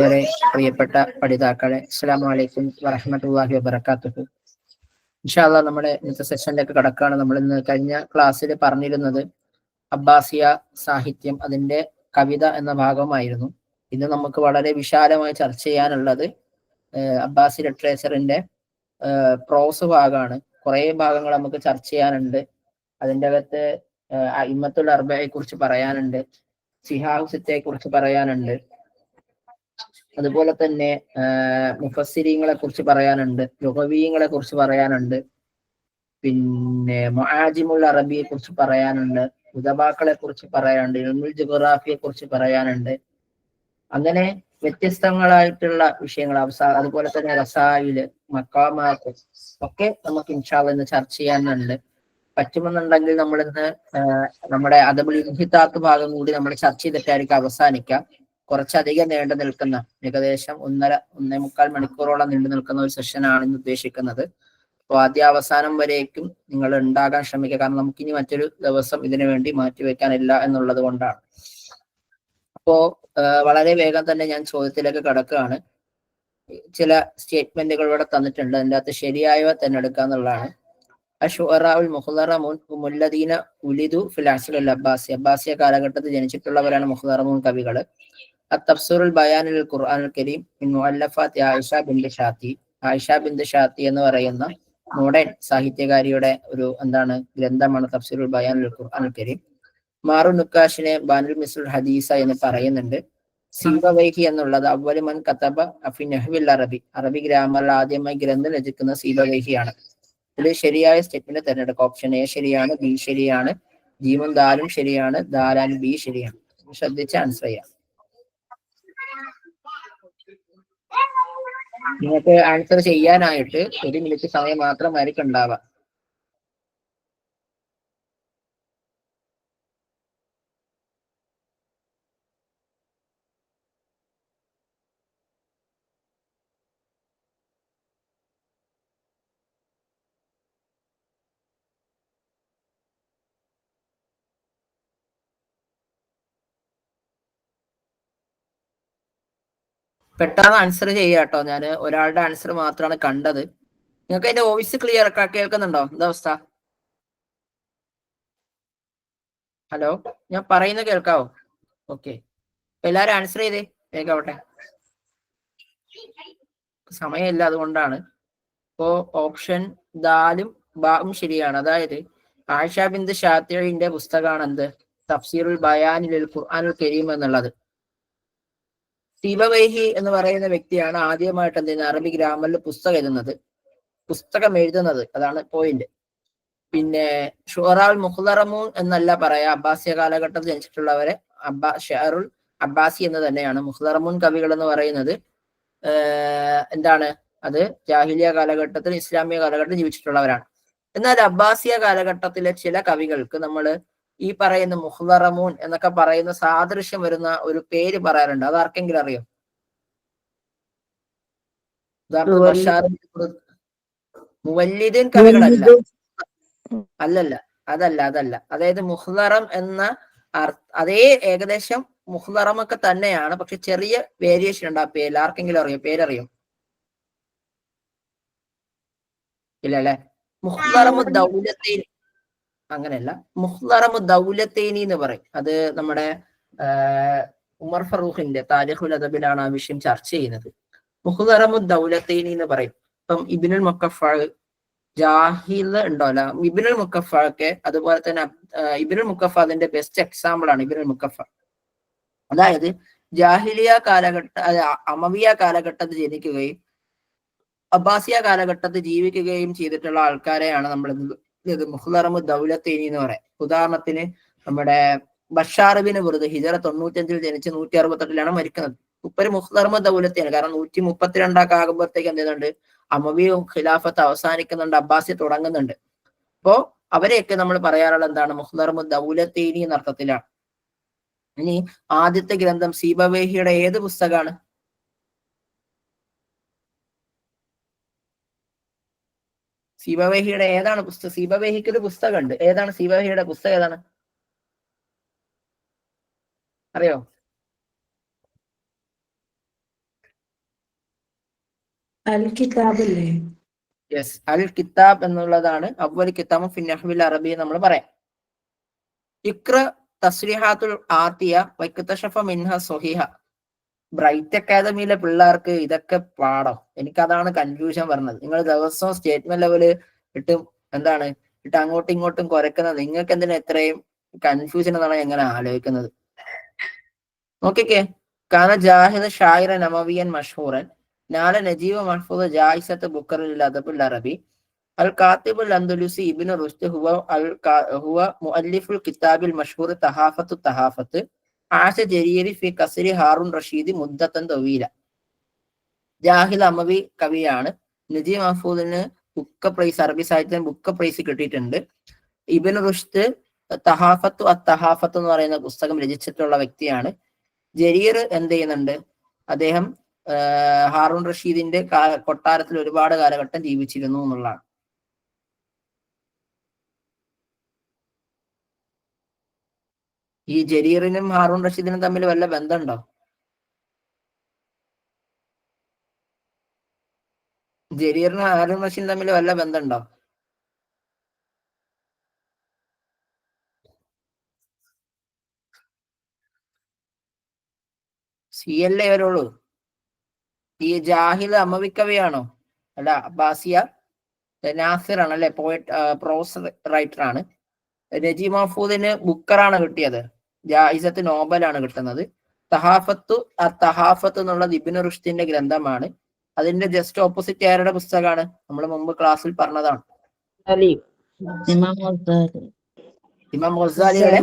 ഏറെ പ്രിയപ്പെട്ട പഠിതാക്കളെ, അസ്സലാമു അലൈക്കും വറഹ്മത്തുള്ളാഹി വബറകാതുഹു. ഇൻഷാ അല്ലാഹ് നമ്മുടെ ഇന്നത്തെ സെഷനിലേക്ക് കടക്കുകയാണ്. നമ്മൾ ഇന്ന് കഴിഞ്ഞ ക്ലാസ്സിൽ പറഞ്ഞിരുന്നത് അബ്ബാസിയ സാഹിത്യം അതിന്റെ കവിത എന്ന ഭാഗമായിരുന്നു. ഇന്ന് നമുക്ക് വളരെ വിശാലമായി ചർച്ച ചെയ്യാനുള്ളത് അബ്ബാസി ലിറ്ററേച്ചറിന്റെ പ്രോസ് ഭാഗമാണ്. കുറേ ഭാഗങ്ങൾ നമുക്ക് ചർച്ച ചെയ്യാനുണ്ട്. അതിൻ്റെ അകത്ത് അഇമ്മത്തുൽ അർബഅയെ കുറിച്ച് പറയാനുണ്ട്, സിഹാഹു സിത്തയെ കുറിച്ച് പറയാനുണ്ട്, അതുപോലെ തന്നെ മുഫസ്സിരീങ്ങളെ കുറിച്ച് പറയാനുണ്ട്, ലുഗവീങ്ങളെ കുറിച്ച് പറയാനുണ്ട്, പിന്നെ മുആജിമുൽ അറബിയെ കുറിച്ച് പറയാനുണ്ട്, ഉദബാക്കളെ കുറിച്ച് പറയാനുണ്ട്, ഇൽമുൽ ജുഗ്റാഫിയെ കുറിച്ച് പറയാനുണ്ട്. അങ്ങനെ വ്യത്യസ്തങ്ങളായിട്ടുള്ള വിഷയങ്ങൾ, അതുപോലെ തന്നെ റസായില്, മക്കാമാത്ത് ഒക്കെ നമുക്ക് ഇൻഷാ അല്ലാഹ് ഇന്ന് ചർച്ച ചെയ്യാനുണ്ട്. പറ്റുമെന്നുണ്ടെങ്കിൽ നമ്മൾ ഇന്ന് നമ്മുടെ അദബുൽ ഇൻഹിതാത്ത് ഭാഗം കൂടി നമ്മൾ ചർച്ച ചെയ്തിട്ടായിരിക്കും അവസാനിക്കാം. കുറച്ചധികം നീണ്ടു നിൽക്കുന്ന, ഏകദേശം 1.5 മണിക്കൂറോളം നീണ്ടു നിൽക്കുന്ന ഒരു സെഷനാണ് ഇന്ന് ഉദ്ദേശിക്കുന്നത്. അപ്പോൾ ആദ്യാവസാനം വരേക്കും നിങ്ങൾ ഉണ്ടാകാൻ ശ്രമിക്കുക. കാരണം നമുക്കിനി മറ്റൊരു ദിവസം ഇതിനു വേണ്ടി മാറ്റിവെക്കാനില്ല എന്നുള്ളത് കൊണ്ടാണ്. അപ്പോ വളരെ വേഗം തന്നെ ഞാൻ ചോദ്യത്തിലേക്ക് കടക്കുകയാണ്. ചില സ്റ്റേറ്റ്മെന്റുകൾ ഇവിടെ തന്നിട്ടുണ്ട്. അതിൻ്റെ അകത്ത് ശരിയായവ തിരഞ്ഞെടുക്കുക എന്നുള്ളതാണ്. അഷ്ഉറാഉൽ മുഖ്ദറമൂൻ ഹുമുല്ലദീന ഉലിദു ഫിൽ അസ്റിൽ അബ്ബാസി. അബ്ബാസിയ കാലഘട്ടത്തിൽ ജനിച്ചിട്ടുള്ളവരാണ് മുഖ്ദറമൂൻ കവികൾ. അത്തഫ്സീറുൽ ബയാനിൽ ഖുർആനുൽ കരീം മിൻ മുഅല്ലഫാത്തി ആയിഷ ബിൻത് ഷാത്തി. ആയിഷ ബിൻത് ഷാത്തി എന്ന് പറയുന്ന മോഡേൺ സാഹിത്യകാരിയുടെ ഒരു ഗ്രന്ഥമാണ് തഫ്സീറുൽ ബയാനുൽ ഖുർആനുൽ കരീം. മാറു നുക്കാഷിനെ ബാനുൽ മിസ്ലുൽ ഹദീസ എന്ന് പറയുന്നുണ്ട്. സീബവൈഹി എന്നുള്ളത് അവ്വലുമൻ കതബ ഫി നഹ്വിൽ അറബി. അറബി ഗ്രാമറിൽ ആദ്യമായി ഗ്രന്ഥം രചിക്കുന്ന സീബവൈഹിയാണ്. ഇതിൽ ശരിയായ സ്റ്റെപ്പിനെ തിരഞ്ഞെടുക്കുക. ഓപ്ഷൻ എ ശരിയാണ്, ബി ശരിയാണ്, ജീമും ദാലും ശരിയാണ്, ദാലാൻ ബി ശരിയാണ്. ശ്രദ്ധിച്ച് ആൻസർ ചെയ്യാം. നിങ്ങൾക്ക് ആൻസർ ചെയ്യാനായിട്ട് 1 മിനിറ്റ് സമയം മാത്രമായിരിക്കും ഉണ്ടാവുക. പെട്ടെന്ന് ആൻസർ ചെയ്യാട്ടോ. ഞാൻ ഒരാളുടെ ആൻസർ മാത്രമാണ് കണ്ടത്. നിങ്ങൾക്ക് അതിന്റെ വോയിസ് ക്ലിയർ കേൾക്കുന്നുണ്ടോ? എന്താ അവസ്ഥ? ഹലോ, ഞാൻ പറയുന്നത് കേൾക്കാവോ? ഓക്കെ, എല്ലാരും ആൻസർ ചെയ്തേ, വേഗാവട്ടെ. സമയമില്ല, അതുകൊണ്ടാണ്. ഇപ്പോ ഓപ്ഷൻ ദാലും ബാവും ശരിയാണ്. അതായത് ആയിഷ ബിൻത് ഷാത്തിയുടെ പുസ്തകമാണ് എന്ത്? തഫ്സീറുൽ ബയാനിൽ ഖുർആനുൽ കരീം എന്നുള്ളത്. സീബവൈഹി എന്ന് പറയുന്ന വ്യക്തിയാണ് ആദ്യമായിട്ട് അറബി ഗ്രാമറിൽ പുസ്തകം എഴുതുന്നത്. അതാണ് പോയിന്റ്. പിന്നെ ഷുഅറാഉൽ മുഖ്ദറമൂൻ എന്നല്ല പറയാ. അബ്ബാസിയ കാലഘട്ടത്തിൽ ജനിച്ചിട്ടുള്ളവരെ ഷഅറുൽ അബ്ബാസി എന്ന് തന്നെയാണ്. മുഖ്ദറമൂൻ കവികൾ എന്ന് പറയുന്നത് അത് ജാഹിലിയ കാലഘട്ടത്തിൽ, ഇസ്ലാമിക കാലഘട്ടത്തിൽ ജീവിച്ചിട്ടുള്ളവരാണ്. എന്നാൽ അബ്ബാസിയ കാലഘട്ടത്തിലെ ചില കവികൾക്ക് നമ്മൾ ഈ പറയുന്ന മുഖ്ദറമൂൻ എന്നൊക്കെ പറയുന്ന സാദൃശ്യം വരുന്ന ഒരു പേര് പറയാറുണ്ട്. അത് ആർക്കെങ്കിലും അറിയോ? മുവല്ലിദീൻ കവികളല്ല, അതല്ല. അതായത് മുഖ്ദറം എന്ന അതേ ഏകദേശം മുഖ്ദറമൊക്കെ തന്നെയാണ്, പക്ഷെ ചെറിയ വേരിയേഷൻ ഉണ്ട് ആ പേരിൽ. ആർക്കെങ്കിലും അറിയോ? പേരറിയോ? ഇല്ല അല്ലെ? മുഖ്ദറമു ദൗലത്തൈനി, അങ്ങനെയല്ല. മുഖ്ദറമു ദൗലത്തൈനി എന്ന് പറയും. അത് നമ്മുടെ ഉമർ ഫറൂഖിന്റെ താരിഖുൽ അദബിലാണ് ആ വിഷയം ചർച്ച ചെയ്യുന്നത്. മുഖ്ദറമു ദൗലത്തൈനി എന്ന് പറയും. ഇപ്പം ഇബ്നുൽ മുഖഫ, ജാഹിൽ ഉണ്ടോല്ല, ഇബ്നുൽ മുഖഫ ഒക്കെ. അതുപോലെ തന്നെ ഇബ്നുൽ മുഖഫ അതിന്റെ ബെസ്റ്റ് എക്സാമ്പിൾ ആണ്. ഇബ്നുൽ മുഖഫ അതായത് ജാഹിലിയ അമവിയ കാലഘട്ടത്തിൽ ജനിക്കുകയും അബ്ബാസിയ കാലഘട്ടത്തിൽ ജീവിക്കുകയും ചെയ്തിട്ടുള്ള ആൾക്കാരെയാണ് നമ്മൾ മുഖ്ദറമു ദൗലത്തൈനി എന്ന് പറയാം. ഉദാഹരണത്തിന് നമ്മുടെ ബഷാർ ബിൻ ബുർദ് ഹിജറ 95 ജനിച്ച് 168 മരിക്കുന്നത്. ഉപ്പര് മുഖ്ദറമു ദൗലത്തൈനി. കാരണം 132 ആകുമ്പോഴത്തേക്ക് എന്ത് ചെയ്യുന്നുണ്ട്? അമവി ഖിലാഫത്ത് അവസാനിക്കുന്നുണ്ട്, അബ്ബാസി തുടങ്ങുന്നുണ്ട്. അപ്പോ അവരെയൊക്കെ നമ്മൾ പറയാറുള്ള എന്താണ്? മുഖ്ദറമു ദൗലത്തൈനി എന്ന അർത്ഥത്തിലാണ്. ഇനി ആദ്യത്തെ ഗ്രന്ഥം സീബവൈഹിയുടെ ഏത് പുസ്തകമാണ്? സീബവൈഹിയുടെ ഏതാണ് പുസ്തകം? സീബവൈഹിക്ക് ഒരു പുസ്തകമുണ്ട്. ഏതാണ് സീബവൈഹിയുടെ പുസ്തകം? ഏതാണ് അറിയോ? അൽ കിതാബ് അല്ലേ? യെസ്, അൽ കിതാബ് എന്നുള്ളതാണ് അവ്വൽ കിതാബ് ഫി നഹ്വിൽ അറബി നമ്മൾ പറയാം. ഇഖ്റ തസ്രിഹാത്തുൽ ആതിയ വൈക്തശഫ മിൻഹ സ്വഹീഹ. ബ്രൈറ്റ് അക്കാദമിയിലെ പിള്ളേർക്ക് ഇതൊക്കെ പാഠം. എനിക്കതാണ് കൺഫ്യൂഷൻ പറഞ്ഞത്. നിങ്ങൾ ദിവസവും സ്റ്റേറ്റ്മെന്റ് ലെവല് ഇട്ട് എന്താണ് ഇട്ട് അങ്ങോട്ടും ഇങ്ങോട്ടും കുരക്കുന്നത്, നിങ്ങൾക്ക് എന്തിനാ ഇത്രയും കൺഫ്യൂഷൻ എന്നാണ് എങ്ങനെ ആലോചിക്കുന്നത്? നോക്കിക്കേ, കാന ജാഹിദ് ഷായിറൻ നമവിയൻ മഷ്ഹൂറൻ നാല നജീബ മഹ്ഫൂദ ജായിസത്ത് ബുക്കറിൽ അദബുൽ അറബി അൽ കാത്തിബുൽ അന്ദലുസി ഇബ്നു റുഷ്ദ് ഹുവ മുഅല്ലിഫുൽ കിതാബിൽ മഷ്ഹൂർ തഹാഫത്ത് ആശ ജരീരി ഫി കസ്രി ഹാറൂൻ റഷീദ് മുദ്ദത്തൻ തവീല. ജാഹിദ് അമവി കവിയാണ്. നജീബ് മഹ്ഫൂദിന് ബുക്ക് പ്രൈസ്, അറബി സാഹിത്യത്തിന് ബുക്ക് പ്രൈസ് കിട്ടിയിട്ടുണ്ട്. ഇബ്നു റുഷ്ദ് തഹാഫത്ത് എന്ന് പറയുന്ന പുസ്തകം രചിച്ചിട്ടുള്ള വ്യക്തിയാണ്. ജരീർ എന്ത് ചെയ്യുന്നുണ്ട്? അദ്ദേഹം ഹാറൂൺ റഷീദിന്റെ കൊട്ടാരത്തിൽ ഒരുപാട് കാലഘട്ടം ജീവിച്ചിരുന്നു എന്നുള്ളതാണ്. ഈ ജരീറിനും ഹാറൂൺ റഷീദിനും തമ്മിൽ വല്ല ബന്ധമുണ്ടോ? ജരീറിനും ഹാറൂൺ റഷീദും തമ്മിൽ വല്ല ബന്ധമുണ്ടോ? സി അല്ലേ വരുള്ളൂ. ഈ ജാഹിദ് അമവിക്കവിയാണോ? അല്ല, അബ്ബാസിയ നാസിർ ആണ് അല്ലെ, പോയറ്റ്, പ്രോസ് റൈറ്റർ ആണ്. നജീബ് മഹ്ഫൂദിന് ബുക്കറാണ് കിട്ടിയത്, ജായിസത്ത് നോബലാണ് കിട്ടുന്നത്. തഹാഫത്ത് എന്നുള്ളത് ഇബ്നു റുഷ്ദിന്റെ ഗ്രന്ഥമാണ്. അതിന്റെ ജസ്റ്റ് ഓപ്പോസിറ്റ് ആരുടെ പുസ്തകമാണ്? നമ്മൾ മുമ്പ് ക്ലാസ്സിൽ പറഞ്ഞതാണ്, ഇമാം ഗസാലിയുടെ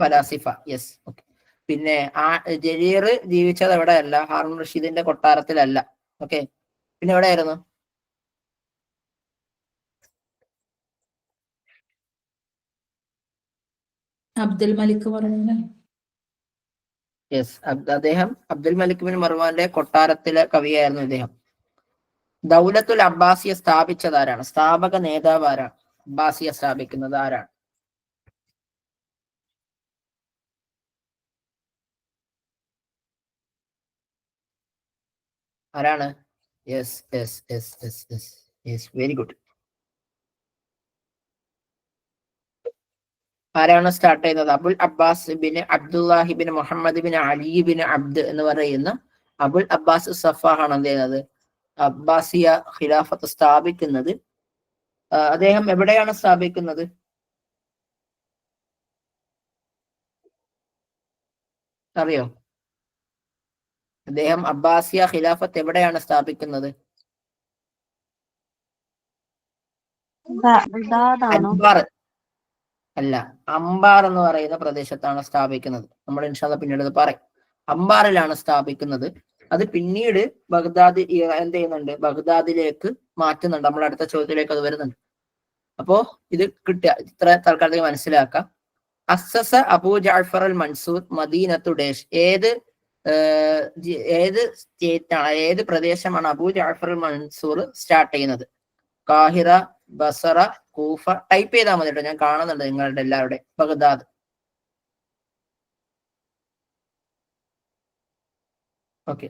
ഫലാസിഫ. Yes, okay. പിന്നെ ജരീർ ജീവിച്ചത് എവിടെയല്ല? ഹാറൂൺ റഷീദിന്റെ കൊട്ടാരത്തിലല്ല. ഓക്കെ, പിന്നെ എവിടെയായിരുന്നു? അബ്ദുൽ മലിക് മർവാൻ. യെസ്, അദ്ദേഹം അബ്ദുൽ മലിക് ബിൻ മർവാന്റെ കൊട്ടാരത്തിലെ കവിയായിരുന്നു ഇദ്ദേഹം. ദൗലത്തുൽ അബ്ബാസിയ സ്ഥാപിച്ചത് ആരാണ്? സ്ഥാപക നേതാവ് ആരാണ്? അബ്ബാസിയ സ്ഥാപിക്കുന്നത് ആരാണ്? ആരാണ്? Yes yes yes yes yes yes, very good. ആരാണ് സ്റ്റാർട്ട് ചെയ്യുന്നത്? അബുൽ അബ്ബാസ് ബിൻ അബ്ദുല്ലാഹി ബിൻ മുഹമ്മദ് ബിൻ അലി ബിൻ അബ്ദ് എന്ന് പറയുന്ന അബുൽ അബ്ബാസ് സഫാഹാണ് എന്ത് ചെയ്യുന്നത്? അബ്ബാസിയ ഖിലാഫത്ത് സ്ഥാപിക്കുന്നത്. അദ്ദേഹം എവിടെയാണ് സ്ഥാപിക്കുന്നത്? അറിയോ? അദ്ദേഹം അബ്ബാസിയ ഖിലാഫത്ത് എവിടെയാണ് സ്ഥാപിക്കുന്നത്? അൻബാർ അല്ല, അംബാർ എന്ന് പറയുന്ന പ്രദേശത്താണ് സ്ഥാപിക്കുന്നത്. നമ്മൾ ഇൻഷാ അല്ലാഹ് പിന്നീട് പറയും. അംബാറിലാണ് സ്ഥാപിക്കുന്നത്. അത് പിന്നീട് ബഗ്ദാദ് എന്ത് ചെയ്യുന്നുണ്ട്? ബഗ്ദാദിലേക്ക് മാറ്റുന്നുണ്ട്. നമ്മൾ അടുത്ത ചോദ്യത്തിലേക്ക് അത് വരുന്നുണ്ട്. അപ്പോ ഇത് കിട്ടുക, ഇത്ര തൽക്കാലത്തേക്ക് മനസ്സിലാക്കാം. അസ്സസ അബൂ ജഅഫർ അൽ മൻസൂർ മദീനത്തു ഡേഷ്. ഏത് സ്റ്റേറ്റ് ആണ്, ഏത് പ്രദേശമാണ് അബൂ ജഅഫർ അൽ മൻസൂർ സ്റ്റാർട്ട് ചെയ്യുന്നത്? കാഹിറ, ബസറ, കൂഫ. ടൈപ്പ് ചെയ്താൽ മതി കേട്ടോ, ഞാൻ കാണുന്നുണ്ട് നിങ്ങളുടെ എല്ലാവരുടെ. ബഗ്ദാദ്. ഓക്കെ,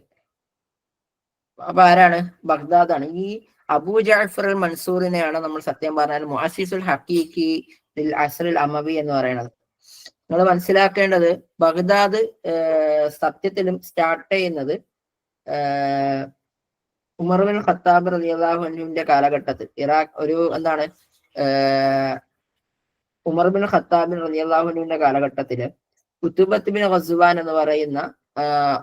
അപ്പൊ ആരാണ്? ബഗ്ദാദാണ്. ഈ അബൂ ജഅഫർ അൽ മൻസൂറിനെയാണ് നമ്മൾ സത്യം പറഞ്ഞാൽ മുഅസ്സിസുൽ ഹഖീഖി ലിൽ അസ്റിൽ അമവി എന്ന് പറയുന്നത്. നിങ്ങൾ മനസ്സിലാക്കേണ്ടത്, ബഗ്ദാദ് സത്യത്തിലും സ്റ്റാർട്ട് ചെയ്യുന്നത് ഉമർ ബിൻ ഖത്താബ് റളിയല്ലാഹു അൻഹുവിന്റെ കാലഘട്ടത്തിൽ. ഇറാഖ് ഒരു എന്താണ്, ഉമർ ബിൻ ഖത്താബ് റളിയല്ലാഹു അൻഹുവിന്റെ കാലഘട്ടത്തില് ഉത്ബത്ത് ബിൻ ഖസ്വാൻ എന്ന് പറയുന്ന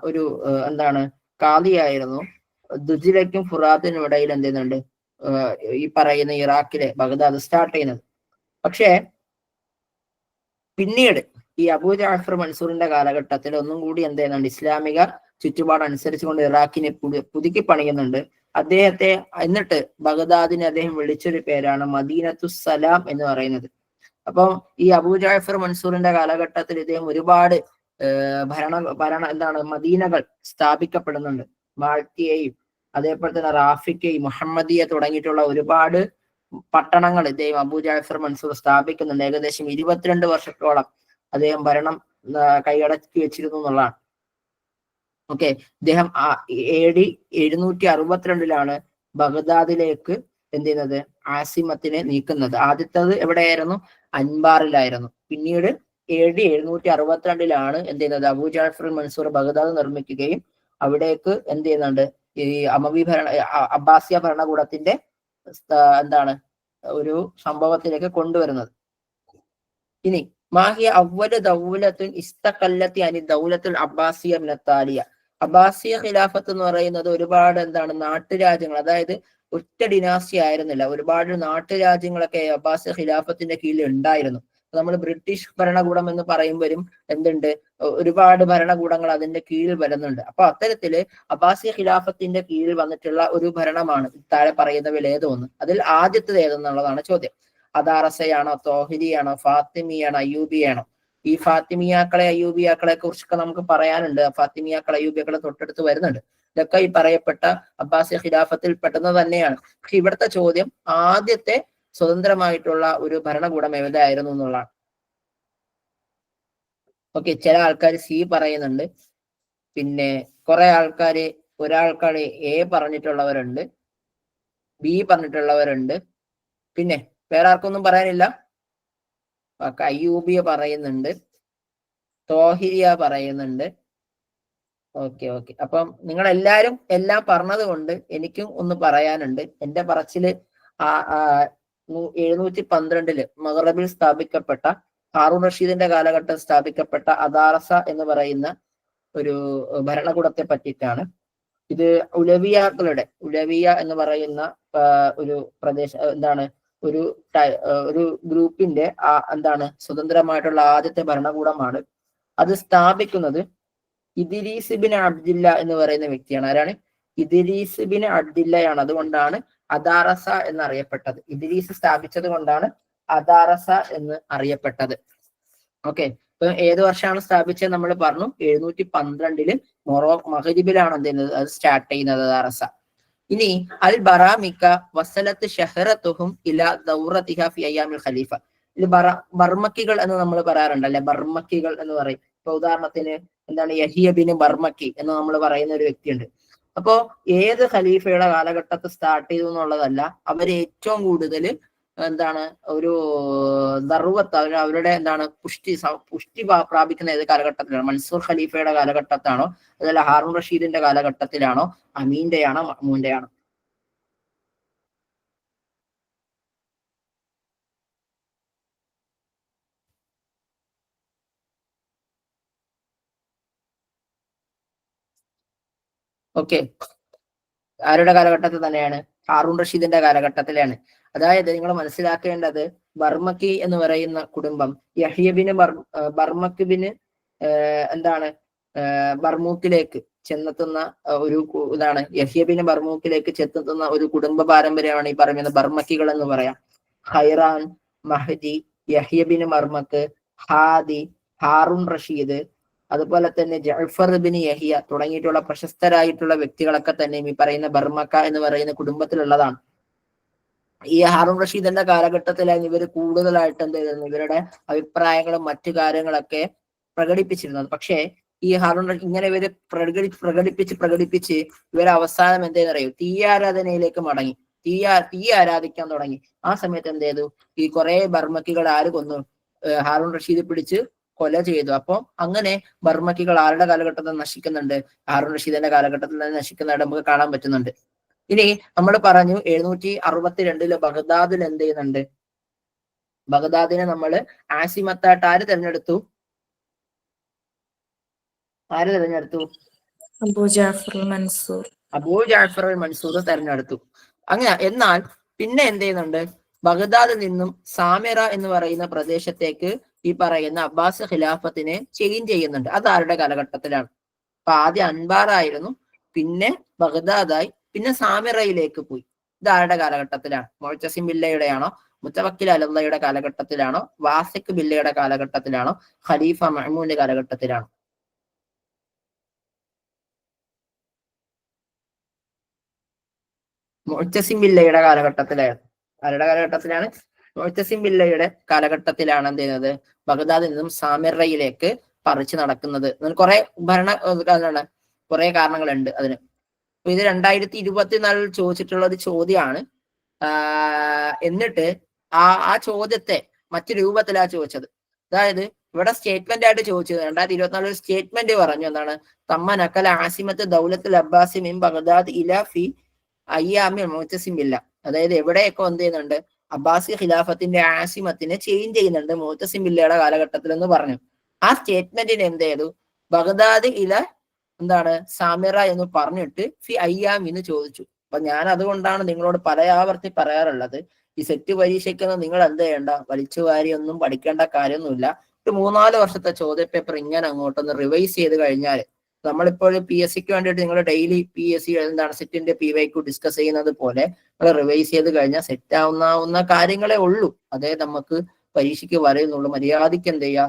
ഒരു എന്താണ് കാദിയായിരുന്നു. ദുജിലയ്ക്കും ഫുറാത്തിനും ഇടയിൽ എന്ത് ചെയ്യുന്നുണ്ട്? ഈ പറയുന്ന ഇറാഖിലെ ബഗ്ദാദ് സ്റ്റാർട്ട് ചെയ്യുന്നത്. പക്ഷേ പിന്നീട് ഈ അബൂ ജഅഫർ മൻസൂറിന്റെ കാലഘട്ടത്തിൽ ഒന്നും കൂടി എന്ത് ചെയ്യുന്നുണ്ട്? ഇസ്ലാമിക ചുറ്റുപാട് അനുസരിച്ചുകൊണ്ട് ഇറാഖിനെ പുതുക്കി പണിയുന്നുണ്ട് അദ്ദേഹത്തെ. എന്നിട്ട് ബഗ്ദാദിനെ അദ്ദേഹം വിളിച്ചൊരു പേരാണ് മദീനത്തു സലാം എന്ന് പറയുന്നത്. അപ്പം ഈ അബൂ ജഅഫർ മൻസൂറിന്റെ കാലഘട്ടത്തിൽ ഇദ്ദേഹം ഒരുപാട് എന്താണ് മദീനകൾ സ്ഥാപിക്കപ്പെടുന്നുണ്ട്. മാൾട്ടിയയും അതേപോലെ തന്നെ റാഫിക്കയും മുഹമ്മദിയ തുടങ്ങിയിട്ടുള്ള ഒരുപാട് പട്ടണങ്ങൾ ഇദ്ദേഹം അബൂ ജഅഫർ മൻസൂർ സ്ഥാപിക്കുന്നുണ്ട്. ഏകദേശം 22 വർഷത്തോളം അദ്ദേഹം ഭരണം കൈയടക്കി വെച്ചിരുന്നു എന്നുള്ളതാണ്. ഓക്കെ, ഇദ്ദേഹം AD 762 ബഗ്ദാദിലേക്ക് എന്ത് ചെയ്യുന്നത്, ആസിമത്തിനെ നീക്കുന്നത്. ആദ്യത്തത് എവിടെയായിരുന്നു? അൻബാറിലായിരുന്നു. പിന്നീട് AD 762 എന്ത് ചെയ്യുന്നത്, അബൂ ജാഫർ മൻസൂർ ബഗ്ദാദ് നിർമ്മിക്കുകയും അവിടേക്ക് എന്ത് ചെയ്യുന്നുണ്ട്, ഈ അബ്ബാസിയ ഭരണകൂടത്തിന്റെ എന്താണ് ഒരു സംഭവത്തിലേക്ക് കൊണ്ടുവരുന്നത്. ഇനി മാഹിയ അവ്വല് ദൗലത്തുൻ ഇസ്തഖല്ലത്തി അനി ദൗലത്തുൽ അബ്ബാസിയ മിനത്താലിയ. അബ്ബാസിയ ഖിലാഫത്ത് എന്ന് പറയുന്നത് ഒരുപാട് എന്താണ് നാട്ടുരാജ്യങ്ങൾ, അതായത് ഒറ്റ ഡിനാസ്റ്റി ആയിരുന്നില്ല, ഒരുപാട് നാട്ടുരാജ്യങ്ങളൊക്കെ അബ്ബാസിയ ഖിലാഫത്തിന്റെ കീഴിൽ ഉണ്ടായിരുന്നു. നമ്മൾ ബ്രിട്ടീഷ് ഭരണകൂടം എന്ന് പറയുമ്പോഴും എന്തുണ്ട്, ഒരുപാട് ഭരണകൂടങ്ങൾ അതിന്റെ കീഴിൽ വരുന്നുണ്ട്. അപ്പൊ അത്തരത്തില് അബ്ബാസിയ ഖിലാഫത്തിന്റെ കീഴിൽ വന്നിട്ടുള്ള ഒരു ഭരണമാണ് താഴെ പറയുന്നവയിൽ ഏതോ ഒന്ന്. അതിൽ ആദ്യത്തേത് ഏതെന്നുള്ളതാണ് ചോദ്യം. അദാറസയാണോ, തോഹിരിയാണോ, ഫാത്തിമിയാണോ, അയ്യൂബിയാണോ? ഈ ഫാത്തിമിയാക്കളെ അയ്യൂബിയാക്കളെ കുറിച്ചൊക്കെ നമുക്ക് പറയാനുണ്ട്. ഫാത്തിമിയാക്കൾ അയ്യൂബിയാക്കളെ തൊട്ടടുത്ത് വരുന്നുണ്ട്. ഇതൊക്കെ ഈ പറയപ്പെട്ട അബ്ബാസിയ ഖിലാഫത്തിൽ പെട്ടെന്ന് തന്നെയാണ്. പക്ഷെ ഇവിടുത്തെ ചോദ്യം ആദ്യത്തെ സ്വതന്ത്രമായിട്ടുള്ള ഒരു ഭരണകൂടം എവിടെയായിരുന്നു എന്നുള്ളതാണ്. ഓക്കെ, ചില ആൾക്കാർ C പറയുന്നുണ്ട്, പിന്നെ കുറെ ആൾക്കാര്, ഒരാൾക്കാര് A പറഞ്ഞിട്ടുള്ളവരുണ്ട്, B പറഞ്ഞിട്ടുള്ളവരുണ്ട്, പിന്നെ വേറെ ആർക്കൊന്നും പറയാനില്ല. അയ്യൂബിയ പറയുന്നുണ്ട്, തോഹിരിയ പറയുന്നുണ്ട്. ഓക്കെ, അപ്പം നിങ്ങൾ എല്ലാരും എല്ലാം പറഞ്ഞത് കൊണ്ട് എനിക്കും ഒന്ന് പറയാനുണ്ട്. എന്റെ പറച്ചില് 712 മഗ്‌റിബിൽ സ്ഥാപിക്കപ്പെട്ട ഹാറൂൺ റഷീദിന്റെ കാലഘട്ടം സ്ഥാപിക്കപ്പെട്ട അദാറസ എന്ന് പറയുന്ന ഒരു ഭരണകൂടത്തെ പറ്റിയിട്ടാണ്. ഇത് ഉലവിയ എന്ന് പറയുന്ന ഒരു എന്താണ് ഒരു ഗ്രൂപ്പിന്റെ എന്താണ് സ്വതന്ത്രമായിട്ടുള്ള ആദ്യത്തെ ഭരണകൂടമാണ്. അത് സ്ഥാപിക്കുന്നത് ഇദ്രീസ് ബിൻ അബ്ദില്ല എന്ന് പറയുന്ന വ്യക്തിയാണ്. ആരാണ്? ഇദ്രീസ് ബിൻ അബ്ദില്ലയാണ്. അതുകൊണ്ടാണ് അദാറസ എന്ന് അറിയപ്പെട്ടത്. ഇദ്രീസ് സ്ഥാപിച്ചത് കൊണ്ടാണ് അദാറസ എന്ന് അറിയപ്പെട്ടത്. ഓക്കെ, ഇപ്പൊ ഏത് വർഷമാണ് സ്ഥാപിച്ചത് നമ്മൾ പറഞ്ഞു? 712 മഗ്‌രിബിലാണ് എന്ത് ചെയ്യുന്നത്, അത് സ്റ്റാർട്ട് ചെയ്യുന്നത് അദാറസ. ഇനി അൽ ബറാമിക്ക വസലത്ത് ഷഹറത്തുഹും ഇലാ ദൗറതിഹ ഫി അയ്യാമിൽ ഖലീഫ. ഇത് ബർമക്കികൾ എന്ന് നമ്മൾ പറയാറുണ്ട് അല്ലെ, ബർമക്കികൾ എന്ന് പറയും. ഇപ്പൊ ഉദാഹരണത്തിന് എന്താണ്, യഹിയ ബിൻ ബർമക്കി എന്ന് നമ്മൾ പറയുന്ന ഒരു വ്യക്തിയുണ്ട്. അപ്പോ ഏത് ഖലീഫയുടെ കാലഘട്ടത്തിൽ സ്റ്റാർട്ട് ചെയ്തു എന്നുള്ളതല്ല, അവര് ഏറ്റവും കൂടുതൽ എന്താണ് ഒരു ദർവത്ത്, അവരുടെ എന്താണ് പുഷ്ടി പ്രാപിക്കുന്ന ഏത് കാലഘട്ടത്തിലാണ്? മൻസൂർ ഖലീഫയുടെ കാലഘട്ടത്താണോ, അതല്ല ഹാറൂൺ റഷീദിന്റെ കാലഘട്ടത്തിലാണോ, അമീന്റെയാണോ, മഅ്മൂന്റെയാണോ? ഓക്കെ, ആരുടെ കാലഘട്ടത്തിൽ തന്നെയാണ്? ഹാറൂൺ റഷീദിന്റെ കാലഘട്ടത്തിലാണ്. അതായത് നിങ്ങൾ മനസ്സിലാക്കേണ്ടത്, ബർമക്കി എന്ന് പറയുന്ന കുടുംബം യഹ്യബിന് ബർമക്കിബിന് എന്താണ് ബർമൂക്കിലേക്ക് ചെന്നെത്തുന്ന ഒരു ഇതാണ്. യഹ്യബിന് ബർമൂക്കിലേക്ക് ചെന്നെത്തുന്ന ഒരു കുടുംബ പാരമ്പര്യമാണ് ഈ പറയുന്ന ബർമക്കികൾ എന്ന് പറയാം. ഹൈറാൻ, മഹദി, യഹ്യബിന് ബർമക്ക്, ഹാദി, ഹാറൂൺ റഷീദ്, അതുപോലെ തന്നെ ജഅഫർ ബിൻ യഹിയ തുടങ്ങിയിട്ടുള്ള പ്രശസ്തരായിട്ടുള്ള വ്യക്തികളൊക്കെ തന്നെ ഈ പറയുന്ന ബർമക്ക എന്ന് പറയുന്ന കുടുംബത്തിലുള്ളതാണ്. ഈ ഹാറൂൺ റഷീദിന്റെ കാലഘട്ടത്തിലായിരുന്നു ഇവർ കൂടുതലായിട്ട് എന്ത് ചെയ്തിരുന്നത്, ഇവരുടെ അഭിപ്രായങ്ങളും മറ്റു കാര്യങ്ങളൊക്കെ പ്രകടിപ്പിച്ചിരുന്നത്. പക്ഷേ ഈ ഹാറൂൺ ഇങ്ങനെ ഇവര് പ്രകടിപ്പിച്ച് ഇവരെ അവസാനം എന്തെന്ന് അറിയൂ, തീയാരാധനയിലേക്ക് മടങ്ങി, തീ ആരാധിക്കാൻ തുടങ്ങി. ആ സമയത്ത് എന്ത് ചെയ്തു, ഈ കുറെ ബർമക്കികൾ ആര് കൊന്നു? ഹാറൂൺ റഷീദ് പിടിച്ച് കൊല ചെയ്തു. അപ്പൊ അങ്ങനെ ബർമക്കികൾ ആരുടെ കാലഘട്ടത്തിൽ നശിക്കുന്നുണ്ട്? ഹാറൂൺ റഷീദിന്റെ കാലഘട്ടത്തിൽ തന്നെ നശിക്കുന്നതായിട്ട് നമുക്ക് കാണാൻ പറ്റുന്നുണ്ട്. ഇനി നമ്മൾ പറഞ്ഞു 762 ബഗ്ദാദിൽ എന്ത് ചെയ്യുന്നുണ്ട്, ബഗ്ദാദിനെ നമ്മൾ ആസിമത്തായിട്ട് ആര് തെരഞ്ഞെടുത്തു? അബൂ ജാഫർ മൻസൂർ. അബൂ ജാഫർ മൻസൂർ തെരഞ്ഞെടുത്തു. അങ്ങനെ എന്നാൽ പിന്നെ എന്ത് ചെയ്യുന്നുണ്ട്, ബഗ്ദാദിൽ നിന്നും സാമിറ എന്ന് പറയുന്ന പ്രദേശത്തേക്ക് ഈ പറയുന്ന അബ്ബാസ് ഖിലാഫത്തിനെ ചേഞ്ച് ചെയ്യുന്നുണ്ട്. അത് ആരുടെ കാലഘട്ടത്തിലാണ്? അപ്പൊ ആദ്യം അൻബാറായിരുന്നു, പിന്നെ ബഗ്ദാദായി, പിന്നെ സാമിറയിലേക്ക് പോയി. ഇത് ആരുടെ കാലഘട്ടത്തിലാണ്? മുഅ്തസിം ബില്ലയുടെയാണോ, മുത്തവക്കിൽ അലല്ലയുടെ കാലഘട്ടത്തിലാണോ, വാസിഖ് ബില്ലയുടെ കാലഘട്ടത്തിലാണോ, ഖലീഫ മഅ്മൂന്റെ കാലഘട്ടത്തിലാണോ? മുഅ്തസിം ബില്ലയുടെ കാലഘട്ടത്തിലായിരുന്നു. ആരുടെ കാലഘട്ടത്തിലാണ്? മുഅ്തസിം ബില്ലയുടെ കാലഘട്ടത്തിലാണ് എന്ത് ചെയ്യുന്നത്, ബഗ്ദാദിൽ നിന്നും സാമിറയിലേക്ക് പറിച്ചു നടക്കുന്നത്. കുറെ കുറെ കാരണങ്ങളുണ്ട് അതിന്. അപ്പൊ ഇത് 2024 ചോദിച്ചിട്ടുള്ള ഒരു ചോദ്യമാണ്. എന്നിട്ട് ആ ചോദ്യത്തെ മറ്റു രൂപത്തിലാ ചോദിച്ചത്. അതായത് ഇവിടെ സ്റ്റേറ്റ്മെന്റ് ആയിട്ട് ചോദിച്ചത് 2024 സ്റ്റേറ്റ്മെന്റ് പറഞ്ഞു എന്താണ്, തമ്മ നക്കല ആസിമത്ത് ദൗലത്തുൽ അബ്ബാസി മിൻ ബഗ്ദാദ് ഇല ഫി അയ്യാമി മുഅ്തസിമില്ല. അതായത് എവിടെയൊക്കെ എന്ത് ചെയ്യുന്നുണ്ട്, അബ്ബാസി ഖിലാഫത്തിന്റെ ആസിമത്തിനെ ചേഞ്ച് ചെയ്യുന്നുണ്ട് മുഅ്തസിമില്ലയുടെ കാലഘട്ടത്തിൽ എന്ന് പറഞ്ഞു. ആ സ്റ്റേറ്റ്മെന്റിന് എന്ത് ചെയ്തു, ബഗ്ദാദ് ഇല എന്താണ് സാമിറ എന്ന് പറഞ്ഞിട്ട് ഫി അയ്യാം എന്ന് ചോദിച്ചു. അപ്പൊ ഞാൻ അതുകൊണ്ടാണ് നിങ്ങളോട് പലയാവർത്തി പറയാറുള്ളത്, ഈ സെറ്റ് പരീക്ഷയ്ക്കൊന്നും നിങ്ങൾ എന്ത് ചെയ്യണ്ട, വലിച്ചു വാരി ഒന്നും പഠിക്കേണ്ട കാര്യമൊന്നുമില്ല. ഒരു 3-4 വർഷത്തെ ചോദ്യ പേപ്പർ ഇങ്ങനെ അങ്ങോട്ടൊന്ന് റിവൈസ് ചെയ്ത് കഴിഞ്ഞാൽ, നമ്മളിപ്പോൾ PSC വേണ്ടിയിട്ട് നിങ്ങൾ ഡെയിലി PSC എന്താണ് സെറ്റിന്റെ PYQ ഡിസ്കസ് ചെയ്യുന്നത് പോലെ നിങ്ങൾ റിവൈസ് ചെയ്ത് കഴിഞ്ഞാൽ സെറ്റ് ആവുന്ന കാര്യങ്ങളെ ഉള്ളൂ. അതേ നമുക്ക് പരീക്ഷയ്ക്ക് വരയുന്നുള്ളൂ. മര്യാദയ്ക്ക് എന്ത് ചെയ്യുക,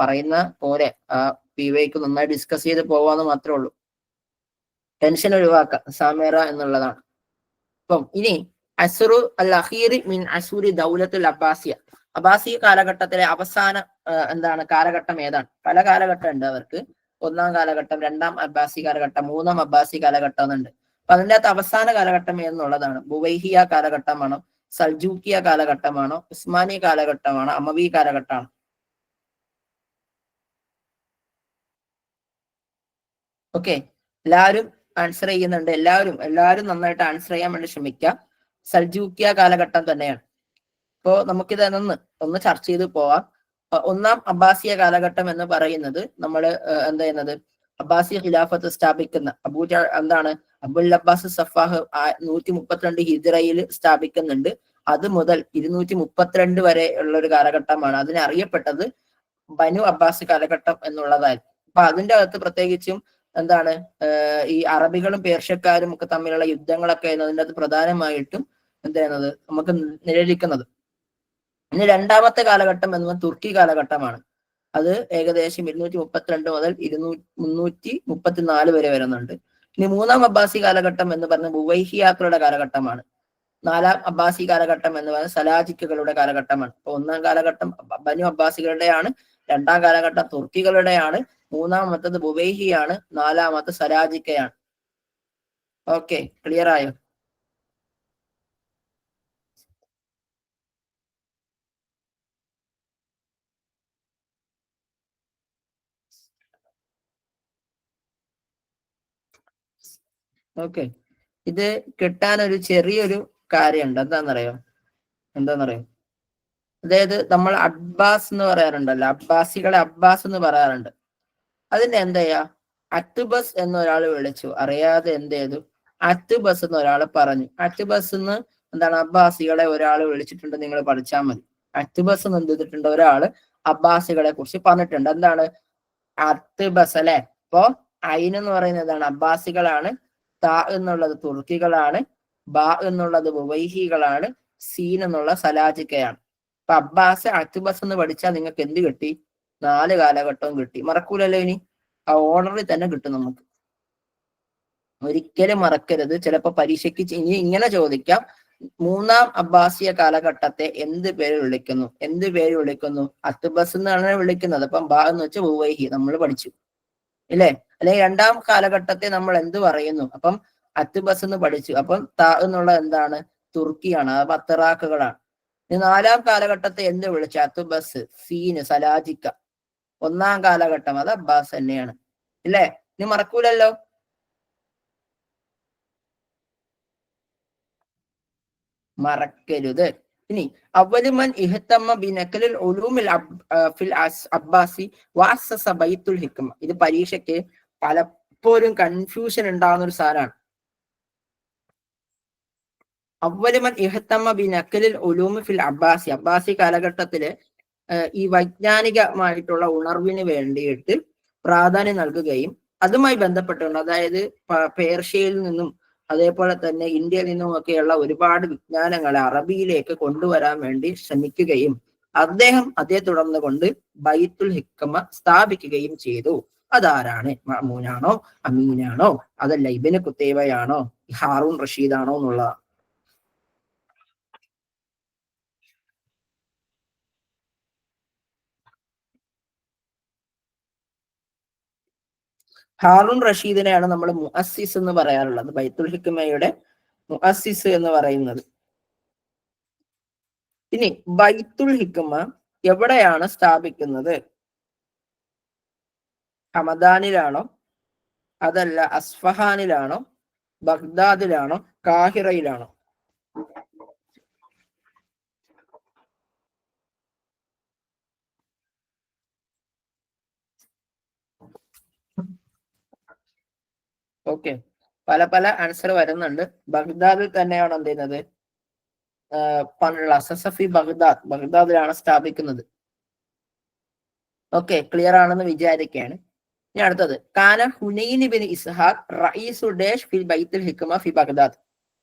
പറയുന്ന പോലെ ആ PYQ നന്നായി ഡിസ്കസ് ചെയ്ത് പോവാന്ന് മാത്രമേ ഉള്ളൂ. ടെൻഷൻ ഒഴിവാക്കുക, സാമേറ എന്നുള്ളതാണ്. അപ്പം ഇനി അസുറു അൽ അഖീർ മിൻ അസൂരി ദൗലത്തുൽ അബ്ബാസിയ, അബ്ബാസി കാലഘട്ടത്തിലെ അവസാന എന്താണ് കാലഘട്ടം ഏതാണ്? പല കാലഘട്ടം ഉണ്ട് അവർക്ക്. 1-ാം കാലഘട്ടം, 2-ാം അബ്ബാസി കാലഘട്ടം, 3-ാം അബ്ബാസി കാലഘട്ടം എന്നുണ്ട്. അപ്പൊ അതിൻ്റെ അകത്ത് അവസാന കാലഘട്ടം എന്നുള്ളതാണ് ബുവൈഹിയ കാലഘട്ടമാണോ, സൽജൂക്കിയ കാലഘട്ടമാണോ, ഉസ്മാനി കാലഘട്ടമാണോ, അമവി കാലഘട്ടമാണോ? ഓക്കെ, എല്ലാവരും ആൻസർ ചെയ്യുന്നുണ്ട്. എല്ലാവരും നന്നായിട്ട് ആൻസർ ചെയ്യാൻ വേണ്ടി ശ്രമിക്കാം. സൽജൂക്കിയ കാലഘട്ടം തന്നെയാണ്. ഇപ്പോ നമുക്കിത് ഒന്ന് ചർച്ച ചെയ്ത് പോവാം. 1-ാം അബ്ബാസിയ കാലഘട്ടം എന്ന് പറയുന്നത് നമ്മൾ എന്താ ചെയ്യുന്നത്, അബ്ബാസി ഖിലാഫത്ത് സ്ഥാപിക്കുന്ന എന്താണ് അബുൽ അബ്ബാസ് സഫാഹ് 132 ഹിജ്റയിൽ സ്ഥാപിക്കുന്നുണ്ട്. അത് മുതൽ 232 വരെ ഉള്ള ഒരു കാലഘട്ടമാണ്. അതിനെ അറിയപ്പെട്ടത് ബനു അബ്ബാസ് കാലഘട്ടം എന്നുള്ളതായിരുന്നു. അപ്പൊ അതിന്റെ അകത്ത് പ്രത്യേകിച്ചും എന്താണ് ഈ അറബികളും പേർഷ്യക്കാരും ഒക്കെ തമ്മിലുള്ള യുദ്ധങ്ങളൊക്കെ അതിൻ്റെ അകത്ത് പ്രധാനമായിട്ടും എന്ത് ചെയ്യുന്നത് നമുക്ക് നിഴലിക്കുന്നത്. ഇനി 2-ാമത്തെ കാലഘട്ടം എന്നത് തുർക്കി കാലഘട്ടമാണ്. അത് ഏകദേശം 232 മുതൽ 334 വരെ വരുന്നുണ്ട്. ഇനി 3-ാം അബ്ബാസി കാലഘട്ടം എന്ന് പറഞ്ഞ ബുവൈഹിയാക്കളുടെ കാലഘട്ടമാണ്. 4-ാം അബ്ബാസി കാലഘട്ടം എന്ന് പറയുന്നത് സലാജിക്കുകളുടെ കാലഘട്ടമാണ്. അപ്പൊ 1-ാം കാലഘട്ടം ബനു അബ്ബാസികളുടെയാണ്, 2-ാം കാലഘട്ടം തുർക്കികളുടെയാണ്, 3-ാമത്തത് ബുവൈഹിയാണ്, 4-ാമത്തെ സലാജിക്കയാണ്. ഓക്കെ, ക്ലിയർ ആയോ? ഓക്കെ, ഇത് കിട്ടാനൊരു ചെറിയൊരു കാര്യമുണ്ട്. എന്താണെന്നറിയോ? അതായത് നമ്മൾ അബ്ബാസ് എന്ന് പറയാറുണ്ടല്ലോ, അബ്ബാസികളെ അബ്ബാസ് എന്ന് പറയാറുണ്ട്. അതിന് എന്താ ചെയ്യാ, അത്തുബസ് എന്നൊരാൾ വിളിച്ചു, അറിയാതെ എന്ത് ചെയ്തു, അത്തുബസ് എന്ന് ഒരാൾ പറഞ്ഞു. അത്തുബസ് എന്ന് എന്താണ്, അബ്ബാസികളെ ഒരാൾ വിളിച്ചിട്ടുണ്ട്, നിങ്ങൾ പഠിച്ചാൽ മതി. അത്തുബസ് എന്ന് എന്ത് ചെയ്തിട്ടുണ്ട്, ഒരാള് അബ്ബാസികളെ കുറിച്ച് പറഞ്ഞിട്ടുണ്ട്. എന്താണ് അത്തുബസ് അല്ലെ? അപ്പോ ഐൻ എന്ന് പറയുന്നത് എന്താണ്, അബ്ബാസികളാണ്. താ എന്നുള്ളത് തുർക്കികളാണ്. ബ എന്നുള്ളത് ബുവൈഹികളാണ്. സീൻ എന്നുള്ള സലാജിക്കയാണ്. അപ്പൊ അബ്ബാസ് അത്തുബസ് എന്ന് പഠിച്ചാൽ നിങ്ങൾക്ക് എന്ത് കിട്ടി? 4 കാലഘട്ടവും കിട്ടി. മറക്കൂലല്ലോ ഇനി? ആ ഓർഡറിൽ തന്നെ കിട്ടും നമുക്ക്. ഒരിക്കലും മറക്കരുത്. ചിലപ്പോ പരീക്ഷയ്ക്ക് ഇനി ഇങ്ങനെ ചോദിക്കാം, 3-ാം അബ്ബാസിയ കാലഘട്ടത്തെ എന്ത് പേര് വിളിക്കുന്നു? അത്തുബസ് എന്നാണ് വിളിക്കുന്നത്. അപ്പം ബ എന്ന് വെച്ചാൽ ബുവൈഹി നമ്മൾ പഠിച്ചു ഇല്ലേ? അല്ലെങ്കിൽ 2-ാം കാലഘട്ടത്തെ നമ്മൾ എന്ത് പറയുന്നു? അപ്പം അത്തുബസ് എന്ന് പഠിച്ചു. അപ്പം ത എന്നുള്ളത് എന്താണ്? തുർക്കിയാണ്. അത് അത്തറാക്കുകളാണ്. 4-ാം കാലഘട്ടത്തെ എന്ത് വിളിച്ചു? അത്തുബസ്, സീന്, സലാജിക്ക. 1-ാം കാലഘട്ടം അത് അബ്ബാസ് തന്നെയാണ് ഇല്ലേ? ഇനി മറക്കൂലല്ലോ. മറക്കരുത്. ഇനി അവലുമൻ ഇഹ്തമ്മ ബിനഖലിൽ ഉലൂമിൽ ഫിൽ അബ്ബാസി വഅസ്സസ ബൈത്തുൽ ഹിക്മ. ഇത് പരീക്ഷയ്ക്ക് പലപ്പോഴും കൺഫ്യൂഷൻ ഉണ്ടാകുന്ന ഒരു സാധനമാണ്. അവലുമൻ ഇഹ്തമ്മ ബിനഖലിൽ ഉലൂമി ഫിൽ അബ്ബാസി, അബ്ബാസി കാലഘട്ടത്തില് ഈ വൈജ്ഞാനികമായിട്ടുള്ള ഉണർവിന് വേണ്ടിയിട്ട് പ്രാധാന്യം നൽകുകയും അതുമായി ബന്ധപ്പെട്ടുകൊണ്ട്, അതായത് പേർഷ്യയിൽ നിന്നും അതേപോലെ തന്നെ ഇന്ത്യയിൽ നിന്നും ഒക്കെയുള്ള ഒരുപാട് വിജ്ഞാനങ്ങളെ അറബിയിലേക്ക് കൊണ്ടുവരാൻ വേണ്ടി ശ്രമിക്കുകയും അതേ തുടർന്ന് കൊണ്ട് ബൈത്തുൽ ഹിക്മ സ്ഥാപിക്കുകയും ചെയ്തു. അതാരാണ്? മഅ്മൂനാണോ, അമീനാണോ, അതല്ല ഇബ്നു ഖുതൈബയാണോ, ഹാറൂൺ റഷീദാണോ എന്നുള്ളതാണ്. ഹാറൂൺ റഷീദിനെയാണ് നമ്മൾ മുഅസ്സിസ് എന്ന് പറയാറുള്ളത്, ബൈത്തുൽ ഹിക്മയുടെ മുഅസ്സിസ് എന്ന് പറയുന്നത്. ഇനി ബൈത്തുൽ ഹിക്മ എവിടെയാണ് സ്ഥാപിക്കുന്നത്? ഹമദാനിലാണോ, അതല്ല അസ്ഫഹാനിലാണോ, ബഗ്ദാദിലാണോ, കാഹിറയിലാണോ? ഓക്കെ, പല പല ആൻസർ വരുന്നുണ്ട്. ബഗ്ദാദിൽ തന്നെയാണ് എന്ത് ചെയ്യുന്നത്? സസഫി ബഗ്ദാദിലാണ് സ്ഥാപിക്കുന്നത്. ഓക്കെ, ക്ലിയർ ആണെന്ന് വിചാരിക്കുകയാണ്. ഇനി അടുത്തത്, കാന ഹുനൈൻ ബിൻ ഇസ്ഹാഖ് റഈസു ഡാഷ് ഫി ബൈത്തുൽ ഹിക്മ ഫി ബഗ്ദാദ്.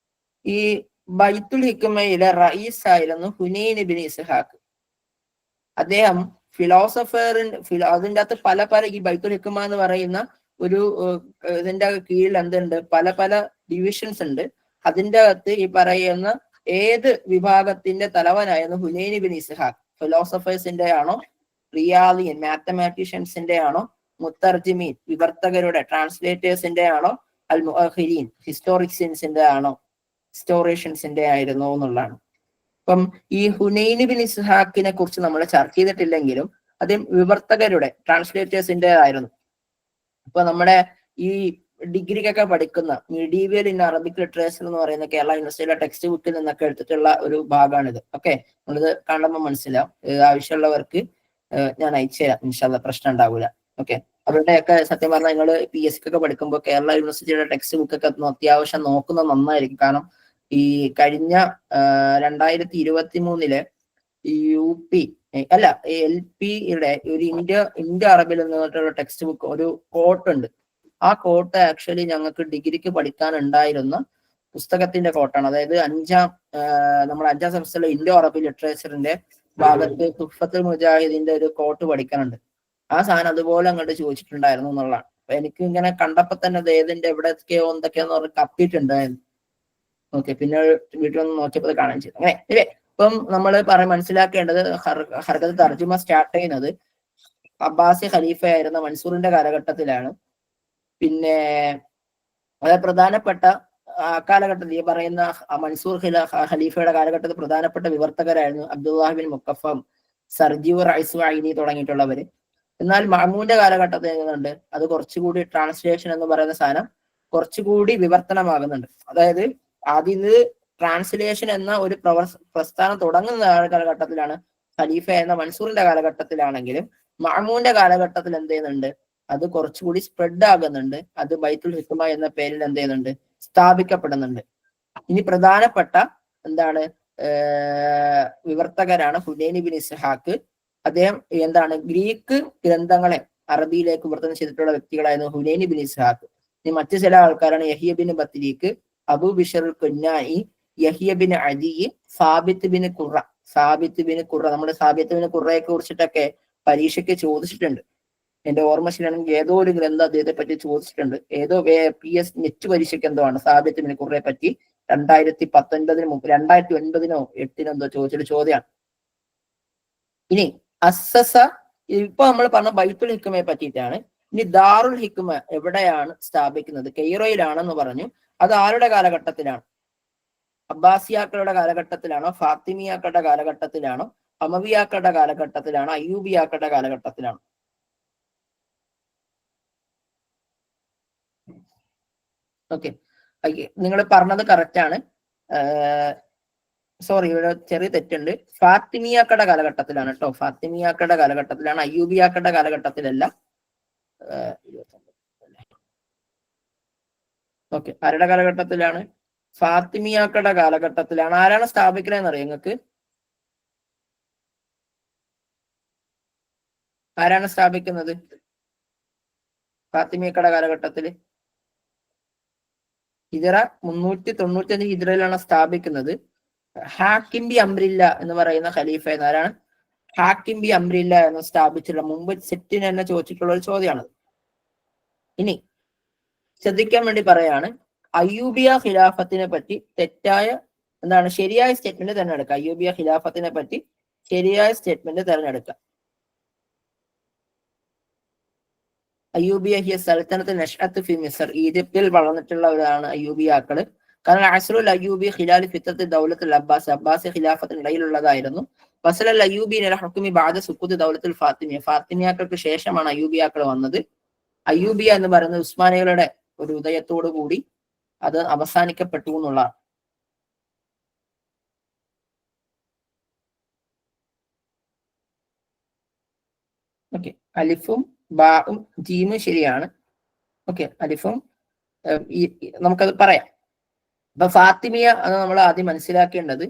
ഈ ബൈത്തുൽ ഹിക്മയിലെ റഈസ് ആയിരുന്നു ഹുനൈൻ ബിൻ ഇസ്ഹാഖ്. അദ്ദേഹം അതിൻ്റെ അകത്ത് പല പല, ഈ ബൈത്തുൽ ഹിക്മ എന്ന് പറയുന്ന ഒരു ഇതിന്റെ കീഴിൽ എന്തുണ്ട്, പല പല ഡിവിഷൻസ് ഉണ്ട്. അതിന്റെ അകത്ത് ഈ പറയുന്ന ഏത് വിഭാഗത്തിന്റെ തലവനായിരുന്നു ഹുനൈൻ ബിൻ ഇസ്ഹാഖ്? ഫിലോസഫേഴ്സിന്റെ ആണോ, റിയാലിയൻ മാത്തമാറ്റീഷ്യൻസിന്റെ ആണോ, മുത്തർജിമീൻ വിവർത്തകരുടെ ട്രാൻസ്ലേറ്റേഴ്സിന്റെ ആണോ, അൽ മുഅഖിരീൻ ഹിസ്റ്റോറിഷ്യൻസിന്റെ ആണോ, ഹിസ്റ്റോറിഷ്യൻസിന്റെ ആയിരുന്നു എന്നുള്ളതാണ്. അപ്പം ഈ ഹുനൈൻ ബിൻ ഇസ്ഹാഖിനെ കുറിച്ച് നമ്മൾ ചർച്ച ചെയ്തിട്ടില്ലെങ്കിലും അദ്ദേഹം വിവർത്തകരുടെ ട്രാൻസ്ലേറ്റേഴ്സിന്റെ ആയിരുന്നു. ഇപ്പൊ നമ്മുടെ ഈ ഡിഗ്രിക്കൊക്കെ പഠിക്കുന്ന മീഡിയവൽ ഇൻ അറബിക് ലിറ്ററേച്ചർ എന്ന് പറയുന്ന കേരള യൂണിവേഴ്സിറ്റിയിലെ ടെക്സ്റ്റ് ബുക്കിൽ നിന്നൊക്കെ എടുത്തിട്ടുള്ള ഒരു ഭാഗമാണിത്. ഓക്കെ, നമ്മളിത് കാണുമ്പോൾ മനസ്സിലാവും. ആവശ്യമുള്ളവർക്ക് ഞാൻ അയച്ചു തരാം, ഇൻഷാല്ലാ, പ്രശ്നം ഉണ്ടാവില്ല. ഓക്കെ, അവരുടെയൊക്കെ സത്യം പറഞ്ഞാൽ നിങ്ങൾ PSC ഒക്കെ പഠിക്കുമ്പോൾ കേരള യൂണിവേഴ്സിറ്റിയുടെ ടെക്സ്റ്റ് ബുക്കൊക്കെ അത്യാവശ്യം നോക്കുന്നത് നന്നായിരിക്കും. കാരണം ഈ കഴിഞ്ഞ 2023 UP അല്ല LPയുടെ ഒരു ഇന്ത്യ അറബിൽ നിന്നിട്ടുള്ള ടെക്സ്റ്റ് ബുക്ക്, ഒരു കോട്ട് ഉണ്ട്. ആ കോട്ട് ആക്ച്വലി ഞങ്ങൾക്ക് ഡിഗ്രിക്ക് പഠിക്കാൻ ഉണ്ടായിരുന്ന പുസ്തകത്തിന്റെ കോട്ടാണ്. അതായത് നമ്മുടെ 5ാം സെമസ്റ്ററിലെ ഇൻഡോ അറബി ലിറ്ററേച്ചറിന്റെ ഭാഗത്ത് തുഫത്തുൽ മുജാഹിദിന്റെ ഒരു കോട്ട് പഠിക്കാനുണ്ട്. ആ സാധനം അതുപോലെ അങ്ങോട്ട് ചോദിച്ചിട്ടുണ്ടായിരുന്നു എന്നുള്ളതാണ്. അപ്പൊ എനിക്ക് ഇങ്ങനെ കണ്ടപ്പോ തന്നെ ഏതിന്റെ എവിടെയൊക്കെയോ എന്തൊക്കെയാന്ന് പറഞ്ഞ് കപ്പിയിട്ടുണ്ടായിരുന്നു. ഓക്കെ, പിന്നെ വീട്ടിൽ ഒന്ന് നോക്കിയപ്പോൾ കാണാൻ ചെയ്തു. അങ്ങനെ ഇല്ലേ, ഇപ്പം നമ്മൾ മനസ്സിലാക്കേണ്ടത് ഹർക്കത്ത് തർജുമ സ്റ്റാർട്ട് ചെയ്യുന്നത് അബ്ബാസി ഖലീഫയായിരുന്ന മൻസൂറിന്റെ കാലഘട്ടത്തിലാണ്. പിന്നെ വളരെ പ്രധാനപ്പെട്ട കാലഘട്ടത്തിൽ ഈ പറയുന്ന മൻസൂർ ഖലീഫയുടെ കാലഘട്ടത്തിൽ പ്രധാനപ്പെട്ട വിവർത്തകരായിരുന്നു അബ്ദുല്ലാഹ് ബിൻ മുക്കഫം, സർജീവ് റൈസു ഐനി തുടങ്ങിയിട്ടുള്ളവര്. എന്നാൽ മഅ്മൂന്റെ കാലഘട്ടത്തിൽ എങ്ങനെയുണ്ട്, അത് കുറച്ചുകൂടി ട്രാൻസ്ലേഷൻ എന്ന് പറയുന്ന സാധനം കുറച്ചുകൂടി വിവർത്തനമാകുന്നുണ്ട്. അതായത് ആദ്യം ട്രാൻസ്ലേഷൻ എന്ന ഒരു പ്രസ്ഥാനം തുടങ്ങുന്ന കാലഘട്ടത്തിലാണ്, ഖലീഫ എന്ന മൻസൂറിന്റെ കാലഘട്ടത്തിലാണെങ്കിലും മഅ്മൂന്റെ കാലഘട്ടത്തിൽ എന്ത് ചെയ്യുന്നുണ്ട്, അത് കുറച്ചുകൂടി സ്പ്രെഡ് ആകുന്നുണ്ട്. അത് ബൈത്തുൽ ഹിക്മ എന്ന പേരിൽ എന്ത് ചെയ്യുന്നുണ്ട്, സ്ഥാപിക്കപ്പെടുന്നുണ്ട്. ഇനി പ്രധാനപ്പെട്ട എന്താണ് വിവർത്തകരാണ് ഹുനൈൻ ബിൻ ഇസ്ഹാഖ്. അദ്ദേഹം എന്താണ് ഗ്രീക്ക് ഗ്രന്ഥങ്ങളെ അറബിയിലേക്ക് വിവർത്തനം ചെയ്തിട്ടുള്ള വ്യക്തികളായിരുന്നു ഹുനൈൻ ബിൻ ഇസ്ഹാഖ്. ഇനി മറ്റു ചില ആൾക്കാരാണ് യഹ്യ ബിൻ ബത്ലീക്ക്, അബൂ ബിഷർ കുന്നായി, യഹ്യ ബിൻ അദി, സാബിത്ത് ബിൻ ഖുറ. നമ്മുടെ സാബിത്ത് ബിൻ ഖുറയെ കുറിച്ചിട്ടൊക്കെ പരീക്ഷയ്ക്ക് ചോദിച്ചിട്ടുണ്ട്. എന്റെ ഓർമ്മ ശരിയാണെങ്കിൽ ഏതോ ഒരു ഗ്രന്ഥം അദ്ദേഹത്തെ പറ്റി ചോദിച്ചിട്ടുണ്ട്. ഏതോ PS നെറ്റ് പരീക്ഷയ്ക്ക് എന്തോ ആണ് സാബിത്ത് ബിൻ ഖുറയെ പറ്റി 2019 2009 2008 എന്തോ ചോദിച്ചൊരു ചോദ്യമാണ്. ഇനി ഇപ്പൊ നമ്മൾ പറഞ്ഞ ബൈത്തുൽ ഹിക്മയെ പറ്റിയിട്ടാണ്. ഇനി ദാറുൽ ഹിക്മ എവിടെയാണ് സ്ഥാപിക്കുന്നത്? കെയ്റോയിലാണെന്ന് പറഞ്ഞു. അത് ആരുടെ കാലഘട്ടത്തിലാണ്? അബ്ബാസിയാക്കളുടെ കാലഘട്ടത്തിലാണോ, ഫാത്തിമിയാക്കളുടെ കാലഘട്ടത്തിലാണോ, അമവിയാക്കളുടെ കാലഘട്ടത്തിലാണോ, അയ്യൂബിയാക്കളുടെ കാലഘട്ടത്തിലാണോ? ഓക്കെ, നിങ്ങൾ പറഞ്ഞത് കറക്റ്റ് ആണ്. സോറി, ഇവിടെ ചെറിയ തെറ്റുണ്ട്. ഫാത്തിമിയാക്കളുടെ കാലഘട്ടത്തിലാണ് കേട്ടോ, ഫാത്തിമിയാക്കളുടെ കാലഘട്ടത്തിലാണ്, അയ്യൂബിയാക്കളുടെ കാലഘട്ടത്തിലല്ല. ഓക്കെ, ആരുടെ കാലഘട്ടത്തിലാണ്? ഫാത്തിമിയാക്കളുടെ കാലഘട്ടത്തിലാണ്. ആരാണ് സ്ഥാപിക്കണേന്ന് അറിയാം നിങ്ങൾക്ക്? ആരാണ് സ്ഥാപിക്കുന്നത് ഫാത്തിമിയാക്കളുടെ കാലഘട്ടത്തില്? ഹിജറ 395 ഹിജറയിലാണ് സ്ഥാപിക്കുന്നത്. ഹാക്കിം ബി അംറില്ല എന്ന് പറയുന്ന ഖലീഫ ആരാണ്? ഹാക്കിം ബി അംറില്ല എന്ന് സ്ഥാപിച്ചിട്ടുള്ള, മുമ്പ് സെറ്റിന് തന്നെ ചോദിച്ചിട്ടുള്ള ഒരു ചോദ്യമാണ്. ഇനി ശ്രദ്ധിക്കാൻ വേണ്ടി പറയാണ്, അയ്യൂബിയ ഖിലാഫത്തിനെ പറ്റി ശരിയായ സ്റ്റേറ്റ്മെന്റ് തിരഞ്ഞെടുക്കുക. അയ്യൂബിയ ഖിലാഫത്തിനെ പറ്റി ശരിയായ സ്റ്റേറ്റ്മെന്റ് തിരഞ്ഞെടുക്കുക. അയ്യൂബിയ ഹിയ സൽത്തനത്ത് നഷ്അത്ത് ഫി മിസർ, ഈജിപ്തിൽ വളർന്നിട്ടുള്ളവരാണ് അയ്യൂബിയാക്കള്. കാരണം അസ്റുൽ അയ്യൂബി ഖിലാലി ഫിത്രത്ത് ദൗലത്തുൽ അബ്ബാസ്, അബ്ബാസി ഖിലാഫത്തിന് ഇടയിലുള്ളതായിരുന്നു. ഫസലൽ അയ്യൂബി അല ഹുക്മി ബഅദ സുഖൂത്ത് ദൗലത്തുൽ ഫാത്തിമിയ, ഫാത്തിമിയാക്കൾക്ക് ശേഷമാണ് അയ്യൂബിയാക്കൾ വന്നത്. അയ്യൂബിയ എന്ന് പറയുന്നത് ഉസ്മാനികളുടെ ഒരു ഉദയത്തോടു കൂടി അത് അവസാനിക്കപ്പെട്ടു എന്നുള്ളതാണ്. ഓക്കെ, അലിഫും ബാവും ജീമും ശരിയാണ്. ഓക്കെ, അലിഫും നമുക്കത് പറയാം. അപ്പൊ ഫാത്തിമിയ അത് നമ്മൾ ആദ്യം മനസ്സിലാക്കേണ്ടത്,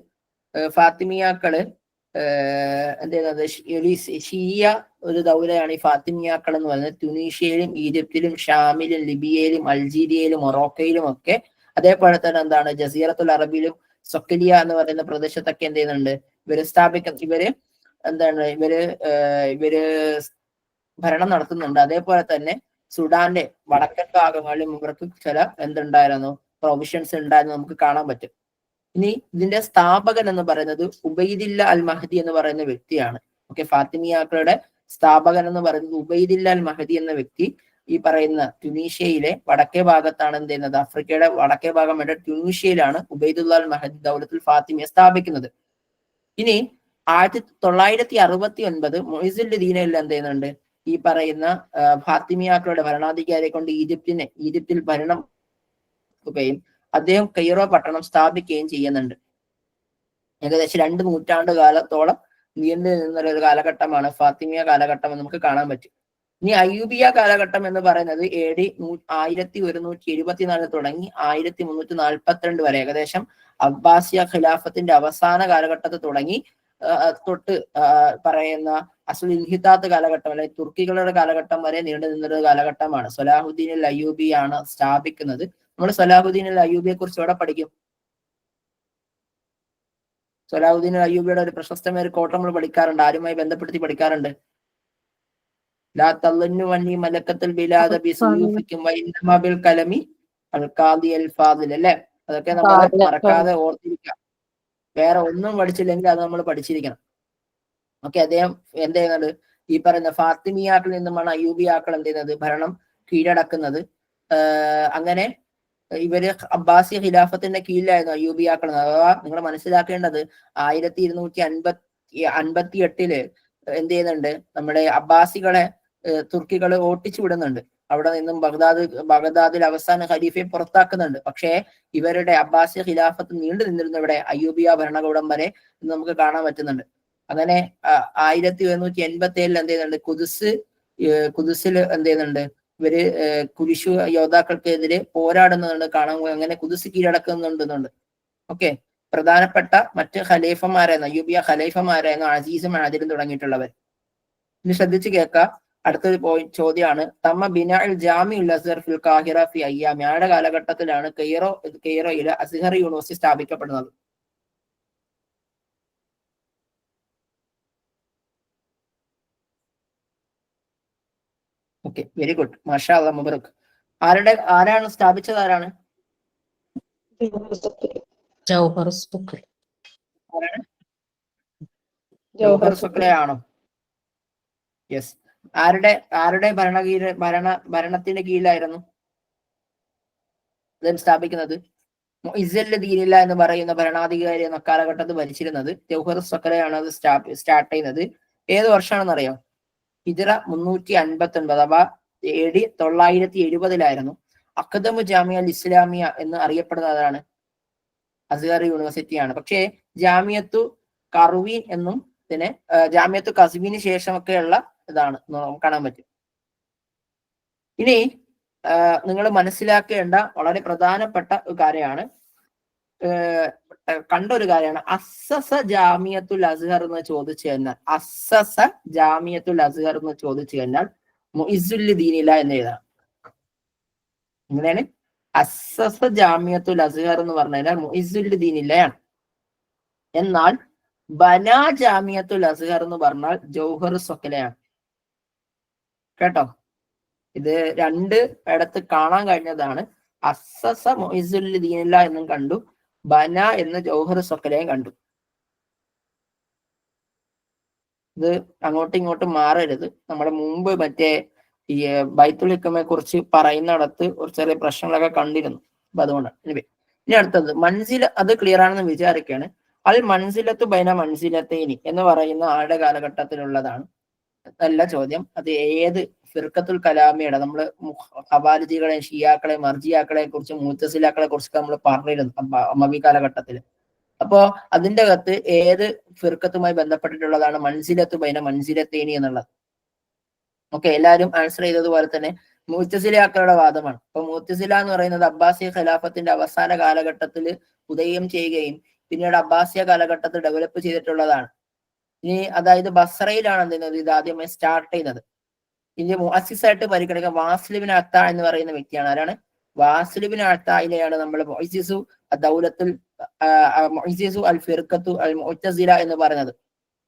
ഫാത്തിമിയാക്കള് എന്താണ് ഷിയ ഒരു ദൗലയാണ് ഈ ഫാത്തിമിയാക്കൾ എന്ന് പറയുന്നത്. ട്യൂണീഷ്യയിലും ഈജിപ്തിലും ഷാമിലും ലിബിയയിലും അൾജീരിയയിലും മൊറോക്കയിലും ഒക്കെ, അതേപോലെ തന്നെ എന്താണ് ജസീറത്തുൽ അറബിയിലും സൊക്കലിയ എന്ന് പറയുന്ന പ്രദേശത്തൊക്കെ എന്ത് ചെയ്യുന്നുണ്ട്, ഇവര് എന്താണ് ഇവര് ഭരണം നടത്തുന്നുണ്ട്. അതേപോലെ തന്നെ സുഡാന്റെ വടക്കൻ ഭാഗങ്ങളിലും ഇവർക്ക് ചില എന്തുണ്ടായിരുന്നു, പ്രൊവിഷൻസ് ഉണ്ടായിരുന്നു നമുക്ക് കാണാൻ പറ്റും. ഇനി ഇതിന്റെ സ്ഥാപകൻ എന്ന് പറയുന്നത് ഉബൈദില്ല അൽ മഹദി എന്ന് പറയുന്ന വ്യക്തിയാണ്. ഓക്കെ, ഫാത്തിമിയാക്കളുടെ സ്ഥാപകൻ എന്ന് പറയുന്നത് ഉബൈദില്ല അൽ മഹദി എന്ന വ്യക്തി ഈ പറയുന്ന ട്യൂണീഷ്യയിലെ വടക്കേ ഭാഗത്താണ് എന്ത് ചെയ്യുന്നത്, ആഫ്രിക്കയുടെ വടക്കേ ഭാഗമായിട്ട് ട്യൂണീഷ്യയിലാണ് ഉബൈദുല്ല അൽ മഹദി ദൗലത്തുൽ ഫാത്തിമിയെ സ്ഥാപിക്കുന്നത്. ഇനി 1969 മൊയ്സുദ്ദീനിൽ എന്ത് ചെയ്യുന്നുണ്ട്, ഈ പറയുന്ന ഫാത്തിമിയാക്കളുടെ ഭരണാധികാരിയെ കൊണ്ട് ഈജിപ്തിൽ ഭരണം അദ്ദേഹം കൈറോ പട്ടണം സ്ഥാപിക്കുകയും ചെയ്യുന്നുണ്ട്. ഏകദേശം 2 നൂറ്റാണ്ട് കാലത്തോളം നീണ്ടു നിന്നുള്ള ഒരു കാലഘട്ടമാണ് ഫാത്തിമിയ കാലഘട്ടം എന്ന് നമുക്ക് കാണാൻ പറ്റും. ഇനി അയ്യൂബിയ കാലഘട്ടം എന്ന് പറയുന്നത് AD 1174 തുടങ്ങി 1342 വരെ, ഏകദേശം അബ്ബാസിയ ഖിലാഫത്തിന്റെ അവസാന കാലഘട്ടത്തിൽ തുടങ്ങി തൊട്ട് പറയുന്ന അസുൽ ഇൻഹിതാത്ത് കാലഘട്ടം അല്ലെങ്കിൽ തുർക്കികളുടെ കാലഘട്ടം വരെ നീണ്ടു നിന്നൊരു കാലഘട്ടമാണ്. സലാഹുദ്ദീൻ അൽ അയ്യൂബിയാണ് സ്ഥാപിക്കുന്നത്. നമ്മൾ സലാഹുദ്ദീൻ അൽ അയ്യൂബിയെ കുറിച്ച് എവിടെ പഠിക്കും? സലാഹുദ്ദീൻ അൽ അയ്യൂബിയുടെ ഒരു പ്രശസ്തമായ ഒരു കോട്ട നമ്മൾ പഠിക്കാറുണ്ട്, ആരുമായി ബന്ധപ്പെടുത്തി പഠിക്കാറുണ്ട്. ലാ തളന്നു വന്നി മലക്കത്തുൽ ബിലാദ ബിസുയൂഫിക്കും വഇന്നമാ ബിൽ കലമി അൽ ഖാദി അൽ ഫാദിൽ, അല്ലേ? അതൊക്കെ നമ്മൾ മറക്കാതെ ഓർത്തിരിക്കാം. വേറെ ഒന്നും പഠിച്ചില്ലെങ്കിൽ അത് നമ്മൾ പഠിച്ചിരിക്കണം. ഓക്കെ, അദ്ദേഹം എന്ത് ചെയ്യുന്നത്, ഈ പറയുന്ന ഫാത്തിമിയാക്കളിൽ നിന്നുമാണ് അയ്യൂബിയാക്കൾ എന്ത് ചെയ്യുന്നത്, ഭരണം കീഴടക്കുന്നത്. അങ്ങനെ ഇവര് അബ്ബാസി ഖിലാഫത്തിന്റെ കീഴിലായിരുന്നു അയ്യൂബിയാക്കൾ. അഥവാ നിങ്ങൾ മനസ്സിലാക്കേണ്ടത് 1258 എന്ത് ചെയ്യുന്നുണ്ട്, നമ്മുടെ അബ്ബാസികളെ തുർക്കികൾ ഓട്ടിച്ചു വിടുന്നുണ്ട്. അവിടെ നിന്നും ബഗ്ദാദിൽ അവസാന ഖലീഫയെ പുറത്താക്കുന്നുണ്ട്. പക്ഷേ ഇവരുടെ അബ്ബാസി ഖിലാഫത്ത് നീണ്ടു നിന്നിരുന്ന ഇവിടെ അയ്യൂബിയ ഭരണകൂടം വരെ നമുക്ക് കാണാൻ പറ്റുന്നുണ്ട്. അങ്ങനെ 1187 എന്ത് ചെയ്യുന്നുണ്ട്, കുദുസിൽ എന്ത് ചെയ്യുന്നുണ്ട്, ഇവര് കുരിശു യോദ്ധാക്കൾക്കെതിരെ പോരാടുന്നുണ്ട് കാണാൻ. അങ്ങനെ കുദുസ് കീഴടക്കുന്നുണ്ടെന്നുണ്ട്. ഓക്കെ, പ്രധാനപ്പെട്ട മറ്റ് ഖലീഫമാരായിരുന്നു അയ്യൂബിയ ഖലീഫമാരായിരുന്നു അസീസും ആദിലും തുടങ്ങിയിട്ടുള്ളവർ. ഇനി ശ്രദ്ധിച്ച് കേൾക്കാം. അടുത്തൊരു ചോദ്യമാണ്, തമ്മ ബിനാഇൽ ജാമിഉൽ അസ്ഹർ ഫിൽ ഖാഹിറ ഫി അയ്യാമി, ആരുടെ കാലഘട്ടത്തിലാണ് കെയ്റോയിലെ അസ്ഹർ യൂണിവേഴ്സിറ്റി സ്ഥാപിക്കപ്പെടുന്നത്? ഓക്കെ, വെരി ഗുഡ്, മാഷാ അല്ലാഹ്, മുബറക്. ആരാണ് സ്ഥാപിച്ചത്? ആരാണ്? ജൗഹർ സുഖ്രി. ജൗഹർ സുഖ്രി ആണോ? യെസ്. ആരുടെ ഭരണത്തിന്റെ കീഴിലായിരുന്നു ഇത് സ്ഥാപിക്കുന്നത്? മുഇസ്സുദ്ദീനില്ല എന്ന് പറയുന്ന ഭരണാധികാരി എന്ന കാലഘട്ടത്തിൽ ഭരിച്ചിരുന്നത് ജൗഹർ സുഖ്രിയാണ്. അത് സ്റ്റാർട്ട് ചെയ്യുന്നത് ഏത് വർഷമാണെന്ന് അറിയോ? ഹിജ്റ 359 അഥവാ AD 970 അഖദമു ജാമിയ അൽ ഇസ്ലാമിയ എന്ന് അറിയപ്പെടുന്നതാണ് അസ്ഹർ യൂണിവേഴ്സിറ്റിയാണ്. പക്ഷേ ജാമിയത്തു കർവീൻ എന്നും ഇതിനെ ജാമിയത്തു കസ്വീന് ശേഷമൊക്കെയുള്ള ഇതാണ് കാണാൻ പറ്റും. ഇനി നിങ്ങൾ മനസ്സിലാക്കേണ്ട വളരെ പ്രധാനപ്പെട്ട ഒരു കാര്യമാണ്, കണ്ടൊരു കാര്യമാണ്, അസ്സസ ജാമിയത്തുൽ അസ്ഹർ എന്ന് ചോദിച്ചു കഴിഞ്ഞാൽ, അസ്സസ ജാമിയത്തുൽ അസ്ഹർ എന്ന് ചോദിച്ചു കഴിഞ്ഞാൽ മുഇസ്സുദ്ദീനില്ല എന്ന് എഴുതാം. എങ്ങനെയാണ്? അസ്സസ ജാമിയത്തുൽ അസ്ഹർ എന്ന് പറഞ്ഞു കഴിഞ്ഞാൽ മുഇസ്സുദ്ദീനില്ലയാണ്. എന്നാൽ ബനാ ജാമിയത്തുൽ അസ്ഹർ എന്ന് പറഞ്ഞാൽ ജൗഹർ സുഖ്രിയാണ്. കേട്ടോ, ഇത് 2 ഇടത്ത് കാണാൻ കഴിഞ്ഞതാണ്. അസ്സസ മുഇസ്സുദ്ദീനില്ല എന്നും കണ്ടു, ബന എന്ന് ജൗഹർ സുഖ്രിയും കണ്ടു. ഇത് അങ്ങോട്ടും ഇങ്ങോട്ടും മാറരുത്. നമ്മുടെ മുമ്പ് മറ്റേ ഈ ബൈത്തുൽ ഹിക്കമയെ കുറിച്ച് പറയുന്നിടത്ത് ഒരു ചെറിയ പ്രശ്നങ്ങളൊക്കെ കണ്ടിരുന്നു. അപ്പൊ അതുകൊണ്ടാണ്. ഇനി അടുത്തത് മൻസില, അത് ക്ലിയർ ആണെന്ന് വിചാരിക്കുകയാണ്. അൽ മൻസിലത്ത് ബൈന മൻസിലത്തേനി എന്ന് പറയുന്ന ആരുടെ കാലഘട്ടത്തിലുള്ളതാണ്? നല്ല ചോദ്യം. അത് ഏത് ഫിർഖത്തുൽ കലാമിയുടെ, നമ്മള് ഖവാരിജികളെയും ഷിയാക്കളെയും മർജിയാക്കളെ കുറിച്ചും മുഅ്തസിലാക്കളെ കുറിച്ചൊക്കെ നമ്മൾ പറഞ്ഞിരുന്നു അമവി കാലഘട്ടത്തിൽ. അപ്പോ അതിന്റെ അകത്ത് ഏത് ഫിർഖത്തുമായി ബന്ധപ്പെട്ടിട്ടുള്ളതാണ് മൻസിലത്ത് ബൈന മൻസിലത്തേനി എന്നുള്ളത്? ഓക്കെ, എല്ലാവരും ആൻസർ ചെയ്തതുപോലെ തന്നെ മുഅ്തസിലാക്കളുടെ വാദമാണ്. അപ്പൊ മുഅ്തസില എന്ന് പറയുന്നത് അബ്ബാസിയ ഖിലാഫത്തിന്റെ അവസാന കാലഘട്ടത്തിൽ ഉദയം ചെയ്യുകയും പിന്നീട് അബ്ബാസിയ കാലഘട്ടത്തിൽ ഡെവലപ്പ് ചെയ്തിട്ടുള്ളതാണ്. ഇനി അതായത് ബസ്രയിലാണ് എന്തെയ്യുന്നത്, ഇത് ആദ്യമായി സ്റ്റാർട്ട് ചെയ്യുന്നത്. ഇനി മുഅസ്സിസായിട്ട് പരിഗണിക്കുക വാസിലിബിൻ അത്ത എന്ന് പറയുന്ന വ്യക്തിയാണ്. ആരാണ്? വാസിലിബിൻ അത്തയിലെയാണ് നമ്മൾ മുഅസ്സിസു ദൗലത്തുൽ മുഅസ്സിസു അൽ ഫിർഖത്തു അൽ മുഅ്തസില എന്ന് പറയുന്നത്.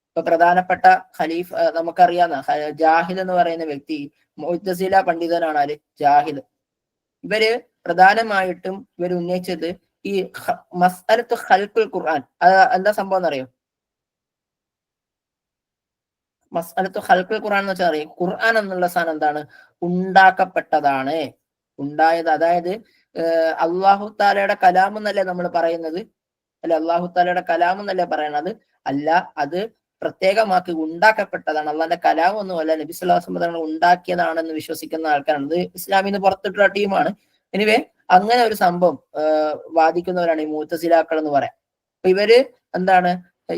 ഇപ്പൊ പ്രധാനപ്പെട്ട ഖലീഫ് നമുക്കറിയാവുന്ന ജാഹിദ് എന്ന് പറയുന്ന വ്യക്തി മുഅ്തസില പണ്ഡിതനാണ്. ആര്? ജാഹിദ്. ഇവര് പ്രധാനമായിട്ടും ഇവർ ഉന്നയിച്ചത് ഈ മസ്അലത്തു ഖൽഖുൽ ഖുർആൻ. എന്താ സംഭവം എന്നറിയോ? മസ്അലത്തു ഖൽഖുൽ ഖുർആൻ എന്ന് വെച്ചാൽ അറിയാം, ഖുർആൻ എന്നുള്ള സാധനം എന്താണ്? ഉണ്ടാക്കപ്പെട്ടതാണ്, ഉണ്ടായത്. അതായത് അള്ളാഹു താലയുടെ കലാം എന്നല്ലേ നമ്മൾ പറയുന്നത്? അല്ലെ, അള്ളാഹു താലയുടെ കലാം എന്നല്ലേ പറയണത്? അല്ല, അത് പ്രത്യേകമാക്കി ഉണ്ടാക്കപ്പെട്ടതാണ്. അള്ളാന്റെ കലാം ഒന്നുമല്ല, നബി സ്വല്ലല്ലാഹു അലൈഹി വസല്ലം ഉണ്ടാക്കിയതാണെന്ന് വിശ്വസിക്കുന്ന ആൾക്കാരാണ്. ഇത് ഇസ്ലാമിൽ നിന്ന് പുറത്തിട്ടുള്ള ടീമാണ്. എനിവേ, അങ്ങനെ ഒരു സംഭവം വാദിക്കുന്നവരാണ് ഈ മുഅ്തസിലാക്കൾ എന്ന് പറയാം. അപ്പൊ ഇവര് എന്താണ്,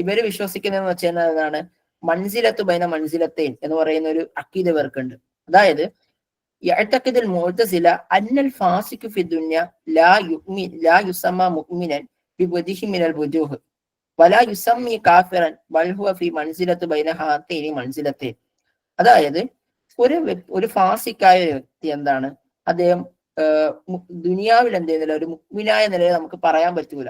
ഇവര് വിശ്വസിക്കുന്നതെന്ന് വെച്ചാൽ എന്താണ്? മൻസിലത്തു ബൈന മൻസിലത്തൈൻ എന്ന് പറയുന്ന ഒരു അഖീദ ഇവർക്കുണ്ട്. അതായത് യഅ്തഖിദുൽ മുഅ്തസില അന്നൽ ഫാസിഖു ഫി ദുനിയ ലാ യുസമ്മ മുഅ്മിനൻ ബിവജ്ഹി മിനൽ വുജൂഹ് വലാ യുസമ്മി കാഫിറൻ ബൽ ഹുവ ഫി മൻസിലത്തു ബൈന ഹാതൈനി മൻസിലത്തൈൻ. അതായത് ഒരു ഫാസിക്കായ ഒരു വ്യക്തി എന്താണ്, അദ്ദേഹം ദുനിയാവിൽ എന്ത് ചെയ്യുന്നില്ല, ഒരു മുഅ്മിനായ നിലയിൽ നമുക്ക് പറയാൻ പറ്റൂല,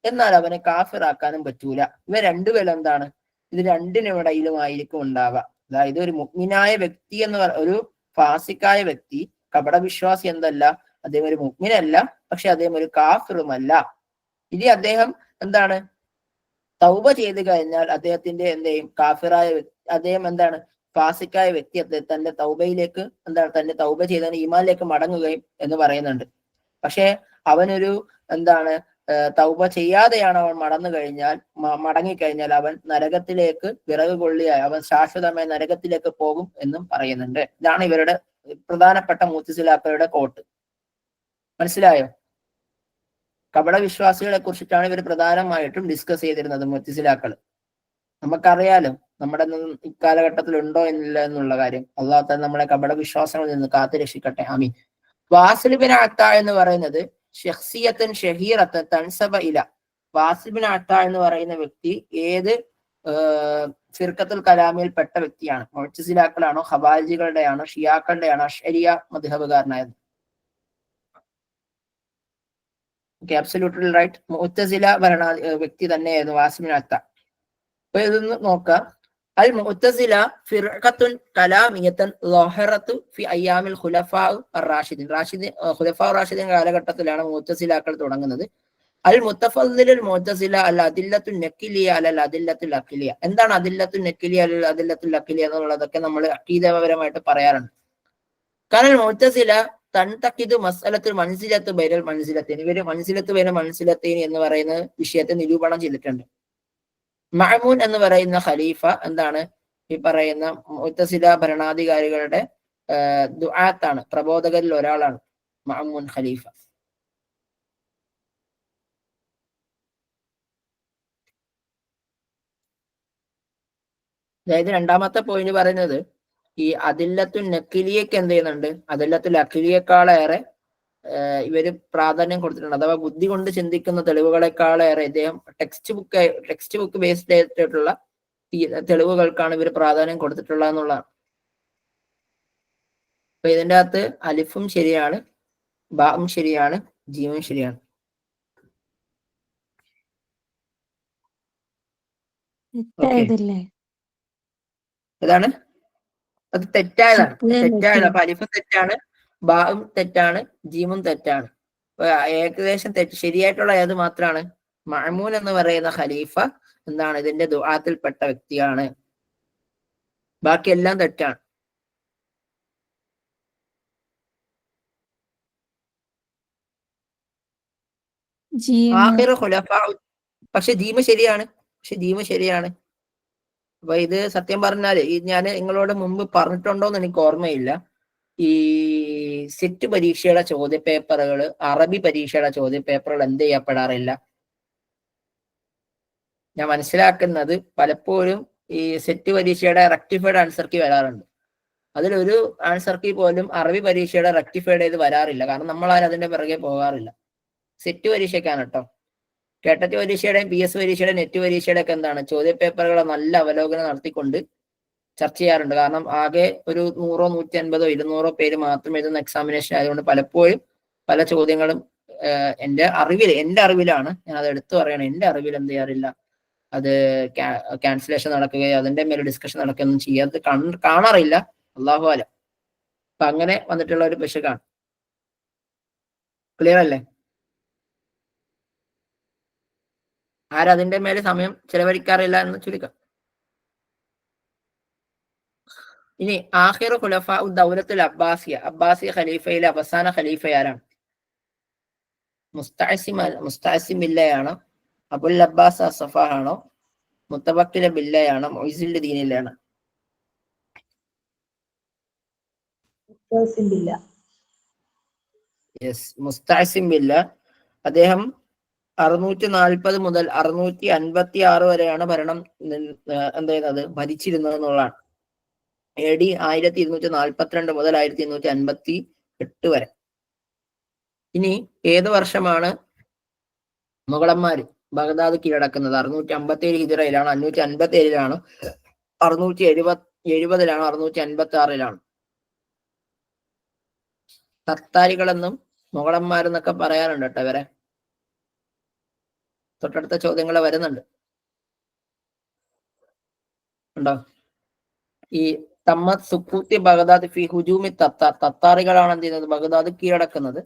എന്നാൽ അവനെ കാഫിറാക്കാനും പറ്റൂല. ഇവ രണ്ടുപേരും എന്താണ്, ഇത് രണ്ടിനിടയിലുമായിരിക്കും ഉണ്ടാവുക. അതായത് ഒരു മുഅ്മിനായ വ്യക്തി എന്ന് ഒരു ഫാസിക്കായ വ്യക്തി, കപടവിശ്വാസി എന്തല്ല, അദ്ദേഹം ഒരു മുഅ്മിനല്ല, പക്ഷെ അദ്ദേഹം ഒരു കാഫിറുമല്ല. ഇനി അദ്ദേഹം എന്താണ്, തൗബ ചെയ്ത് കഴിഞ്ഞാൽ അദ്ദേഹത്തിന്റെ എന്തെയും കാഫിറായ അദ്ദേഹം എന്താണ്, ഫാസിക്കായ വ്യക്തി തന്റെ തൗബയിലേക്ക് എന്താണ്, തന്റെ തൗബ ചെയ്തതിന് ഈമാനിലേക്ക് മടങ്ങുകയും എന്ന് പറയുന്നുണ്ട്. പക്ഷെ അവനൊരു എന്താണ്, തൗബ ചെയ്യാതെയാണ് അവൻ മടങ്ങിക്കഴിഞ്ഞാൽ അവൻ നരകത്തിലേക്ക് വിറക് കൊള്ളിയായി അവൻ ശാശ്വതമായ നരകത്തിലേക്ക് പോകും എന്നും പറയുന്നുണ്ട്. ഇതാണ് ഇവരുടെ പ്രധാനപ്പെട്ട മുഅ്തസിലാക്കളുടെ കോട്ട്. മനസ്സിലായോ? കപട വിശ്വാസികളെ കുറിച്ചിട്ടാണ് ഇവർ പ്രധാനമായിട്ടും ഡിസ്കസ് ചെയ്തിരുന്നത് മുഅ്തസിലാക്കൾ. നമുക്കറിയാലോ നമ്മുടെ ഇക്കാലഘട്ടത്തിൽ ഉണ്ടോ എന്നില്ല എന്നുള്ള കാര്യം. അല്ലാഹു തആല നമ്മളെ കപട വിശ്വാസങ്ങളിൽ നിന്ന് കാത്തു രക്ഷിക്കട്ടെ, ആമീൻ. വാസിൽ ബിൻ അത്ത എന്ന് പറയുന്നത് ഷഖ്സിയത്തൻ ഷഹീറത്തൻ തൻസബ ഇല. വാസിൽ ബിൻ അത്ത എന്ന് പറയുന്ന വ്യക്തി ഏത് ഫിർഖത്തുൽ കലാമിൽ പെട്ട വ്യക്തിയാണ്? മുഅ്തസിലാക്കളാണോ, ഖവാരിജികളുടെയാണോ, ഷിയാക്കളുടെയാണോ, അശ്അരിയ മദ്ഹബുകാരനായത്? Okay, absolutely right. മുഅ്തസില വ്യക്തി തന്നെയായിരുന്നു വാസിൽ ബിൻ അത്ത. അപ്പൊ ഇതൊന്ന് നോക്കാം. അൽ മുഅ്തസില ഫിർഖത്തുൻ കലാമിയത്തൻ ളഹറത്തു ഫി അയ്യാമിൽ ഖുലഫാ അർ-റാഷിദീൻ. ഖുലഫാ റാഷിദീൻ കാലഘട്ടത്തിലാണ് മുഅ്തസിലാക്കൾ തുടങ്ങുന്നത്. അൽ മുത്തഫദ്ദിലുൽ മുഅ്തസില അൽ അദില്ലത്തുൻ നഖിലിയ അലൽ അദില്ലത്തുൽ അഖ്ലിയ. എന്താണ് അദില്ലത്തുൻ നഖിലിയ അലൽ അദില്ലത്തുൽ അഖ്ലിയ എന്നുള്ളതൊക്കെ നമ്മൾ അഖീദപരമായിട്ട് പറയാറുണ്ട്. കാരണം മുഅ്തസില തൻതഖിദു മസ്അലത്തുൽ മൻസിലത്തു ബൈനൽ മൻസിലത്തൈൻ. ഇവര് മൻസിലത്തു ബൈന മൻസിലത്തൈൻ എന്ന് പറയുന്ന വിഷയത്തെ നിരൂപണം ചെയ്തിട്ടുണ്ട്. മഅ്മൂൻ എന്ന് പറയുന്ന ഖലീഫ എന്താണ്, ഈ പറയുന്ന മുഅ്തസില ഭരണാധികാരികളുടെ ദുആത്താണ്, പ്രബോധകരിൽ ഒരാളാണ് മഅ്മൂൻ ഖലീഫ. അതായത് രണ്ടാമത്തെ പോയിന്റ് പറയുന്നത് ഈ അദില്ലത്തുൻ നഖിലിയക്ക് എന്ത് ചെയ്യുന്നുണ്ട്, അദില്ലത്തുൽ അഖ്ലിയേക്കാളേറെ ഇവര് പ്രാധാന്യം കൊടുത്തിട്ടുണ്ട്. അഥവാ ബുദ്ധി കൊണ്ട് ചിന്തിക്കുന്ന തെളിവുകളെക്കാളേറെ ഇദ്ദേഹം ടെക്സ്റ്റ് ബുക്ക് ബേസ്ഡ് ആയിട്ടുള്ള തെളിവുകൾക്കാണ് ഇവർ പ്രാധാന്യം കൊടുത്തിട്ടുള്ളത് എന്നുള്ളതാണ്. അപ്പൊ ഇതിന്റെ അകത്ത് അലിഫും ശരിയാണ്, ബാവും ശരിയാണ്, ജീമും ശരിയാണ്. ഏതാണ്? അത് തെറ്റായതാണ്. അപ്പൊ അലിഫ് തെറ്റാണ്, ബാവും തെറ്റാണ്, ജീമും തെറ്റാണ്. ഏകദേശം ശരിയായിട്ടുള്ള ഏത് മാത്രമാണ്? മഅ്മൂൻ എന്ന് പറയുന്ന ഖലീഫ എന്താണ്, ഇതിന്റെ ദുആത്തിൽപ്പെട്ട വ്യക്തിയാണ്. ബാക്കിയെല്ലാം തെറ്റാണ്. ആഖിറു ഖുലഫാ, പക്ഷെ ജീമ് ശരിയാണ്. അപ്പൊ ഇത് സത്യം പറഞ്ഞാല് ഞാൻ നിങ്ങളോട് മുമ്പ് പറഞ്ഞിട്ടുണ്ടോന്ന് എനിക്ക് ഓർമ്മയില്ല. ഈ സെറ്റ് പരീക്ഷയുടെ ചോദ്യപേപ്പറുകൾ, അറബി പരീക്ഷയുടെ ചോദ്യപേപ്പറുകൾ എന്ത് ചെയ്യപ്പെടാറില്ല. ഞാൻ മനസ്സിലാക്കുന്നത് പലപ്പോഴും ഈ സെറ്റ് പരീക്ഷയുടെ റെക്ടിഫൈഡ് ആൻസർ കീ വരാറുണ്ട്. അതിലൊരു ആൻസർ കീ പോലും അറബി പരീക്ഷയുടെ റെക്ടിഫൈഡ് ചെയ്ത് വരാറില്ല. കാരണം നമ്മളാരും അതിന്റെ പിറകെ പോകാറില്ല. സെറ്റ് പരീക്ഷയ്ക്കാണ് കേട്ടോ. കേട്ടറ്റ് പരീക്ഷയുടെയും PS പരീക്ഷയുടെയും നെറ്റ് പരീക്ഷയുടെ ഒക്കെ എന്താണ് ചോദ്യപേപ്പറുകളെ നല്ല അവലോകനം നടത്തിക്കൊണ്ട് ചർച്ച ചെയ്യാറുണ്ട്. കാരണം ആകെ ഒരു 100, 150, 200 പേര് മാത്രം എഴുതുന്ന എക്സാമിനേഷൻ ആയതുകൊണ്ട് പലപ്പോഴും പല ചോദ്യങ്ങളും എൻ്റെ അറിവിലാണ്, ഞാൻ അത് എടുത്തു പറയണം, എൻ്റെ അറിവിൽ എന്ത് ചെയ്യാറില്ല, അത് ക്യാൻസലേഷൻ നടക്കുകയോ അതിന്റെ മേലെ ഡിസ്കഷൻ നടക്കുകയൊന്നും ചെയ്യാതെ കാണാറില്ല. അള്ളാഹു അലം. അപ്പൊ അങ്ങനെ വന്നിട്ടുള്ള ഒരു പിശകാണ്. ക്ലിയർ അല്ലേ? ആരതിന്റെ മേലെ സമയം ചെലവഴിക്കാറില്ല എന്ന് ചുരുക്കം. ഇനി ആഖിറു ഖുലഫാ ദൗലത്തുൽ അബ്ബാസിയ ഖലീഫയിലെ അവസാന ഖലീഫ ആരാണ്? മുസ്തഅസിം ബില്ലയാണോ? അബുൽ അബ്ബാസ് അസഫാഹ് ആണോ? മുത്തവക്കില ബില്ലയാണോ? മൊയ്സുദ്ദീനിലാണ്? യെസ്, മുസ്തഅസിം ബില്ല. അദ്ദേഹം 640 മുതൽ 656 വരെയാണ് ഭരണം എന്ത് ചെയ്യുന്നത്, ഭരിച്ചിരുന്നത് എന്നുള്ളതാണ്. AD 1242 മുതൽ 1258 വരെ. ഇനി ഏത് വർഷമാണ് മുഗളന്മാര് ബഗ്ദാദ് കീഴടക്കുന്നത്? 657 ഹിജറയിലാണ്, 557 670 656 തത്താരികളെന്നും മുഗളന്മാരെന്നൊക്കെ പറയാറുണ്ട് കേട്ടോ ഇവരെ. തൊട്ടടുത്ത ചോദ്യങ്ങൾ വരുന്നുണ്ട് ഉണ്ടോ? ഈ തമ്മത് സുക്കൂത്തി ബഗ്ദാദ് ഫി ഹുജൂമി തത്താറികളാണ് എന്ത് ചെയ്യുന്നത്, ബഗ്ദാദ് കീഴടക്കുന്നത്.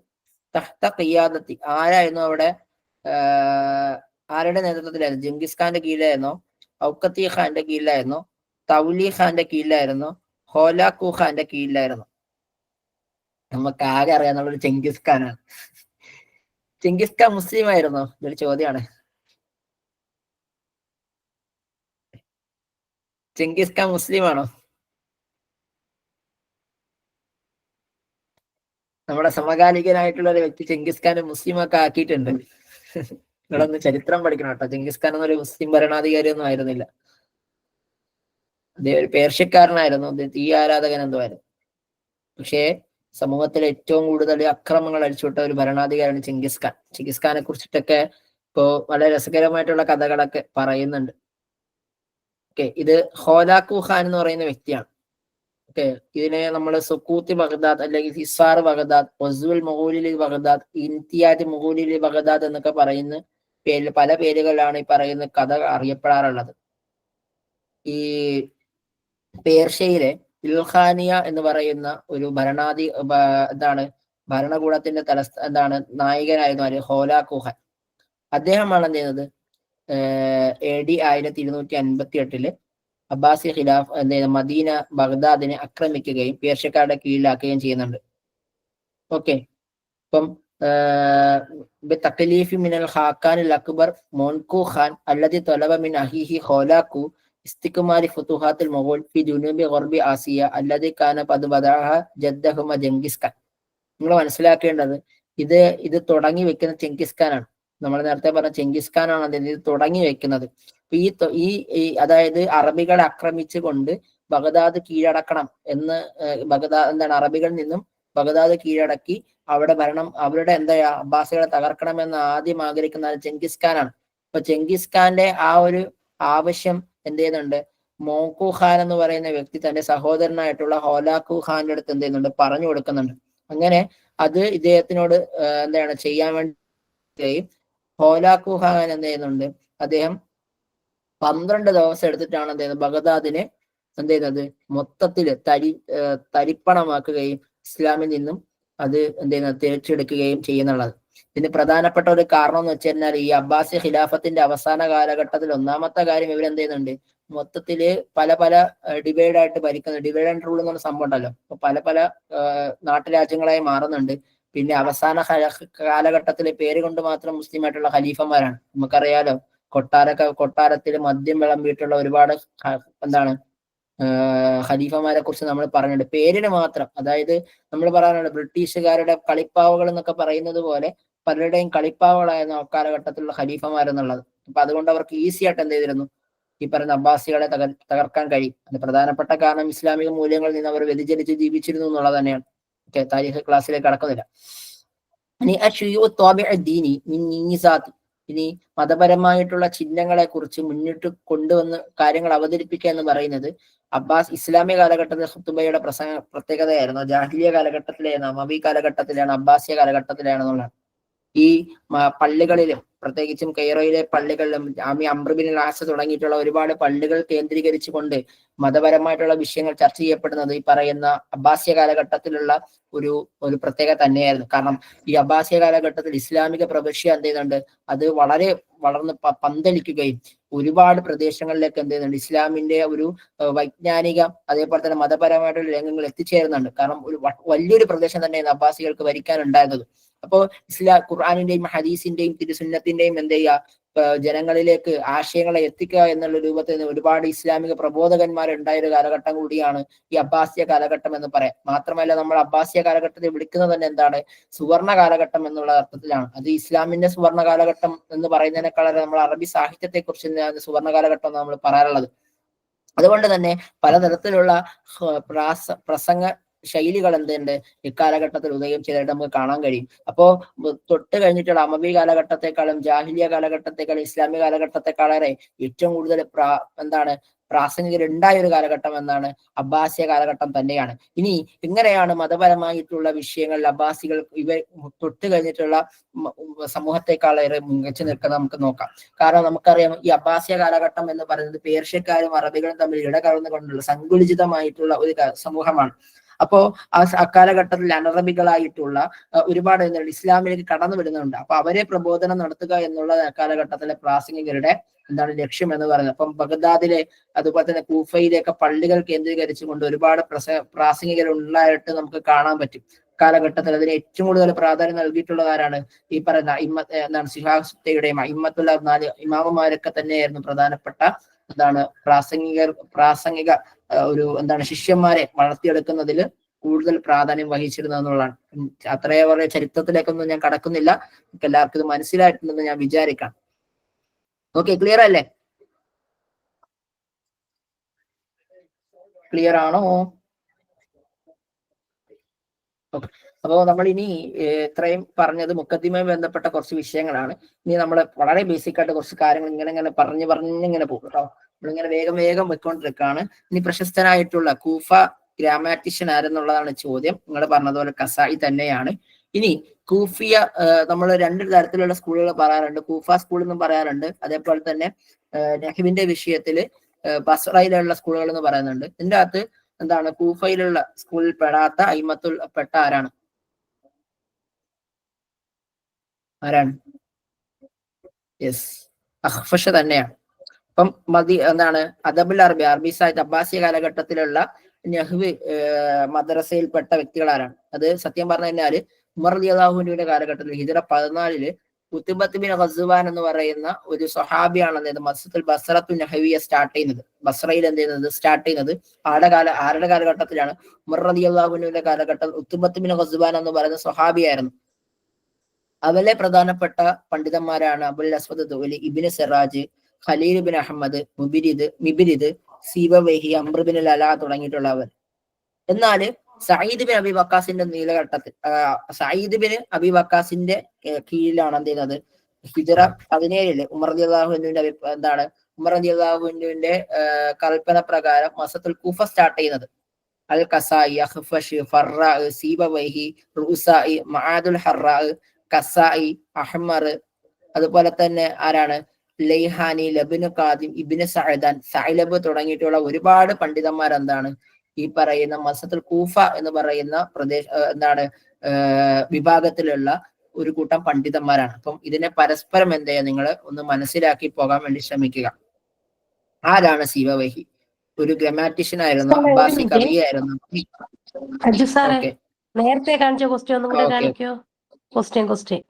തഹ്ത ഖിയാദത്തി, ആരായിരുന്നു അവിടെ, ആരുടെ നേതൃത്വത്തിലായിരുന്നു? ജംഗിസ് ഖാന്റെ കീഴിലായിരുന്നോ? ഔക്കത്തി ഖാന്റെ കീഴിലായിരുന്നോ? തൗലി ഖാന്റെ കീഴിലായിരുന്നോ? ഹോലാക്കു ഖാന്റെ കീഴിലായിരുന്നോ? നമുക്ക് ആകെ അറിയാന്നുള്ളൊരു ചെങ്കിസ് ഖാനാണ്. ചെങ്കിസ് ഖാൻ മുസ്ലിം ആയിരുന്നോ? ഇതൊരു ചോദ്യമാണ്. ചെങ്കിസ് ഖാൻ മുസ്ലിം ആണോ? നമ്മുടെ സമകാലികനായിട്ടുള്ള ഒരു വ്യക്തി ചെങ്കിസ് ഖാനെ മുസ്ലിം ഒക്കെ ആക്കിയിട്ടുണ്ട്. നിങ്ങളൊന്ന് ചരിത്രം പഠിക്കണം കേട്ടോ. ചെങ്കിസ് ഖാൻ എന്നൊരു മുസ്ലിം ഭരണാധികാരി ഒന്നും ആയിരുന്നില്ല. അദ്ദേഹം ഒരു പേർഷ്യക്കാരനായിരുന്നു. അദ്ദേഹം തീ ആരാധകൻ എന്തോ ആയിരുന്നു. പക്ഷേ സമൂഹത്തിലെ ഏറ്റവും കൂടുതൽ അക്രമങ്ങൾ അഴിച്ചുവിട്ട ഒരു ഭരണാധികാരിയാണ് ചെങ്കിസ് ഖാൻ. ചെങ്കിസ് ഖാനെ കുറിച്ചിട്ടൊക്കെ ഇപ്പോ വളരെ രസകരമായിട്ടുള്ള കഥകളൊക്കെ പറയുന്നുണ്ട്. ഓക്കെ, ഇത് ഹോലാക്കു ഖാൻ എന്ന് പറയുന്ന വ്യക്തിയാണ്. ഓക്കെ, ഇതിനെ നമ്മൾ സുക്കൂത്തി ബഗ്ദാദ് അല്ലെങ്കിൽ ഹിസാർ ബഗ്ദാദ്, ഒസുൽ മുഗൂലിലി ബഗ്ദാദ്, ഇൻതിയാജ് മുഗൂലിലി ബഗ്ദാദ് എന്നൊക്കെ പറയുന്ന പേരിൽ പല പേരുകളിലാണ് ഈ പറയുന്ന കഥ അറിയപ്പെടാറുള്ളത്. ഈ പേർഷ്യയിലെ ഇൽഖാനിയ എന്ന് പറയുന്ന ഒരു ഭരണകൂടത്തിന്റെ നായകനായിരുന്നു ആര്? ഹോലാക്കു ഖാൻ. അദ്ദേഹമാണ് എന്ത് ചെയ്യുന്നത്, AD 1258 അബ്ബാസി ഖിലാഫ് മദീന ബഗ്ദാദിനെ ആക്രമിക്കുകയും പേർഷ്യക്കാരുടെ കീഴിലാക്കുകയും ചെയ്യുന്നുണ്ട്. ഓക്കെ, ഇപ്പം ബിതഖലീഫി മിനൽ ഖാഖാനിൽ അക്ബർ മോൻകു ഖാൻ അല്ലദി തലബ മിൻ അഹീഹി ഖോലാക്കു ഇസ്തിക്മാലി ഫുതുഹാത്തിൽ മുഗൾ ഫി ജുനൂബി ഗർബി ആസിയ അല്ലദി കാന ഖദ് ബദഅഹ ജദ്ദഹുമ ജംഗിസ് ഖാൻ. നിങ്ങൾ മനസ്സിലാക്കേണ്ടത് ഇത് തുടങ്ങി വെക്കുന്ന ചെങ്കിസ് ഖാനാണ്. നമ്മൾ നേരത്തെ പറഞ്ഞ ചെങ്കിസ് ഖാനാണ് ഇത് തുടങ്ങി വെക്കുന്നത്. അതായത് അറബികളെ ആക്രമിച്ചുകൊണ്ട് ബഗ്ദാദ് കീഴടക്കണം എന്ന് അറബികളിൽ നിന്നും ബഗ്ദാദ് കീഴടക്കി അവിടെ അവരുടെ അബ്ബാസികളെ തകർക്കണമെന്ന് ആദ്യം ആഗ്രഹിക്കുന്ന ചെങ്കിസ് ഖാനാണ്. അപ്പൊ ചെങ്കിസ് ഖാന്റെ ആ ഒരു ആവശ്യം എന്ത് ചെയ്യുന്നുണ്ട്, മോക്കു ഖാൻ എന്ന് പറയുന്ന വ്യക്തി തന്റെ സഹോദരനായിട്ടുള്ള ഹോലാക്കു ഖാന്റെ അടുത്ത് എന്ത് ചെയ്യുന്നുണ്ട്, പറഞ്ഞു കൊടുക്കുന്നുണ്ട്. അങ്ങനെ അത് ഇദ്ദേഹത്തിനോട് ചെയ്യാൻ വേണ്ടി ഹോലാക്കു ഖാൻ എന്ത് ചെയ്യുന്നുണ്ട്, അദ്ദേഹം 12 ദിവസം എടുത്തിട്ടാണ് എന്ത് ചെയ്യുന്നത്, ബഗ്ദാദിനെ എന്ത് ചെയ്യുന്നത്, മൊത്തത്തില് തരിപ്പണമാക്കുകയും ഇസ്ലാമിൽ നിന്നും അത് എന്ത് ചെയ്യുന്നത്, തിരിച്ചെടുക്കുകയും ചെയ്യുന്നുള്ളത്. ഇതിന് പ്രധാനപ്പെട്ട ഒരു കാരണം എന്ന് വെച്ച് കഴിഞ്ഞാൽ ഈ അബ്ബാസി ഖിലാഫത്തിന്റെ അവസാന കാലഘട്ടത്തിൽ ഒന്നാമത്തെ കാര്യം ഇവരെന്ത് ചെയ്യുന്നുണ്ട്, മൊത്തത്തില് പല ഡിവൈഡ് ആയിട്ട് ഭരിക്കുന്നത്. ഡിവൈഡ് ആൻഡ് റൂൾ എന്ന് പറഞ്ഞ സംഭവം ഉണ്ടല്ലോ. അപ്പൊ പല നാട്ടുരാജ്യങ്ങളായി മാറുന്നുണ്ട്. പിന്നെ അവസാന കാലഘട്ടത്തിലെ പേര് കൊണ്ട് മാത്രം മുസ്ലിം ആയിട്ടുള്ള ഖലീഫന്മാരാണ്. നമുക്കറിയാലോ, കൊട്ടാരത്തിൽ മദ്യം വിളമ്പിയിട്ടുള്ള ഒരുപാട് എന്താണ് ഖലീഫമാരെ കുറിച്ച് നമ്മൾ പറഞ്ഞിട്ടുണ്ട്. പേരിന് മാത്രം, അതായത് നമ്മൾ പറയാറുണ്ട് ബ്രിട്ടീഷുകാരുടെ കളിപ്പാവകൾ എന്നൊക്കെ പറയുന്നത് പോലെ പലരുടെയും കളിപ്പാവകളായിരുന്നു അക്കാലഘട്ടത്തിലുള്ള ഖലീഫമാരെന്നുള്ളത്. അപ്പൊ അതുകൊണ്ട് അവർക്ക് ഈസി ആയിട്ട് എന്ത് ചെയ്തിരുന്നു, ഈ പറയുന്ന അബ്ബാസികളെ തകർക്കാൻ കഴിയും. അത് പ്രധാനപ്പെട്ട കാരണം ഇസ്ലാമിക മൂല്യങ്ങളിൽ നിന്ന് അവർ വ്യതിചലിച്ച് ജീവിച്ചിരുന്നു എന്നുള്ളത് തന്നെയാണ്. ഓക്കെ, താരീഖ് ക്ലാസ്സിലേക്ക് കടക്കുന്നില്ല. ഇനി മതപരമായിട്ടുള്ള ചിഹ്നങ്ങളെ കുറിച്ച് മുന്നിട്ട് കൊണ്ടുവന്ന് കാര്യങ്ങൾ അവതരിപ്പിക്കുക എന്ന് പറയുന്നത് ഇസ്ലാമിക കാലഘട്ടത്തിലെ ഖുതുബയുടെ പ്രത്യേകതയായിരുന്നു. ജാഹിലിയ കാലഘട്ടത്തിലായിരുന്നു, അമവി കാലഘട്ടത്തിലാണ്, അബ്ബാസിയ കാലഘട്ടത്തിലാണെന്നുള്ളതാണ്. ഈ പള്ളികളിലും പ്രത്യേകിച്ചും കെയ്റോയിലെ പള്ളികളിലും അംർ ബിൻ ആസ് തുടങ്ങിയിട്ടുള്ള ഒരുപാട് പള്ളികൾ കേന്ദ്രീകരിച്ചുകൊണ്ട് മതപരമായിട്ടുള്ള വിഷയങ്ങൾ ചർച്ച ചെയ്യപ്പെടുന്നത് ഈ പറയുന്ന അബ്ബാസിയ കാലഘട്ടത്തിലുള്ള ഒരു പ്രത്യേകത തന്നെയായിരുന്നു. കാരണം ഈ അബ്ബാസിയ കാലഘട്ടത്തിൽ ഇസ്ലാമിക പ്രവിശ്യ എന്ത് ചെയ്യുന്നുണ്ട്, അത് വളരെ വളർന്ന് പന്തലിക്കുകയും ഒരുപാട് പ്രദേശങ്ങളിലേക്ക് എന്ത് ചെയ്യുന്നുണ്ട്, ഇസ്ലാമിന്റെ ഒരു വൈജ്ഞാനിക അതേപോലെ തന്നെ മതപരമായിട്ടുള്ള രംഗങ്ങൾ എത്തിച്ചേരുന്നുണ്ട്. കാരണം ഒരു വലിയൊരു പ്രദേശം തന്നെയാണ് അബ്ബാസികൾക്ക് ഭരിക്കാനുണ്ടായിരുന്നത്. അപ്പോ ഖുർആാനിന്റെയും ഹദീസിന്റെയും തിരുസുന്നത്തിന്റെയും എന്ത് ചെയ്യുക, ജനങ്ങളിലേക്ക് ആശയങ്ങളെ എത്തിക്കുക എന്നുള്ള രൂപത്തിൽ ഒരുപാട് ഇസ്ലാമിക പ്രബോധകന്മാർ ഉണ്ടായ ഒരു കാലഘട്ടം കൂടിയാണ് ഈ അബ്ബാസിയ കാലഘട്ടം എന്ന് പറയാം. മാത്രമല്ല, നമ്മൾ അബ്ബാസിയ കാലഘട്ടത്തെ വിളിക്കുന്നത് തന്നെ എന്താണ്, സുവർണ കാലഘട്ടം എന്നുള്ള അർത്ഥത്തിലാണ്. അത് ഇസ്ലാമിന്റെ സുവർണ കാലഘട്ടം എന്ന് പറയുന്നതിനേക്കാളെ നമ്മൾ അറബി സാഹിത്യത്തെ കുറിച്ച് സുവർണ കാലഘട്ടം എന്ന് നമ്മൾ പറയാറുള്ളത്. അതുകൊണ്ട് തന്നെ പലതരത്തിലുള്ള പ്രസംഗ ശൈലികൾ എന്തുണ്ട് ഇക്കാലഘട്ടത്തിൽ ഉദയം ചെയ്തിട്ട് നമുക്ക് കാണാൻ കഴിയും. അപ്പോ തൊട്ട് കഴിഞ്ഞിട്ടുള്ള അമവി കാലഘട്ടത്തെക്കാളും ജാഹിലിയ കാലഘട്ടത്തെക്കാളും ഇസ്ലാമിക കാലഘട്ടത്തെക്കാളേറെ ഏറ്റവും കൂടുതൽ പ്രാസംഗികരുണ്ടായ ഒരു കാലഘട്ടം എന്നാണ് അബ്ബാസിയ കാലഘട്ടം തന്നെയാണ്. ഇനി എങ്ങനെയാണ് മതപരമായിട്ടുള്ള വിഷയങ്ങളിൽ അബ്ബാസികൾ തൊട്ട് കഴിഞ്ഞിട്ടുള്ള സമൂഹത്തെക്കാളേറെ മികച്ചു നിൽക്കുന്നത് നമുക്ക് നോക്കാം. കാരണം നമുക്കറിയാം, ഈ അബ്ബാസിയ കാലഘട്ടം എന്ന് പറയുന്നത് പേർഷ്യക്കാരും അറബികളും തമ്മിൽ ഇടകലർന്നുകൊണ്ടുള്ള സങ്കുചിതമായിട്ടുള്ള ഒരു സമൂഹമാണ്. അപ്പോ അക്കാലഘട്ടത്തിൽ അനറബികളായിട്ടുള്ള ഒരുപാട് ഇസ്ലാമിലേക്ക് കടന്നു വരുന്നുണ്ട്. അപ്പൊ അവരെ പ്രബോധനം നടത്തുക എന്നുള്ള അക്കാലഘട്ടത്തിലെ പ്രാസംഗികരുടെ ലക്ഷ്യം എന്ന് പറയുന്നത്. അപ്പം ബഗ്ദാദിലെ അതുപോലെ തന്നെ കൂഫയിലെയൊക്കെ പള്ളികൾ കേന്ദ്രീകരിച്ചുകൊണ്ട് ഒരുപാട് പ്രാസംഗികർ ഉണ്ടായിട്ട് നമുക്ക് കാണാൻ പറ്റും. കാലഘട്ടത്തിൽ അതിന് ഏറ്റവും കൂടുതൽ പ്രാധാന്യം നൽകിയിട്ടുള്ള ആരാണ്, ഈ പറയുന്ന ശിഹാബുദ്ദീയുടെയും ഇമ്മത്തുള്ള 4 ഇമാമുമാരൊക്കെ തന്നെയായിരുന്നു പ്രധാനപ്പെട്ട പ്രാസംഗിക ഒരു ശിഷ്യന്മാരെ വളർത്തിയെടുക്കുന്നതിൽ കൂടുതൽ പ്രാധാന്യം വഹിച്ചിരുന്നത് എന്നുള്ളതാണ്. അത്രയേറെ ചരിത്രത്തിലേക്കൊന്നും ഞാൻ കടക്കുന്നില്ല, എല്ലാവർക്കും ഇത് മനസ്സിലായിട്ടുണ്ടെന്ന് ഞാൻ വിചാരിക്കാം. ഓക്കെ, ക്ലിയർ അല്ലേ? ക്ലിയർ ആണോ? ഓക്കെ, അപ്പോൾ നമ്മൾ ഇനി ഇത്രയും പറഞ്ഞത് മുഖദ്ദിമയുമായി ബന്ധപ്പെട്ട കുറച്ച് വിഷയങ്ങളാണ്. ഇനി നമ്മൾ വളരെ ബേസിക് ആയിട്ട് കുറച്ച് കാര്യങ്ങൾ ഇങ്ങനെ പറഞ്ഞിങ്ങനെ പോകും കേട്ടോ. നമ്മളിങ്ങനെ വേഗം വെക്കൊണ്ടിരിക്കുകയാണ്. ഇനി പ്രശസ്തനായിട്ടുള്ള കൂഫ ഗ്രാമാറ്റിഷ്യൻ ആരെന്നുള്ളതാണ് ചോദ്യം. നിങ്ങൾ പറഞ്ഞതുപോലെ കസായി തന്നെയാണ്. ഇനി കൂഫിയ നമ്മൾ 2 തരത്തിലുള്ള സ്കൂളുകൾ പറയാറുണ്ട്. കൂഫ സ്കൂൾ എന്നും പറയാറുണ്ട്. അതേപോലെ തന്നെ നഹ്വിന്റെ വിഷയത്തിൽ ബസ്റയിലുള്ള സ്കൂളുകൾ എന്ന് പറയുന്നുണ്ട്. ഇതിന്റെ അകത്ത് കൂഫയിലുള്ള സ്കൂളിൽ പെടാത്ത അയിമത്തുൽ പെട്ട ആരാണ്? യെസ്, അഖ്ഫഷ് തന്നെയാണ്. അപ്പം അദബുൽ അറബി സാഹിത്യ അബ്ബാസിയ കാലഘട്ടത്തിലുള്ള നഹ്വ് മദ്രസയിൽപ്പെട്ട വ്യക്തികൾ ആരാണ്? അത് സത്യം പറഞ്ഞു കഴിഞ്ഞാല് ഉമർ റളിയല്ലാഹു അൻഹുവിന്റെ കാലഘട്ടത്തിൽ ഹിജ്റ 14 ഉത്ബത്ത് ബിൻ ഗസ്വാൻ എന്ന് പറയുന്ന ഒരു സ്വഹാബിയാണ് മസ്ജിദുൽ ബസ്റത്തു നഹവിയ സ്റ്റാർട്ട് ചെയ്യുന്നത്. ബസ്റയിൽ സ്റ്റാർട്ട് ചെയ്യുന്നത് ആരുടെ കാലഘട്ടത്തിലാണ്? ഉമർ റളിയല്ലാഹു അൻഹുവിന്റെ കാലഘട്ടത്തിൽ ഉത്ബത്ത് ബിൻ ഗസ്വാൻ എന്ന് പറയുന്ന സ്വഹാബിയായിരുന്നു. അവരിലെ പ്രധാനപ്പെട്ട പണ്ഡിതന്മാരാണ് അബുൽ അസ്വദ് ദുവലി, ഇബ്നു സിറാജ്, ഖലീൽ ബിൻ അഹമ്മദ്, മിബിരിദ്, സീബവൈഹി, അംർ ബിൻ അലാ തുടങ്ങിയിട്ടുള്ളവർ. എന്നാല് സഈദ് ബിൻ അബി വക്കാസിന്റെ സഈദ് ബിൻ അബി വക്കാസിന്റെ കീഴിലാണ് ഹിജ്റ 17 ഉമർ റളിയല്ലാഹു അൻഹുവിന്റെ കൽപ്പന പ്രകാരം മസത്തുൽ കൂഫ സ്റ്റാർട്ട് ചെയ്യുന്നത്. അൽ കസായി, അഖ്ഫഷ്, ഫർറാ, സീബവൈഹി, റുസായി, മആദുൽ ഹർറാ, കസായി, അഹ്മർ, അതുപോലെ തന്നെ ആരാണ് ലൈഹാനി, ലബ്നു ഖാദിം, ഇബ്നു സഅദാൻ, സഅലബ് തുടങ്ങിയിട്ടുള്ള ഒരുപാട് പണ്ഡിതന്മാർ ഈ പറയുന്ന മസത്തുൽ കൂഫ എന്ന് പറയുന്ന വിഭാഗത്തിലുള്ള ഒരു കൂട്ടം പണ്ഡിതന്മാരാണ്. അപ്പം ഇതിനെ പരസ്പരം നിങ്ങൾ ഒന്ന് മനസ്സിലാക്കി പോകാൻ വേണ്ടി ശ്രമിക്കുക. ആരാണ് സീബവൈഹി? ഒരു ഗ്രാമാറ്റിഷ്യൻ ആയിരുന്നു, അബ്ബാസി കവിയായിരുന്നു. ഓക്കെ, നേരത്തെ കാണിച്ച ക്വസ്റ്റ്യൻ ഒന്നും കൂടെ ഓക്കെ. കാണിക്കോ? ക്വസ്റ്റ്യൻ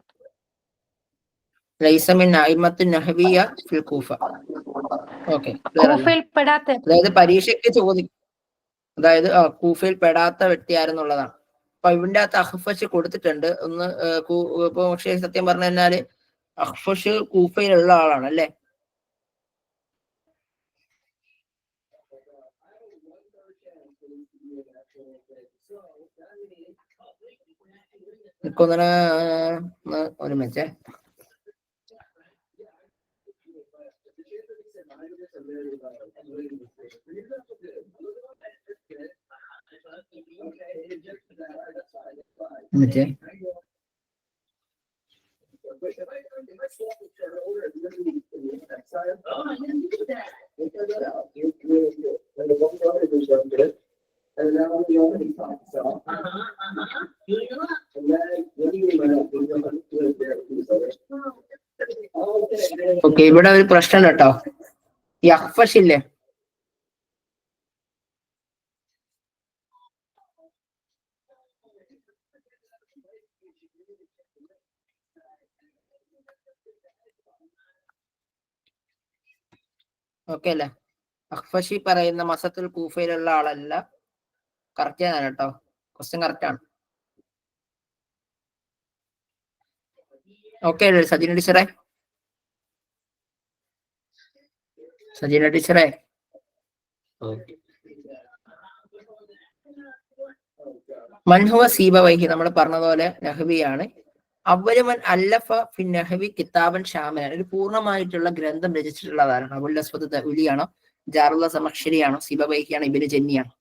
ലൈസ മിൻ അഇമ്മത്തിൻ നഹ്വിയ ഫിൽ കൂഫ. ഓക്കെ, ക്ലിയർ അല്ലേ? കൂഫയിൽ പെടാത്ത അതായത് പരീക്ഷയ്ക്ക് അതായത് കൂഫയിൽ പെടാത്ത വ്യക്തി ആരെന്നുള്ളതാണ്. അപ്പൊ ഇവന്റെ അകത്ത് അഖ്ഫശ് കൊടുത്തിട്ടുണ്ട്. ഒന്ന് ഇപ്പൊ പക്ഷേ സത്യം പറഞ്ഞു കഴിഞ്ഞാല് അഖ്ഫശ് കൂഫയിലുള്ള ആളാണ് അല്ലേ? എനിക്കൊന്നിനെ ഒരു മിനിറ്റ്. ഓക്കെ, ഇവിടെ ഒരു പ്രശ്നം കേട്ടോ. ഈ അഖ്ഫശ് ഇല്ലേ, ഓക്കെ അല്ലേ? അഖ്ഫശി പറയുന്ന മസത്തുൽ കൂഫയിലുള്ള ആളല്ല. കറക്റ്റ് ആണ് കേട്ടോ, ക്വസ്റ്റ്യൻ കറക്റ്റ് ആണ്. ഓക്കെ അല്ലേ സജീന ടീച്ചറെ? സജീന ടീച്ചറെ, മൻഹുവ സീബവൈഹി നമ്മൾ പറഞ്ഞതുപോലെ നഹ്വിയാണ്. അവലുമൻ അല്ലഫ ഫി നഹ്വി കിതാബൻ ഷാമിലൻ, ഒരു പൂർണ്ണമായിട്ടുള്ള ഗ്രന്ഥം രചിച്ചിട്ടുള്ളതാണ്. അബുൽ അസ്വദ് തഉലിയാണോ, ജാറുള്ള സമക്ഷരിയാണോ, സീബവൈഹിയാണോ, ഇബ്നു ജന്നിയാണോ?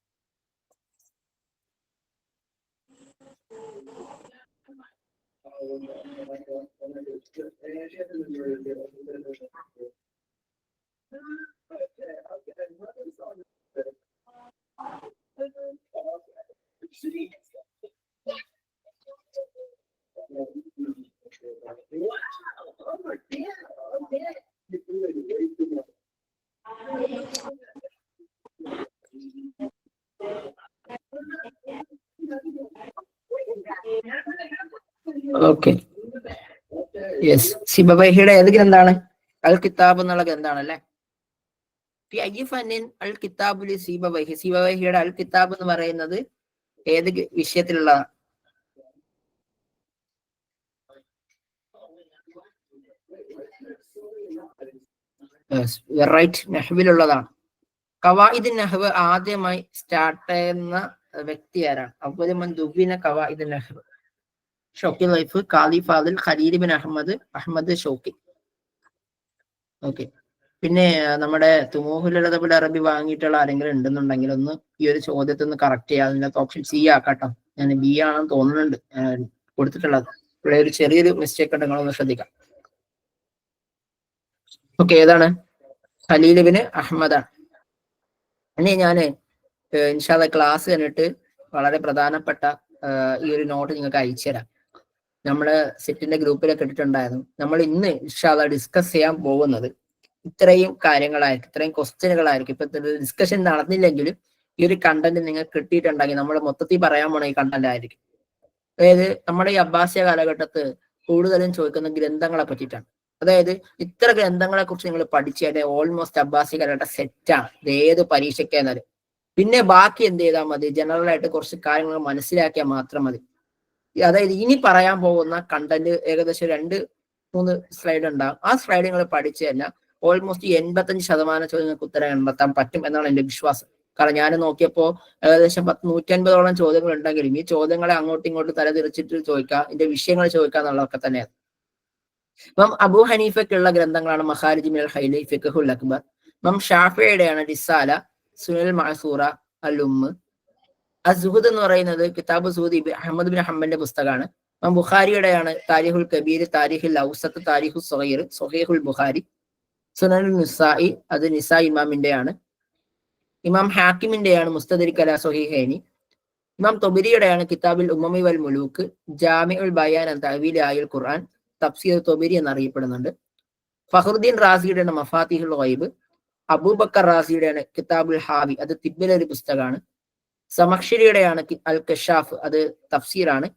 Okay, yes. സിബവൈഹിയുടെ ഏത് ഗ്രന്ഥാണ്? അൽ കിതാബ് എന്നുള്ള ഗ്രന്ഥാണ് അല്ലേ? അൽ കിതാബുലി സീബവൈഹി, സീബവൈഹിയുടെ അൽ കിതാബ് എന്ന് പറയുന്നത് ഏത് വിഷയത്തിലുള്ളതാണ്? റൈറ്റ്, നഹ്വിലുള്ളതാണ്. ഖവായിദ് നഹ്വ് ആദ്യമായി സ്റ്റാർട്ട് ചെയ്യുന്ന വ്യക്തി ആരാണ്? അവലുമൻ ദുവ്വിന ഖവായിദ് നഹ്വ് ഷൗക്കി ലൈഫ് ഖാലി ഫാദിൽ ഖലീൽ ബിൻ അഹമ്മദ് ഷൗക്കി. ഓക്കെ, പിന്നെ നമ്മുടെ തുമൂഹുൽ അറബി വാങ്ങിയിട്ടുള്ള ആരെങ്കിലും ഉണ്ടെന്നുണ്ടെങ്കിൽ ഒന്ന് ഈ ഒരു ചോദ്യത്തിൽ ഒന്ന് കറക്റ്റ് ചെയ്യാം. അതിനകത്ത് ഓപ്ഷൻ സി ആക്കാട്ടോ. ഞാൻ ബി ആണെന്ന് തോന്നുന്നുണ്ട് കൊടുത്തിട്ടുള്ളത്. ഇവിടെ ഒരു ചെറിയൊരു മിസ്റ്റേക്ക് ഉണ്ട്, നിങ്ങളൊന്ന് ശ്രദ്ധിക്കാം. ഓക്കെ, ഏതാണ്? ഖലീൽ ബിൻ അഹമ്മദാണ്. ഇനി ഞാന് ഇൻഷാ അല്ലാഹ് ക്ലാസ് കഴിഞ്ഞിട്ട് വളരെ പ്രധാനപ്പെട്ട ഈ ഒരു നോട്ട് നിങ്ങൾക്ക് അയച്ചു തരാം. നമ്മള് സെറ്റിന്റെ ഗ്രൂപ്പിലൊക്കെ ഇട്ടിട്ടുണ്ടായിരുന്നു. നമ്മൾ ഇന്ന് ഇൻഷാ അല്ലാഹ് ഡിസ്കസ് ചെയ്യാൻ പോകുന്നത് ഇത്രയും കാര്യങ്ങളായിരിക്കും, ഇത്രയും ക്വസ്റ്റ്യനുകളായിരിക്കും. ഇപ്പൊ ഡിസ്കഷൻ നടന്നില്ലെങ്കിലും ഈ ഒരു കണ്ടന്റ് നിങ്ങൾക്ക് കിട്ടിയിട്ടുണ്ടെങ്കിൽ നമ്മൾ മൊത്തത്തിൽ പറയാൻ പോണ ഈ കണ്ടന്റ് ആയിരിക്കും. അതായത് നമ്മുടെ ഈ അബ്ബാസിയ കാലഘട്ടത്ത് കൂടുതലും ചോദിക്കുന്ന ഗ്രന്ഥങ്ങളെ പറ്റിയിട്ടാണ്. അതായത് ഇത്ര ഗ്രന്ഥങ്ങളെ കുറിച്ച് നിങ്ങൾ പഠിച്ചാൽ ഓൾമോസ്റ്റ് അബ്ബാസിയ കാലഘട്ടം സെറ്റാണ്. ഇത് ഏത് പരീക്ഷയ്ക്കായിരുന്നാലും. പിന്നെ ബാക്കി എന്ത് ചെയ്താൽ മതി? ജനറൽ ആയിട്ട് കുറച്ച് കാര്യങ്ങൾ മനസ്സിലാക്കിയാൽ മാത്രം മതി. അതായത് ഇനി പറയാൻ പോകുന്ന കണ്ടന്റ് ഏകദേശം 2-3 സ്ലൈഡ് ഉണ്ടാകും. ആ സ്ലൈഡ് നിങ്ങൾ പഠിച്ചു കഴിഞ്ഞാൽ ഓൾമോസ്റ്റ് 85% ചോദ്യങ്ങൾക്ക് ഉത്തരം കണ്ടെത്താൻ പറ്റും എന്നാണ് എന്റെ വിശ്വാസം. കാരണം ഞാൻ നോക്കിയപ്പോൾ ഏകദേശം 150-150ഓളം ചോദ്യങ്ങൾ ഉണ്ടെങ്കിലും ഈ ചോദ്യങ്ങളെ അങ്ങോട്ടും ഇങ്ങോട്ടും തലതിരിച്ചിട്ട് ചോദിക്കാം, ഇതിന്റെ വിഷയങ്ങൾ ചോദിക്കുക എന്നുള്ളതൊക്കെ തന്നെയാണ്. ഇപ്പം അബൂ ഹനീഫയ്ക്കുള്ള ഗ്രന്ഥങ്ങളാണ് മഖാരിജ് മിനൽ ഖൈലി, ഫിഖ്ഹുൽ അക്ബർ. ഇമാം ഷാഫിയുടെയാണ് റിസാല, സുനൽ മഅസൂറ, അൽ ഉമ്മ്. അസ്സുഹുദ് എന്ന് പറയുന്നത് കിതാബ് സുഹൂദ് അഹമ്മദ് ബിൻ ഹംബലിന്റെ പുസ്തകമാണ്. ഇമാം ബുഖാരിയുടെയാണ് താരിഖുൽ കബീർ, താരിഖുൽ ഔസത്ത്, താരിഖുൽ സ്വഗീർ, സ്വഹീഹുൽ ബുഖാരി. സുനനുൽ നിസാഇ, അത് നിസാഇ ഇമാമിന്റെയാണ്. ഇമാം ഹാക്കിമിന്റെയാണ് മുസ്തദരിക് അലാ സ്വഹീഹൈനി. ഇമാം തൊബരിയുടെയാണ് കിതാബുൽ ഉമ്മമി വൽ മുലൂക്ക്, ജാമിഉൽ ബയാൻ അൻ തഅവീൽ ആയൽ ഖുർആൻ, തഫ്സീർ തൊബരി എന്നറിയപ്പെടുന്നുണ്ട്. ഫഖറുദ്ദീൻ റാസിയുടെയാണ് മഫാത്തിഹുൽ ഗൈബ്. അബൂബക്കർ റാസിയുടെയാണ് കിതാബുൽ ഹാവി, അത് തിബ്ബിലെ ഒരു പുസ്തകമാണ്. സമക്ഷരിയുടെയാണ് അൽ കഷാഫ്, അത് തഫ്സീറാണ്.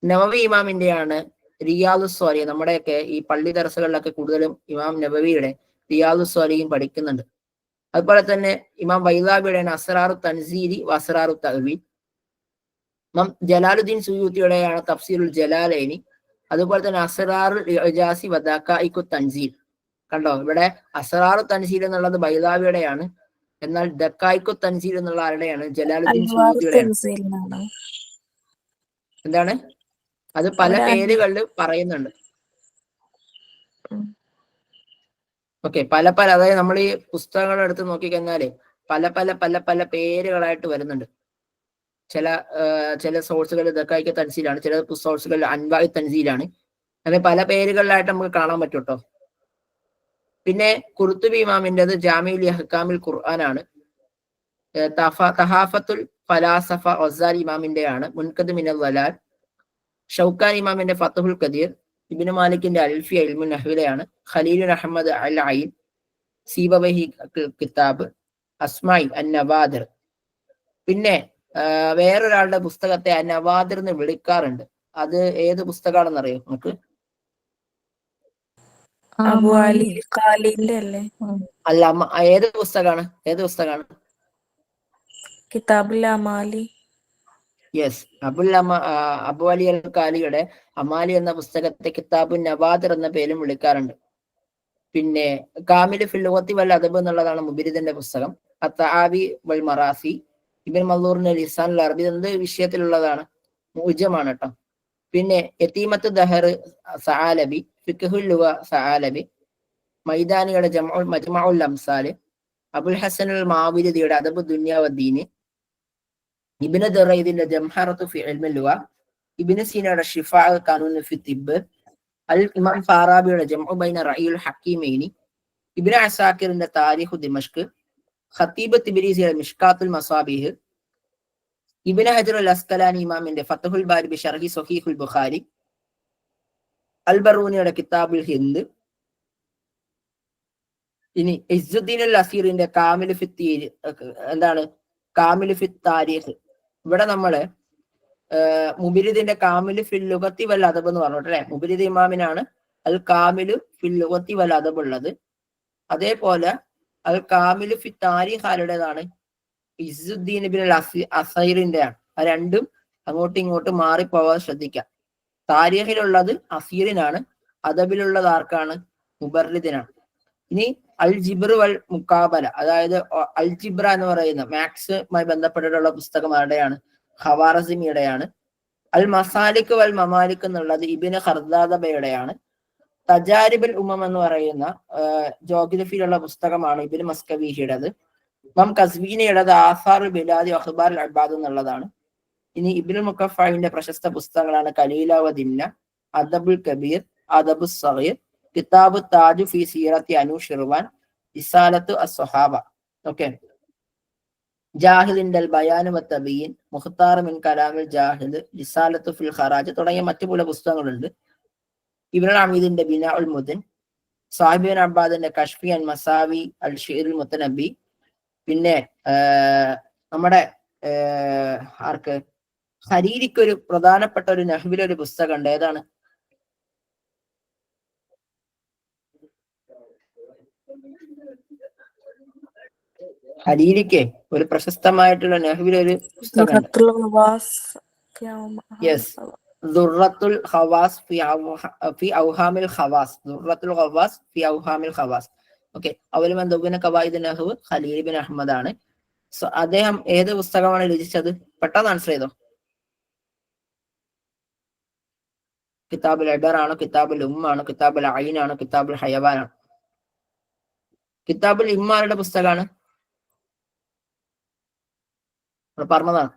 നവവി ഇമാമിന്റെയാണ് റിയാദു സ്വാലിഹീൻ. നമ്മുടെയൊക്കെ ഈ പള്ളി ദർസുകളിലൊക്കെ കൂടുതലും ഇമാം നവവിയുടെ റിയാദു സ്വാലിഹീൻ പഠിക്കുന്നുണ്ട്. അതുപോലെ തന്നെ ഇമാം ബൈദാബിയുടെയാണ് അസ്റാറു തൻസീരി വസ്റാറു തഅ്വീൽ. ഇമാം ജലാലുദ്ദീൻ സുയൂത്തിയുടെയാണ് തഫ്സീറുൽ ജലാലൈനി. അതുപോലെ തന്നെ അസ്റാറുൽ ഇജാസി വദഖായിഖു തൻസീൽ. കണ്ടോ, ഇവിടെ അസ്റാറു തൻസീൽ എന്നുള്ളത് ബൈദാബിയുടെയാണ്, എന്നാൽ ദഖായിഖു തൻസീൽ എന്നുള്ള ആരുടെയാണ്? ജലാലുദ്ദീൻ സുയൂത്തിയുടെയാണ്. എന്താണ് അത്? പല പേരുകളിൽ പറയുന്നുണ്ട്. ഓക്കെ, പല അതായത് നമ്മൾ ഈ പുസ്തകങ്ങൾ എടുത്ത് നോക്കിക്കഴിഞ്ഞാല് പല പല പേരുകളായിട്ട് വരുന്നുണ്ട്. ചില സോഴ്സുകൾ ദഖായിഖ് തൻസീലാണ്, ചില സോഴ്സുകൾ അൻവാഇ തൻസീലാണ്. അങ്ങനെ പല പേരുകളിലായിട്ട് നമുക്ക് കാണാൻ പറ്റും കേട്ടോ. പിന്നെ ഖുർത്തുബി ഇമാമിൻ്റെത് ജാമിഉൽ അഹ്കാമിൽ ഖുർആനാണ്. തഹാഫത്തുൽ ഫലാസഫ ഗസാലി ഇമാമിന്റെയാണ് മുൻകദ് മിനൽ വലാൽ. ഷൗക്കാനി ഇമാമിന്റെ ഫത്ഹുൽ ഖദീർ. ഇബ്നു മാലിക്കിന്റെ അൽഫിയ ഇൽമുൻ നഹ്വിലെയാണ്. ഖലീലുൽ അഹ്മദ് അൽ ഐൻ സീബവഹി കിതാബ് അസ്മാഇ അൻ നവാദിർ. പിന്നെ വേറൊരാളുടെ പുസ്തകത്തെ അൻ നവാദിർ എന്ന് വിളിക്കാറുണ്ട്. അത് ഏത് പുസ്തകമാണെന്ന് അറിയോ നമുക്ക്? അല്ല, ഏത് പുസ്തകമാണ്? കിതാബുൽ അമാലി. യെസ്, അബു അലി അൽ കാലിയുടെ അമാലി എന്ന പുസ്തകത്തെ കിതാബുൻ നവാദിർ എന്ന പേരും വിളിക്കാറുണ്ട്. പിന്നെ കാമിലു ഫിൽ ലുഗത്തി വൽ അദബ് എന്നുള്ളതാണ് മുബിരിദിന്റെ പുസ്തകം. അത്തആവി വൽ മറാസി. ഇബ്നു മൻദൂറിന്റെ ലിസാനുൽ അറബി. എന്ത് വിഷയത്തിലുള്ളതാണ്? മുഅ്ജമാണ് കേട്ടോ. പിന്നെ യതീമത്ത് ദഹർ സആലബി, ഫിഖ്ഹുൽ ലുഗ സആലബി. മൈദാനിയുടെ മജ്മഉൽ അംസാൽ. അബുൽ ഹസനുൽ മാവിരിദിയുടെ അദബ് ദുനിയ വദ്ദീന്. ഇബ്നു ദറൈദിന്റെ ജംഹറത്തു ഫി ഇൽമിൽ ലുഗ. ഇബ്നു സീനയുടെ ഷിഫാ ഖാനൂൻ ഫി തിബ്ബ്. അൽ ഇമാം ഫാറാബിയുടെ ജംഉ ബൈന റഈൽ ഹക്കീമൈനി. ഇബ്നു അസാക്കിറിന്റെ താരിഖു ദിമഷ്ക്. ഖതീബ് തിബ്രീസിയുടെ മിഷ്കാത്തുൽ മസാബിഹ്. ഇബ്നു ഹജർ അൽ അസ്കലാനി ഇമാമിന്റെ ഫത്ഹുൽ ബാരി ബി ശർഹി സ്വഹീഹുൽ ബുഖാരി. അൽ ബറൂനിയുടെ കിതാബുൽ ഹിന്ദ്. ഇനി ഇസ്സുദ്ദീൻ അൽ അസീറിന്റെ കാമിലു ഫി എന്താണ്? കാമിലു ഫി താരീഖ്. ഇവിടെ നമ്മള് മുബിരിദിന്റെ കാമിലു ഫിൽ ലുഗത്തി വൽ അദബ് എന്ന് പറഞ്ഞോട്ടെ അല്ലെ. മുബിരിദ് ഇമാമിനാണ് അൽ കാമിലു ഫിൽ ലുഗത്തി വൽ അദബ് ഉള്ളത്. അതേപോലെ അൽ കാമിലു ഫി താരീഖ് ആരുടേതാണ്? ഇസ്സുദ്ദീൻ ഇബ്നുൽ അസീറിന്റെ ആണ്. ആ രണ്ടും അങ്ങോട്ടും ഇങ്ങോട്ടും മാറിപ്പോവാൻ ശ്രദ്ധിക്കാം. താരീഖിലുള്ളത് അസീറിനാണ്, അദബിലുള്ളത് ആർക്കാണ്? മുബർരിദിനാണ്. ഇനി അൽ ജിബ്ർ വൽ മുക്കാബല, അതായത് അൽ ജിബ്ര എന്ന് പറയുന്ന മാത്സുമായി ബന്ധപ്പെട്ടിട്ടുള്ള പുസ്തകം ആരുടെയാണ്? ഖവാറസിമിയുടെയാണ്. അൽ മസാലിക് വൽ മമാലിക് എന്നുള്ളത് ഇബ്നു ഖർദാദബയുടെയാണ്. തജാരിബുൽ ഉമം എന്ന് പറയുന്ന ജോഗ്രഫിയിലുള്ള പുസ്തകമാണ് ഇബ്നു മസ്കവീഹിയുടേത്. ഇമാം കസ്വീനിയുടേത് ആസാറുൽ ബിലാദി അഖ്ബാറുൽ അബ്ബാദ് എന്നുള്ളതാണ്. ഇനി ഇബ്നു മുഖഫഇന്റെ പ്രശസ്ത പുസ്തകങ്ങളാണ് കലീല വ ദിംന, അദബുൽ കബീർ, അദബുൽ സഗീർ, കിതാബു താജു ഫി സീറത്തി അനു ഷിർവാൻ, ഇസാലത്തു അസ്സഹാബ. ഓക്കെ, ജാഹിദിന്റെ ബയാൻ വ തബീൻ, മുഖ്താർ മിൻ കലാമിൽ ജാഹിദ്, റിസാലത്തു ഫിൽ ഖറാജ് തുടങ്ങിയ മറ്റു പല പുസ്തകങ്ങളുണ്ട്. ഇബ്നുൽ അമീദിന്റെ ബിനാഉൽ മുദൻ, സാഹിബിൻ അബ്ബാദിന്റെ കശ്ഫി അൻ മസാവി അൽ ഷിഅറുൽ മുത്തനബി. പിന്നെ നമ്മുടെ ആർക്ക്? ഹരീരിക്ക് ഒരു പ്രധാനപ്പെട്ട ഒരു നഹ്വിലൊരു പുസ്തകം ഉണ്ട്. ഏതാണ്? ഹരീരിക്ക് ഒരു പ്രശസ്തമായിട്ടുള്ള നഹ്വിലൊരു പുസ്തകം. യെസ്, ദുർറത്തുൽ ഖവാസ് ഫി ഔഹാമിൽ ഖവാസ്. ദുർറത്തുൽ ഖവാസ് ഫി ഔഹാമിൽ ഖവാസ്. ഓക്കെ, അവലും എന്തുബിന് ഖവായിദ് നഹ്വ് ഖലീൽ ബിൻ അഹ്മദ് ആണ്. സോ അദ്ദേഹം ഏത് പുസ്തകമാണ് രചിച്ചത്? പെട്ടെന്ന് ആൻസർ ചെയ്തോ. കിതാബുൽ അബർ ആണോ? കിതാബുൽ ആണോ? കിതാബുൽ ഐൻ ആണോ? കിതാബുൽ ഹയവാൻ ആണോ? കിതാബുൽ ഇമ്മാരുടെ പുസ്തകമാണ്, പറഞ്ഞതാണ്.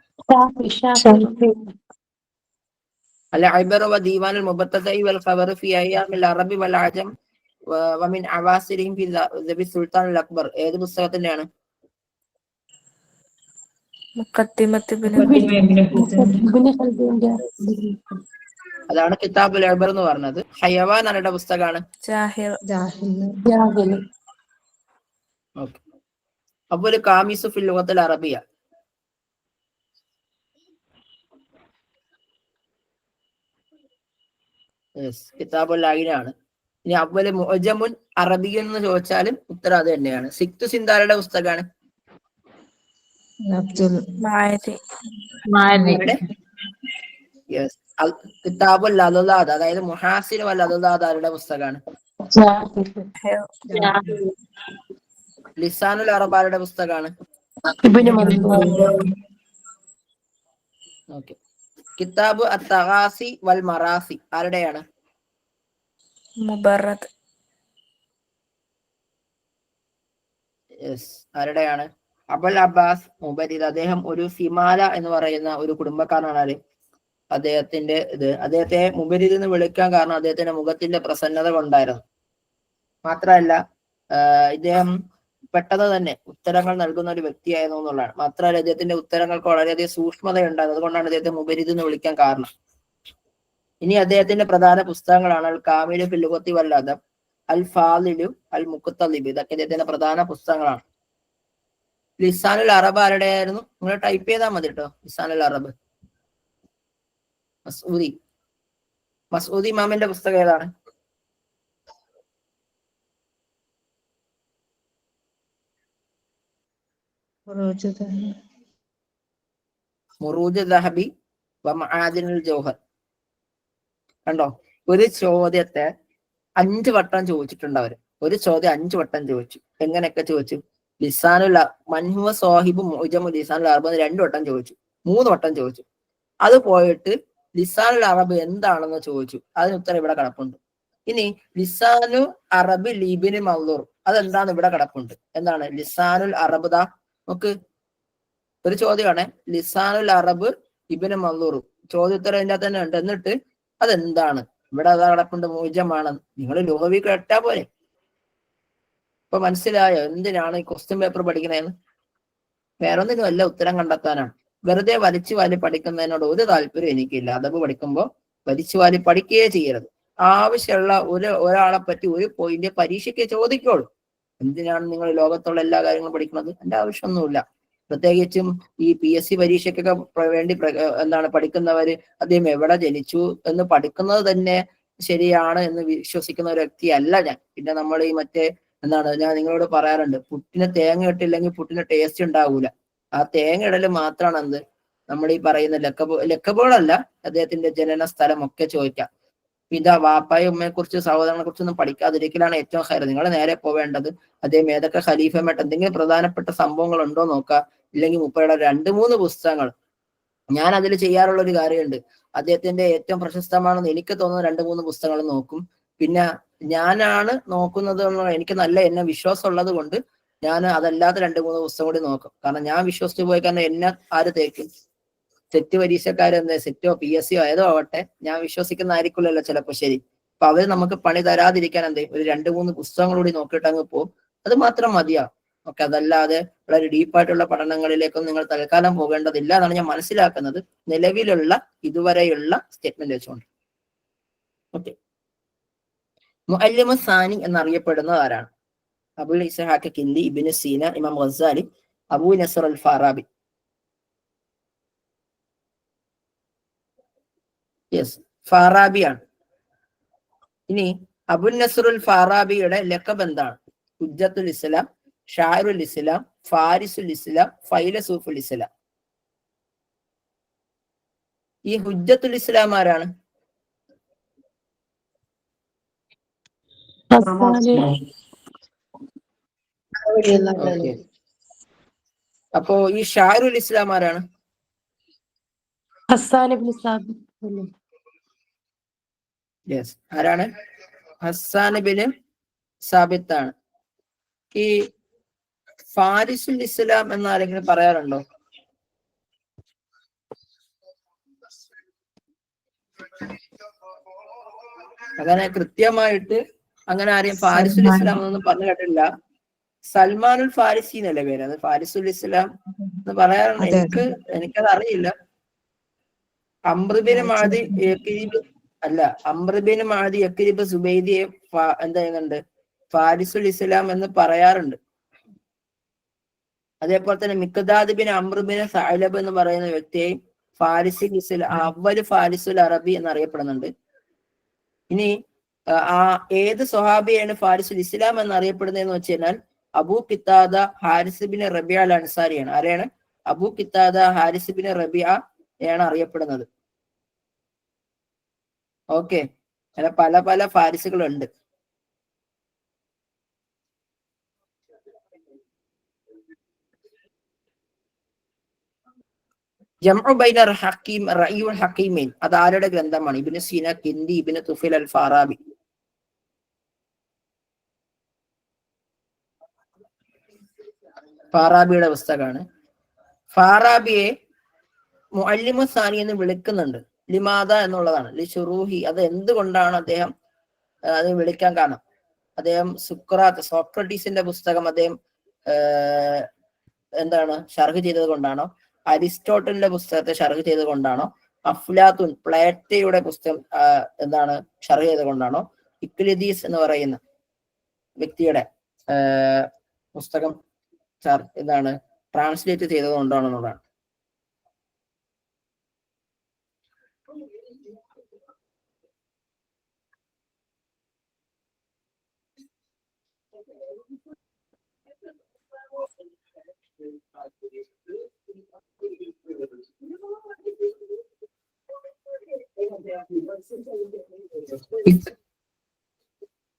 അൽ ഇബർ വ ദീവാനുൽ മുബത്തദഇ വൽ ഖബർ ഫി അയ്യാമിൽ അറബി വൽ അജം വമിൻ അവാസിരിഹിം ഫി ദബി സുൽത്താനുൽ അക്ബർ. ഏത് പുസ്തകത്തിന്റെയാണ്? അതാണ് കിതാബുൽ ഇബർ എന്ന് പറഞ്ഞത്. ഹയവാൻ ആരുടെ പുസ്തകമാണ്? അബുൽ കാമിസു ഫിൽ ലുഗത്തുൽ അറബിയ. കിതാബുൽ ആയിനാണ്. ഇനി അവല് മുഅ്ജമുൻ അറബിയൻ എന്ന് ചോദിച്ചാലും ഉത്തരം അത് തന്നെയാണ്. സിക്തു സിന്താരുടെ പുസ്തകമാണ്. കിതാബുൽ അലുലാദ്, അതായത് മുഹാസിൻ വൽ അലുലാദ് ആരുടെ പുസ്തകമാണ്? ലിസാനുൽ അറബ് ആരുടെ പുസ്തകമാണ്? ഓക്കെ. കിതാബ് അത്തഗാസി വൽ മറാസി ആരുടെയാണ്? മുബറദ്. ആരുടെയാണ്? അബുൽ അബ്ബാസ് മുബരിദ്. അദ്ദേഹം ഒരു സിമാല എന്ന് പറയുന്ന ഒരു കുടുംബക്കാരനാണ്. അദ്ദേഹത്തെ മുബരിദ് എന്ന് വിളിക്കാൻ കാരണം അദ്ദേഹത്തിന്റെ മുഖത്തിന്റെ പ്രസന്നത കൊണ്ടായിരുന്നു. മാത്രമല്ല ഇദ്ദേഹം പെട്ടെന്ന് തന്നെ ഉത്തരങ്ങൾ നൽകുന്ന ഒരു വ്യക്തിയായിരുന്നു എന്നുള്ളതാണ്. മാത്രമല്ല അദ്ദേഹത്തിന്റെ ഉത്തരങ്ങൾക്ക് വളരെയധികം സൂക്ഷ്മതയുണ്ടായിരുന്നു. അതുകൊണ്ടാണ് അദ്ദേഹത്തെ മുബരിദ് എന്ന് വിളിക്കാൻ കാരണം. ഇനി അദ്ദേഹത്തിന്റെ പ്രധാന പുസ്തകങ്ങളാണ് അൽ കാമിലു ഫിൽ ലുഗത്തി വൽ അദബ്, അൽ ഫാലിലു, അൽ മുഖ്തലിബ്. ഇതൊക്കെ അദ്ദേഹത്തിന്റെ പ്രധാന പുസ്തകങ്ങളാണ്. ലിസാനുൽ അറബ് ആരുടെയായിരുന്നു? നിങ്ങൾ ടൈപ്പ് ചെയ്താൽ മതി കേട്ടോ. ലിസാനുൽ അറബ് മസ്ഊദി ഇമാമിന്റെ പുസ്തകം ഏതാണ്? മുറൂജ് ദഹബി വ മആദിനുൽ ജൗഹർ. കണ്ടോ, ഒരു ചോദ്യത്തെ 5 വട്ടം ചോദിച്ചിട്ടുണ്ട് അവര്. ഒരു ചോദ്യം 5 വട്ടം ചോദിച്ചു. എങ്ങനെയൊക്കെ ചോദിച്ചു? ലിസാനുൽ മൻഹുവ സാഹിബു മുഅ്ജമു ലിസാനുൽ അറബ് 2 വട്ടം ചോദിച്ചു, 3 വട്ടം ചോദിച്ചു. അത് പോയിട്ട് ലിസാനുൽ അറബ് എന്താണെന്ന് ചോദിച്ചു. അതിന് ഉത്തരം ഇവിടെ കിടപ്പുണ്ട്. ഇനി ലിസാനു അറബ് ലിബിന് മൻദൂർ, അതെന്താന്ന് ഇവിടെ കിടപ്പുണ്ട്. എന്താണ് ലിസാനുൽ അറബ്? ദാ നോക്ക്, ഒരു ചോദ്യമാണ്. ലിസാനുൽ അറബ് ഇബ്നു മൻദൂർ, ചോദ്യോത്തരം ഇതിന്റെ തന്നെ ഉണ്ട്. എന്നിട്ട് അതെന്താണ്? ഇവിടെ അതാ കിടപ്പുണ്ട്, മുഅ്ജമാണ്. നിങ്ങൾ ലുഗവി കേട്ടാ പോലെ. ഇപ്പൊ മനസ്സിലായോ എന്തിനാണ് ഈ ക്വസ്റ്റ്യൻ പേപ്പർ പഠിക്കണേന്ന്? വേറൊന്നിനും അല്ല, ഉത്തരം കണ്ടെത്താനാണ്. വെറുതെ വലിച്ചു വാരി പഠിക്കുന്നതിനോട് ഒരു താല്പര്യം എനിക്കില്ല. അദബ് പഠിക്കുമ്പോൾ വലിച്ചു വാരി പഠിക്കുകയേ ചെയ്യരുത്. ആവശ്യമുള്ള ഒരാളെ പറ്റി ഒരു പോയിന്റ് പരീക്ഷയ്ക്ക് ചോദിക്കോളൂ. എന്തിനാണ് നിങ്ങൾ ലോകത്തുള്ള എല്ലാ കാര്യങ്ങളും പഠിക്കുന്നത്? എന്റെ ആവശ്യമൊന്നുമില്ല. പ്രത്യേകിച്ചും ഈ PSC പരീക്ഷയ്ക്കൊക്കെ വേണ്ടി പഠിക്കുന്നവര് അദ്ദേഹം എവിടെ ജനിച്ചു എന്ന് പഠിക്കുന്നത് തന്നെ ശരിയാണ് എന്ന് വിശ്വസിക്കുന്ന ഒരു വ്യക്തിയല്ല ഞാൻ. പിന്നെ നമ്മൾ ഈ ഞാൻ നിങ്ങളോട് പറയാറുണ്ട്, പുട്ടിന് തേങ്ങ ഇട്ടില്ലെങ്കിൽ പുട്ടിന് ടേസ്റ്റ് ഉണ്ടാവൂല. ആ തേങ്ങ ഇടല് മാത്രമാണ് എന്ത് നമ്മൾ ഈ പറയുന്ന ലക്കബോളല്ല, അദ്ദേഹത്തിന്റെ ജനന സ്ഥലം ഒക്കെ ചോദിക്കാം. വാപ്പായും ഉമ്മയെ കുറിച്ച് സഹോദരങ്ങളെ കുറിച്ചൊന്നും പഠിക്കാതിരിക്കലാണ് ഏറ്റവും ഹൈർ. നിങ്ങൾ നേരെ പോവേണ്ടത് അദ്ദേഹം ഏതൊക്കെ ഖലീഫമായിട്ട് എന്തെങ്കിലും പ്രധാനപ്പെട്ട സംഭവങ്ങൾ ഉണ്ടോ നോക്കുക. ഇല്ലെങ്കിൽ മുപ്പയുടെ 2-3 പുസ്തകങ്ങൾ. ഞാൻ അതിൽ ചെയ്യാറുള്ള ഒരു കാര്യമുണ്ട്. അദ്ദേഹത്തിന്റെ ഏറ്റവും പ്രശസ്തമാണെന്ന് എനിക്ക് തോന്നുന്ന 2-3 പുസ്തകങ്ങൾ നോക്കും. പിന്നെ ഞാനാണ് നോക്കുന്നത് എനിക്ക് നല്ല എന്നെ വിശ്വാസം ഉള്ളത് കൊണ്ട് ഞാൻ അതല്ലാത്ത 2-3 പുസ്തകം കൂടി നോക്കും. കാരണം ഞാൻ വിശ്വസിച്ച് പോയി, കാരണം എന്നെ ആര് തേക്കും? സെറ്റ് പരീക്ഷക്കാരെന്താ, സെറ്റോ PSCയോ ഏതോ ആവട്ടെ, ഞാൻ വിശ്വസിക്കുന്നതായിരിക്കില്ലല്ലോ ചിലപ്പോ ശരി. അപ്പൊ അവര് നമുക്ക് പണി തരാതിരിക്കാൻ ഒരു 2-3 പുസ്തകങ്ങൾ കൂടി നോക്കിയിട്ട് അങ്ങ് പോകും. അത് മാത്രം മതിയാവും. ഓക്കെ, അതല്ലാതെ വളരെ ഡീപ്പായിട്ടുള്ള പഠനങ്ങളിലേക്കൊന്നും നിങ്ങൾ തൽക്കാലം പോകേണ്ടതില്ല എന്നാണ് ഞാൻ മനസ്സിലാക്കുന്നത്, നിലവിലുള്ള ഇതുവരെയുള്ള സ്റ്റേറ്റ്മെന്റ് വെച്ചുകൊണ്ട്. ഓക്കെ, മുഅല്ലിമു സാനി എന്നറിയപ്പെടുന്നത് ആരാണ്? അബുൽ ഇസ്ഹാഖ് കിന്ദി, ഇബ്നു സീന, ഇമാം ഗസാലി, അബൂ നസ്ർ അൽ ഫാറാബി. ഫാറാബിയാണ്. ഇനി അബുൽ നസ്റുൽ ഫാറാബിയുടെ ലഖബ് എന്താണ്? ഹുജ്ജത്തുൽ ഇസ്ലാം, ഷാഇറുൽ ഇസ്ലാം, ഫാരിസുൽ ഇസ്ലാം, ഫൈലസൂഫുൽ ഇസ്ലാം. ഈ ഹുജ്ജത്തുൽ ഇസ്ലാം ആരാണ്? അപ്പോ ഈ ഷാഇറുൽ ഇസ്ലാം ആരാണ്? ആരാണ്? ഹസ്സാൻ ഇബ്നു സാബിത്ത് ആണ്. ഈ ഫാരിസുൽ ഇസ്ലാം എന്ന് ആരെങ്കിലും പറയാറുണ്ടോ? അങ്ങനെ കൃത്യമായിട്ട് അങ്ങനെ ആരെയും ഫാരിസുൽ ഇസ്ലാം എന്നൊന്നും പറഞ്ഞു കേട്ടില്ല. സൽമാനുൽ ഫാരിസി എന്നല്ലേ പേര്? അത് ഫാരിസുൽ ഇസ്ലാം എന്ന് പറയാറുണ്ട്. എനിക്കത് അറിയില്ല. അംറുബിൻ മാദി അല്ല, അംറുബിൻ മാദി യക്രിബ് സുബൈദിയെ എന്താ ചെയ്യുന്നുണ്ട്? ഫാരിസുൽ ഇസ്ലാം എന്ന് പറയാറുണ്ട്. അതേപോലെ തന്നെ മിഖ്ദാദ് ബിൻ അംറുബിൻ സഅലബ് എന്ന് പറയുന്ന വ്യക്തിയെയും ഫാരിസുൽ ഇസ്ലാം, അവല് ഫാരിസുൽ അറബി എന്നറിയപ്പെടുന്നുണ്ട്. ഇനി ആ ഏത് സ്വഹാബിയാണ് ഫാരിസുൽ ഇസ്ലാം എന്നറിയപ്പെടുന്നതെന്ന് വെച്ച് കഴിഞ്ഞാൽ അബൂ ഖിത്താദ ഹാരിസ് ബിൻ റബിയ അൽ അൻസാരിയാണ്. ആരെയാണ്? അബൂ ഖിത്താദ ഹാരിസ് ബിൻ റബിയ ആണ് അറിയപ്പെടുന്നത്. ഓക്കെ, അങ്ങനെ പല പല ഫാരിസുകളുണ്ട്. ജംഉ ബൈന ഹക്കീം റഅയുൽ ഹക്കീമൈൻ അത് ആരുടെ ഗ്രന്ഥമാണ്? ഇബ്നു സീന, കിന്ദി, ഇബ്നു തുഫൈൽ അൽ ഫാറാബി. ഫാറാബിയുടെ പുസ്തകമാണ്. ഫാറാബിയെ മുഅല്ലിമു സാനി എന്ന് വിളിക്കുന്നുണ്ട്. ലിമാദ എന്നുള്ളതാണ്. ലിശുറൂഹി അത് എന്തുകൊണ്ടാണ് അദ്ദേഹം അത് വിളിക്കാൻ കാരണം? അദ്ദേഹം സോക്രട്ടീസിന്റെ പുസ്തകം അദ്ദേഹം എന്താണ് ഷർഹ് ചെയ്തത് കൊണ്ടാണോ? അരിസ്റ്റോട്ടലിന്റെ പുസ്തകത്തെ ഷർഹ് ചെയ്തത് കൊണ്ടാണോ? അഫ്ലാത്തുൻ പ്ലേറ്റയുടെ പുസ്തകം എന്താണ് ഷർഹ് ചെയ്തത് കൊണ്ടാണോ? ഇക്ലിദീസ് എന്ന് പറയുന്ന വ്യക്തിയുടെ പുസ്തകം എന്താണ് ട്രാൻസ്ലേറ്റ് ചെയ്തത് കൊണ്ടാണെന്നുള്ളതാണ്.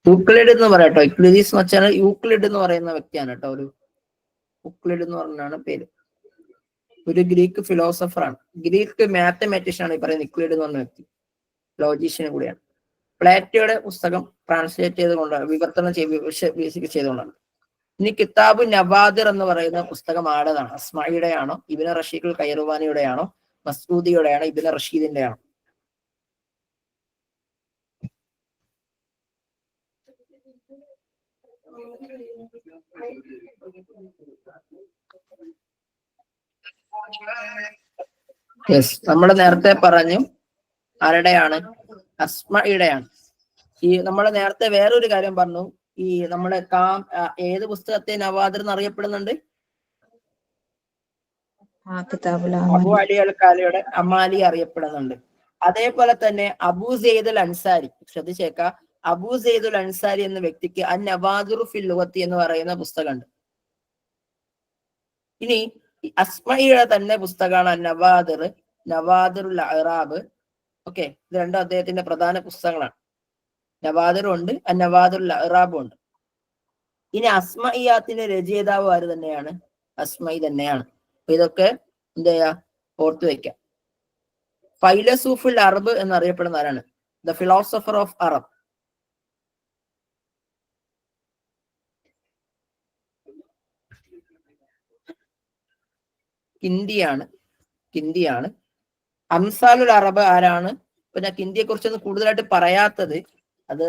യൂക്ലിഡ് എന്ന് പറയട്ടോ, ഇക്ലിദീസ് എന്ന് വെച്ചാൽ യൂക്ലിഡ് എന്ന് പറയുന്ന വ്യക്തിയാണ് കേട്ടോ. ഒരു യൂക്ലിഡ് എന്ന് പറഞ്ഞാണ് പേര്. ഒരു ഗ്രീക്ക് ഫിലോസഫറാണ്, ഗ്രീക്ക് മാത്തമാറ്റീഷ്യൻ ആണ് ഈ പറയുന്ന യൂക്ലിഡ് എന്ന് പറഞ്ഞ വ്യക്തി. ലോജിഷ്യനും കൂടിയാണ്. പ്ലേറ്റോയുടെ പുസ്തകം ട്രാൻസ്ലേറ്റ് ചെയ്തുകൊണ്ടാണ്, വിവർത്തനം ചെയ്തുകൊണ്ടാണ്. ഇനി കിതാബു നവാദിർ എന്ന് പറയുന്ന പുസ്തകം ആടതാണ്? അസ്മായിയുടെ ആണോ? ഇബ്നു റഷീദുൽ ഖൈറുവാനിയുടെ ആണോ? മസ്ഊദിയുടെ ആണോ? ഇബ്നു റഷീദിന്റെ ആണോ? യെസ്, നമ്മൾ നേരത്തെ പറഞ്ഞു ആരുടെയാണ്? അസ്മായിയുടെയാണ്. ഈ നമ്മൾ നേരത്തെ വേറൊരു കാര്യം പറഞ്ഞു. ഈ നമ്മുടെ ഏത് പുസ്തകത്തെ നവാദിർ എന്ന് അറിയപ്പെടുന്നുണ്ട്? അബു അലി അൽ കാലിയുടെ അമാലി അറിയപ്പെടുന്നുണ്ട്. അതേപോലെ തന്നെ അബൂ സെയ്ദുൽ അൻസാരി, ശ്രദ്ധിച്ചേക്ക, അബൂ സെയ്ദുൽ അൻസാരി എന്ന വ്യക്തിക്ക് അൻ നവാദിറു ഫിൽ ലുഗത്തി എന്ന് പറയുന്ന പുസ്തകമുണ്ട്. ഇനി അസ്മയുടെ തന്നെ പുസ്തകമാണ് അൻ നവാദിർ, നവാദിറുൽ അറാബ്. ഓക്കെ, ഇത് രണ്ടും അദ്ദേഹത്തിന്റെ പ്രധാന പുസ്തകങ്ങളാണ്. നവാദിറും ഉണ്ട്, അൻ നവാദിറുൽ അറാബും ഉണ്ട്. ഇനി അസ്മഇയാത്തിന്റെ രചയിതാവ് ആര് തന്നെയാണ്? അസ്മഇ തന്നെയാണ്. ഇതൊക്കെ എന്താ ചെയ്യാ, ഓർത്തു വെക്കാം. ഫൈലസൂഫുൽ അറബ് എന്നറിയപ്പെടുന്ന ആരാണ്? The philosopher of Arab. കിന്ദിയാണ്. അംസാലുൽ അറബ് ആരാണ്? ഇപ്പൊ ഞാൻ കിന്ദിയെ കുറിച്ചൊന്നും കൂടുതലായിട്ട് പറയാത്തത്, അത്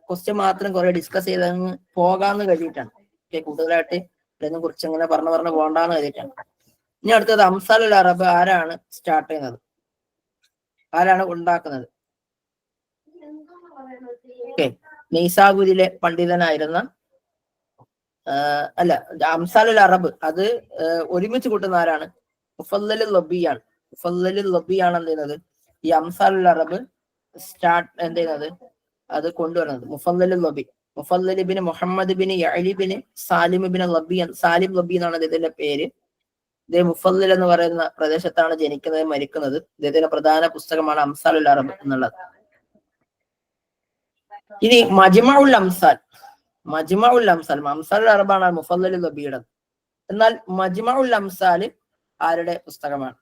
ക്വസ്റ്റ്യൻ മാത്രം കുറെ ഡിസ്കസ് ചെയ്തങ്ങ് പോകാന്ന് കരുതിയിട്ടാണ്. കൂടുതലായിട്ട് ഇതിനെ കുറിച്ച് ഇങ്ങനെ പറഞ്ഞു പോകണ്ടെന്ന് കരുതിയിട്ടാണ്. ഇനി അടുത്തത് അംസാലുൽ അറബ് ആരാണ് സ്റ്റാർട്ട് ചെയ്യുന്നത്? ആരാണ് ഉണ്ടാക്കുന്നത്? ഓക്കെ, നൈസാബൂരിലെ പണ്ഡിതനായിരുന്ന അംസാലുൽ അറബ് അത് ഒരുമിച്ച് കൂട്ടുന്ന ആരാണ്? മുഫദ്ദലുൽ ലബിയാണ്. മുഫദ്ദലുൽ ലബിയാണ് എന്ത് ചെയ്യുന്നത്? ഈ അംസാലുൽ അറബ് എന്ത് ചെയ്യുന്നത്? അത് കൊണ്ടുവരുന്നത് മുഫദ്ദലുൽ ലബി. മുഫദ്ദൽ ബിൻ മുഹമ്മദ് ബിൻ യഅലി ബിൻ സാലിം ബിൻ ലബി, സാലിം ലബി എന്നാണ് ഇതിന്റെ പേര്. ഇദ്ദേഹം മുഫദ്ദൽ എന്ന് പറയുന്ന പ്രദേശത്താണ് ജനിക്കുന്നത്, മരിക്കുന്നത്. ഇദ്ദേഹത്തിന്റെ പ്രധാന പുസ്തകമാണ് അംസാലുൽ അറബ് എന്നുള്ളത്. ഇനി മജ്മഉൽ അംസാൽ, അംസാലുൽ അറബാണ് മുഫദ്ദലുൽ ലബിയുടെ. എന്നാൽ മജ്മഉൽ അംസാൽ ആരുടെ പുസ്തകമാണ്?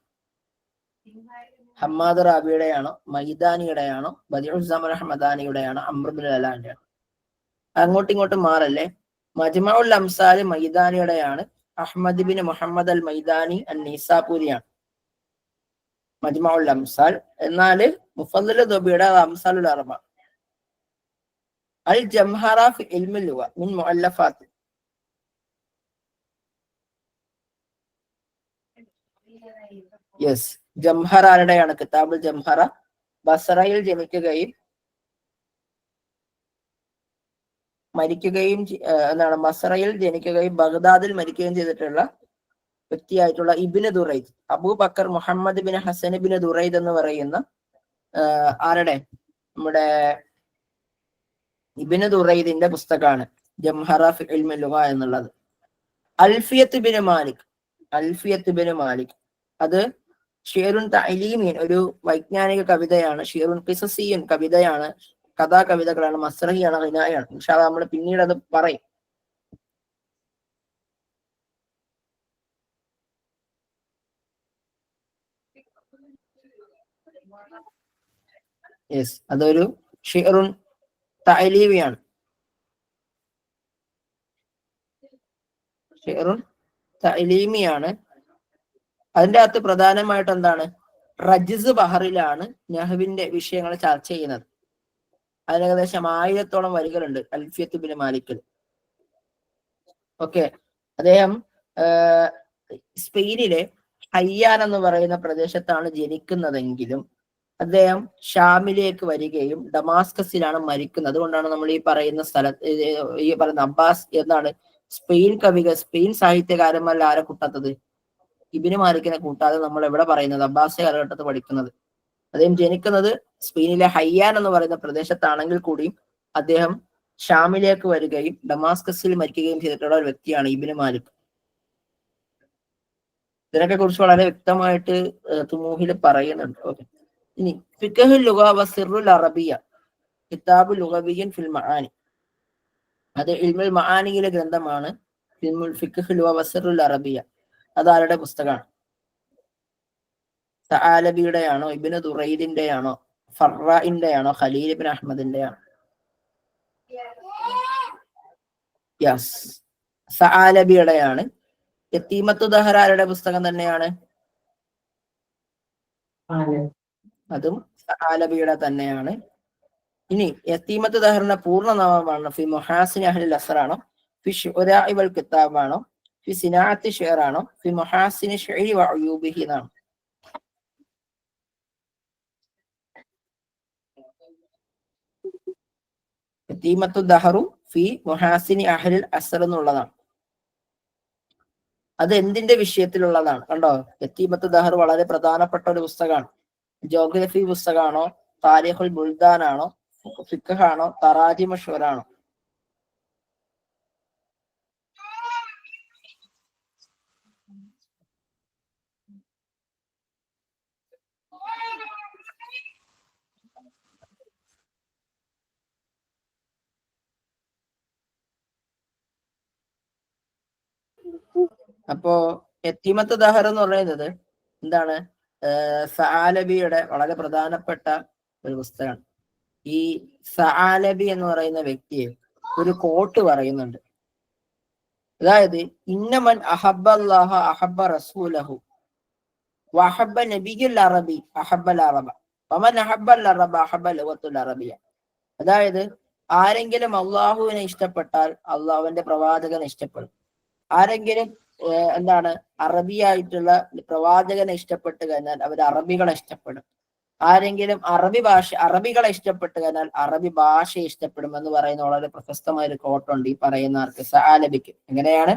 ഹമ്മാദ് റാബിയുടെയാണോ? മൈദാനിയുടെയാണോ? ബദിഉസ്സമൻ ഹമദാനിയുടെയാണോ? അംർ ബിൻ അലാന്റെയാണോ? അങ്ങോട്ടും ഇങ്ങോട്ടും മാറല്ലേ. മജ്മഉൽ അംസാൽ മൈദാനിയുടെയാണ്. അഹ്മദ് ബിൻ മുഹമ്മദ് അൽ മൈദാനി അൻ നീസാപൂരിയാണ് മജ്മഉൽ അംസാൽ. എന്നാൽ മുഫദ്ദലുൽ ലബിയുടെ അംസാലുൽ അറബ. അൽ ജംഹറ ഫി ഇൽമുൽ ലുഗ മിൻ മുഅല്ലഫാത്ത്. യെസ്, ജംഹറ ആരുടെയാണ്? കിതാബുൽ ജംഹറ. ബസറയിൽ ജനിക്കുകയും മരിക്കുകയും ബസറയിൽ ജനിക്കുകയും ബഗ്ദാദിൽ മരിക്കുകയും ചെയ്തിട്ടുള്ള വ്യക്തിയായിട്ടുള്ള Ibnu ദുറൈദ്, Abubakar Muhammad bin Hassan bin ദുറൈദ് എന്ന് പറയുന്ന ആരുടെ? നമ്മുടെ ഇബ്നു ദുറൈദിന്റെ പുസ്തകമാണ് ജംഹറ ഫി ഇൽമി ലുഗ എന്നുള്ളത്. അൽഫിയത്ത് ബിൻ മാലിക് അത് ഷിയറുൻ തഅലീമിൻ, ഒരു വൈജ്ഞാനിക കവിതയാണ്. ഷിയറുൻ ഖിസസിയൻ, കവിതയാണ്, കഥാകവിതകളാണ്, മസ്റഹിയാണ്, ഹിനായാണ്. ഇൻഷാ അല്ലാഹ് നമ്മൾ പിന്നീട് അത് പറയും. യെസ്, അതൊരു ഷിയറുൻ തഅലീമിയാണ്. ഷിയറുൻ തഅലീമിയാണ്. അതിന്റെ അകത്ത് പ്രധാനമായിട്ട് എന്താണ്, റജ്സ് ബഹറിലാണ് നഹ്വിന്റെ വിഷയങ്ങൾ ചർച്ച ചെയ്യുന്നത്. അതിന് ഏകദേശം 1000-ഓളം വരികളുണ്ട് അൽഫിയത്ത് ബിൻ മാലിക്കിൽ. ഓക്കെ, അദ്ദേഹം സ്പെയിനിലെ ഹയ്യാൻ എന്ന് പറയുന്ന പ്രദേശത്താണ് ജനിക്കുന്നതെങ്കിലും അദ്ദേഹം ഷാമിലേക്ക് വരികയും ഡമാസ്കസിലാണ് മരിക്കുന്നത്. അതുകൊണ്ടാണ് നമ്മൾ ഈ പറയുന്ന ഈ പറയുന്ന അബ്ബാസ് എന്നാണ് സ്പെയിൻ സാഹിത്യകാരന്മാരിൽ ആരെ കൂട്ടാത്തത്? ഇബ്നു മാലിക്കിനെ കൂട്ടാതെ നമ്മൾ എവിടെ പറയുന്നത്? അബ്ബാസിയ കാലഘട്ടത്തിൽ പഠിക്കുന്നത്. അദ്ദേഹം ജനിക്കുന്നത് സ്പെയിനിലെ ഹയ്യാൻ എന്ന് പറയുന്ന പ്രദേശത്താണെങ്കിൽ കൂടിയും അദ്ദേഹം ഷാമിലേക്ക് വരികയും ഡമാസ്കസിൽ മരിക്കുകയും ചെയ്തിട്ടുള്ള ഒരു വ്യക്തിയാണ് ഇബ്നു മാലിക്. ഇതിനൊക്കെ കുറിച്ച് വളരെ വ്യക്തമായിട്ട് തുമൂഹിൽ പറയുന്നുണ്ട്. ഓക്കെ, ഇനി ഫിഖ്ഹുൽ ലുഗ വ സിർറുൽ അറബിയ കിതാബുൽ ലുഗവിയ്യൻ ഫിൽ മആനി, അത് ഇൽമുൽ മആനിയിലെ ഗ്രന്ഥമാണ്. ഫിഖ്ഹുൽ ലുഗ വ സിർറുൽ അറബിയ അതാരുടെ പുസ്തകമാണ്? സആലബിയുടെ ആണോ, ഇബ്നു ദുറൈദിന്റെ ആണോ, ഫറാഇന്റെ ആണോ, ഖലീൽ ഇബ്നു അഹ്മദിന്റെ ആണോ? യെസ്, സആലബിയുടെയാണ്. യതീമത്തു ദഹ്റ ആരുടെ പുസ്തകം തന്നെയാണ്? അതും സആലബിയുടെ തന്നെയാണ്. ഇനി യതീമത്തു ദഹ്റിന്റെ പൂർണ്ണനാമമാണ് ഫി മുഹാസിനി അഹ്ലിൽ അസ്ർ ആണോ, ഫി ശുഅരാഇ വൽ കിതാബ് ആണോ, ഫി സിനാഅത്തി ശിഅർ ആണോ, ഫി മുഹാസിനി ശിഅരി വ ഉയൂബിഹി എന്നാണ്? യതീമത്തു ദഹ്റു ഫി മുഹാസിനി അഹ്ലിൽ അസ്ർ എന്നുള്ളതാണ്. അത് എന്തിന്റെ വിഷയത്തിലുള്ളതാണ്? കണ്ടോ, യതീമത്തു ദഹ്ർ വളരെ പ്രധാനപ്പെട്ട ഒരു പുസ്തകമാണ്. ജോഗ്രഫി പുസ്തകമാണോ, താരിഖുൽ ബുൽദാൻ ആണോ, ഫിഖ് ആണോ, തറാജിമ ഷുറാണോ? അപ്പോ യതീമത്തു ദഹ്ർ എന്ന് പറയുന്നത് എന്താണ്? സആലബിയുടെ വളരെ പ്രധാനപ്പെട്ട ഒരു പുസ്തകമാണ്. ഈ സആലബി എന്ന് പറയുന്ന വ്യക്തിയെ ഒരു കോട്ട് പറയുന്നുണ്ട്. അതായത് ഇന്നമൻ അഹബ്ബല്ലാഹ അഹബ്ബ റസൂലഹു വഅഹബ്ബ നബിയുൽ അറബി അഹബ്ബൽ അറബ വമൻ അഹബ്ബൽ അറബ അഹബ്ബ ലഗത്തുൽ അറബിയ. അതായത് ആരെങ്കിലും അള്ളാഹുവിനെ ഇഷ്ടപ്പെട്ടാൽ അള്ളാഹുവിന്റെ പ്രവാചകനെ ഇഷ്ടപ്പെടും. ആരെങ്കിലും എന്താണ് അറബിയായിട്ടുള്ള പ്രവാചകനെ ഇഷ്ടപ്പെട്ട് കഴിഞ്ഞാൽ അവർ അറബികളെ ഇഷ്ടപ്പെടും. ആരെങ്കിലും അറബികളെ ഇഷ്ടപ്പെട്ട് കഴിഞ്ഞാൽ അറബി ഭാഷയെ ഇഷ്ടപ്പെടും എന്ന് പറയുന്ന വളരെ പ്രശസ്തമായ ഒരു കോട്ടുണ്ട് ഈ പറയുന്ന ആർക്ക്, സആലബിക്ക്. എങ്ങനെയാണ്?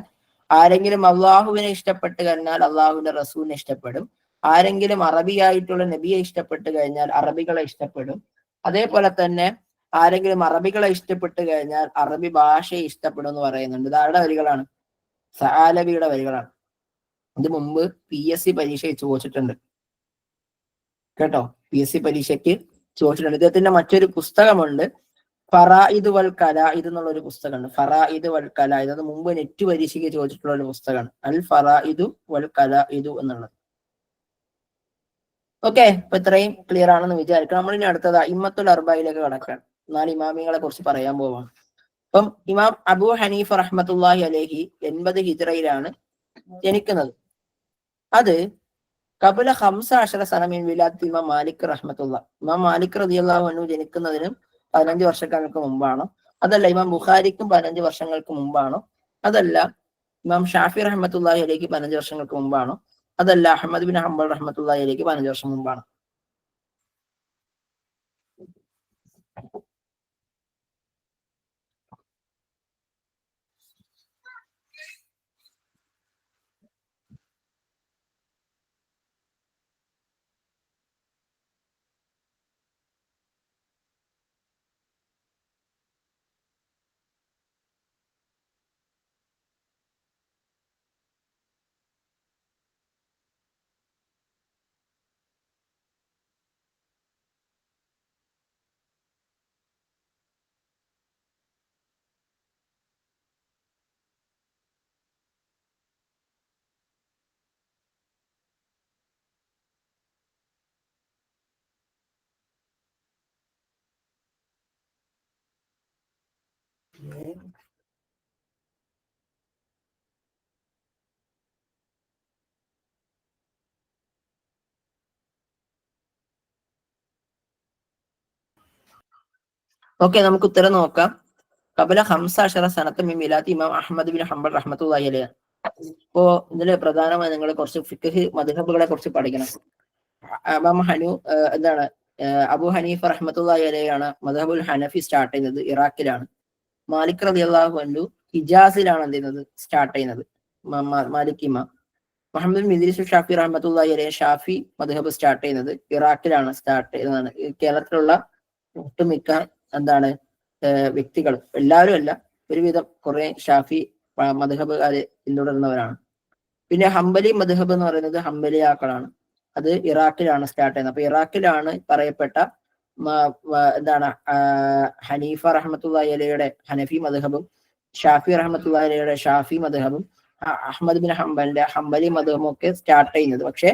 ആരെങ്കിലും അള്ളാഹുവിനെ ഇഷ്ടപ്പെട്ട് കഴിഞ്ഞാൽ അള്ളാഹുവിന്റെ റസൂലിനെ ഇഷ്ടപ്പെടും. ആരെങ്കിലും അറബിയായിട്ടുള്ള നബിയെ ഇഷ്ടപ്പെട്ട് കഴിഞ്ഞാൽ അറബികളെ ഇഷ്ടപ്പെടും. അതേപോലെ തന്നെ ആരെങ്കിലും അറബികളെ ഇഷ്ടപ്പെട്ട് കഴിഞ്ഞാൽ അറബി ഭാഷയെ ഇഷ്ടപ്പെടും എന്ന് പറയുന്നുണ്ട്. ഇത് ആരുടെ വരികളാണ്? സആലബിയുടെ വരികളാണ്. ഇത് മുമ്പ് PSC പരീക്ഷ ചോദിച്ചിട്ടുണ്ട് കേട്ടോ. PSC പരീക്ഷയ്ക്ക് ചോദിച്ചിട്ടുണ്ട്. ഇദ്ദേഹത്തിന്റെ മറ്റൊരു പുസ്തകമുണ്ട്, ഫറായിദ് വൽ കലായിദ് എന്നുള്ള ഒരു പുസ്തകമുണ്ട്. ഫറായിദ് വൽ കലായിദ്, അത് മുമ്പ് നെറ്റ് പരീക്ഷയ്ക്ക് ചോദിച്ചിട്ടുള്ള ഒരു പുസ്തകമാണ്. അൽ ഫറായിദു വൽ കലായിദു എന്നുള്ളത്. ഓക്കെ, അപ്പൊ ഇത്രയും ക്ലിയർ ആണെന്ന് വിചാരിക്കണം. നമ്മളിനി അടുത്തത് ഇമ്മത്തുൽ അർബയിലേക്ക് കടക്കാൻ. 4 ഇമാമിങ്ങളെ കുറിച്ച് പറയാൻ പോവാണ്. അപ്പം ഇമാം അബൂ ഹനീഫ റഹ്മത്തുള്ളാഹി അലൈഹി 80 ഹിജ്റയിലാണ് ജനിക്കുന്നത്. അത് കബല 15 സന മിൻ വിലാദത്ത് ഇമാം മാലിക് റഹ്മത്തുള്ള. ഇമാം മാലിക് റളിയല്ലാഹു അൻഹു ജനിക്കുന്നതിന് 15 വർഷങ്ങൾക്ക് മുമ്പാണോ? അതല്ല ഇമാം ബുഖാരിക്കും 15 വർഷങ്ങൾക്ക് മുമ്പാണോ? അതല്ല ഇമാം ഷാഫി റഹ്മത്തുള്ളാഹി അലൈഹി 15 വർഷങ്ങൾക്ക് മുമ്പാണോ? അതല്ല അഹ്മദ് ബിൻ ഹംബൽ റഹ്മത്തുള്ളാഹി അലൈഹി 15 വർഷം മുമ്പാണോ? ഓക്കെ, നമുക്ക് ഉത്തരം നോക്കാം. കബല 15 സനത്ത് മിൻ മിലാദി ഇമാം അഹ്മദ് ബിൻ ഹംബൽ റഹ്മത്തുള്ളാഹി അലൈഹി. ഇപ്പോ ഇതില് പ്രധാനമായി നിങ്ങൾ കുറച്ച് ഫിഖ്ഹ് മദ്ഹബുകളെ കുറിച്ച് പഠിക്കണം. ഇമാം എന്താണ് അബു ഹനീഫ റഹ്മത്തുള്ളാഹി അലൈഹിയാണ് മദ്ഹബുൽ ഹനഫി സ്റ്റാർട്ട് ചെയ്യുന്നത് ഇറാഖിലാണ്. മാലിക് റളിയല്ലാഹു അൻഹു ഹിജാസിലാണ് എന്ത് ചെയ്യുന്നത് സ്റ്റാർട്ട് ചെയ്യുന്നത്. മാലിക് ഇമാം മുഹമ്മദ് ബിൻ ഇദ്രീസ് ഷാഫി റഹ്മത്തുള്ളാഹി അലൈഹി ഷാഫി മദ്ഹബ് സ്റ്റാർട്ട് ചെയ്യുന്നത് ഇറാഖിലാണ് സ്റ്റാർട്ട് ചെയ്യുന്നതാണ്. കേരളത്തിലുള്ള ഒട്ടുമിക്ക എന്താണ് വ്യക്തികൾ, എല്ലാവരും അല്ല, ഒരുവിധം കുറെ ഷാഫി മദ്ഹബുകാരെ പിന്തുടരുന്നവരാണ്. പിന്നെ ഹംബലി മദ്ഹബ് എന്ന് പറയുന്നത് ഹംബലിയാക്കളാണ്. അത് ഇറാഖിലാണ് സ്റ്റാർട്ട് ചെയ്യുന്നത്. അപ്പൊ ഇറാഖിലാണ് പറയപ്പെട്ട എന്താണ് ഹനീഫ റഹ്മത്തുള്ളാഹി അലൈഹിയുടെ ഹനഫി മദ്ഹബും ഷാഫി റഹ്മത്തുള്ളാഹി അലൈഹിയുടെ ഷാഫി മദ്ഹബും അഹ്മദ് ബിൻ ഹംബലിന്റെ ഹംബലി മദ്ഹബും ഒക്കെ സ്റ്റാർട്ട് ചെയ്യുന്നത്. പക്ഷെ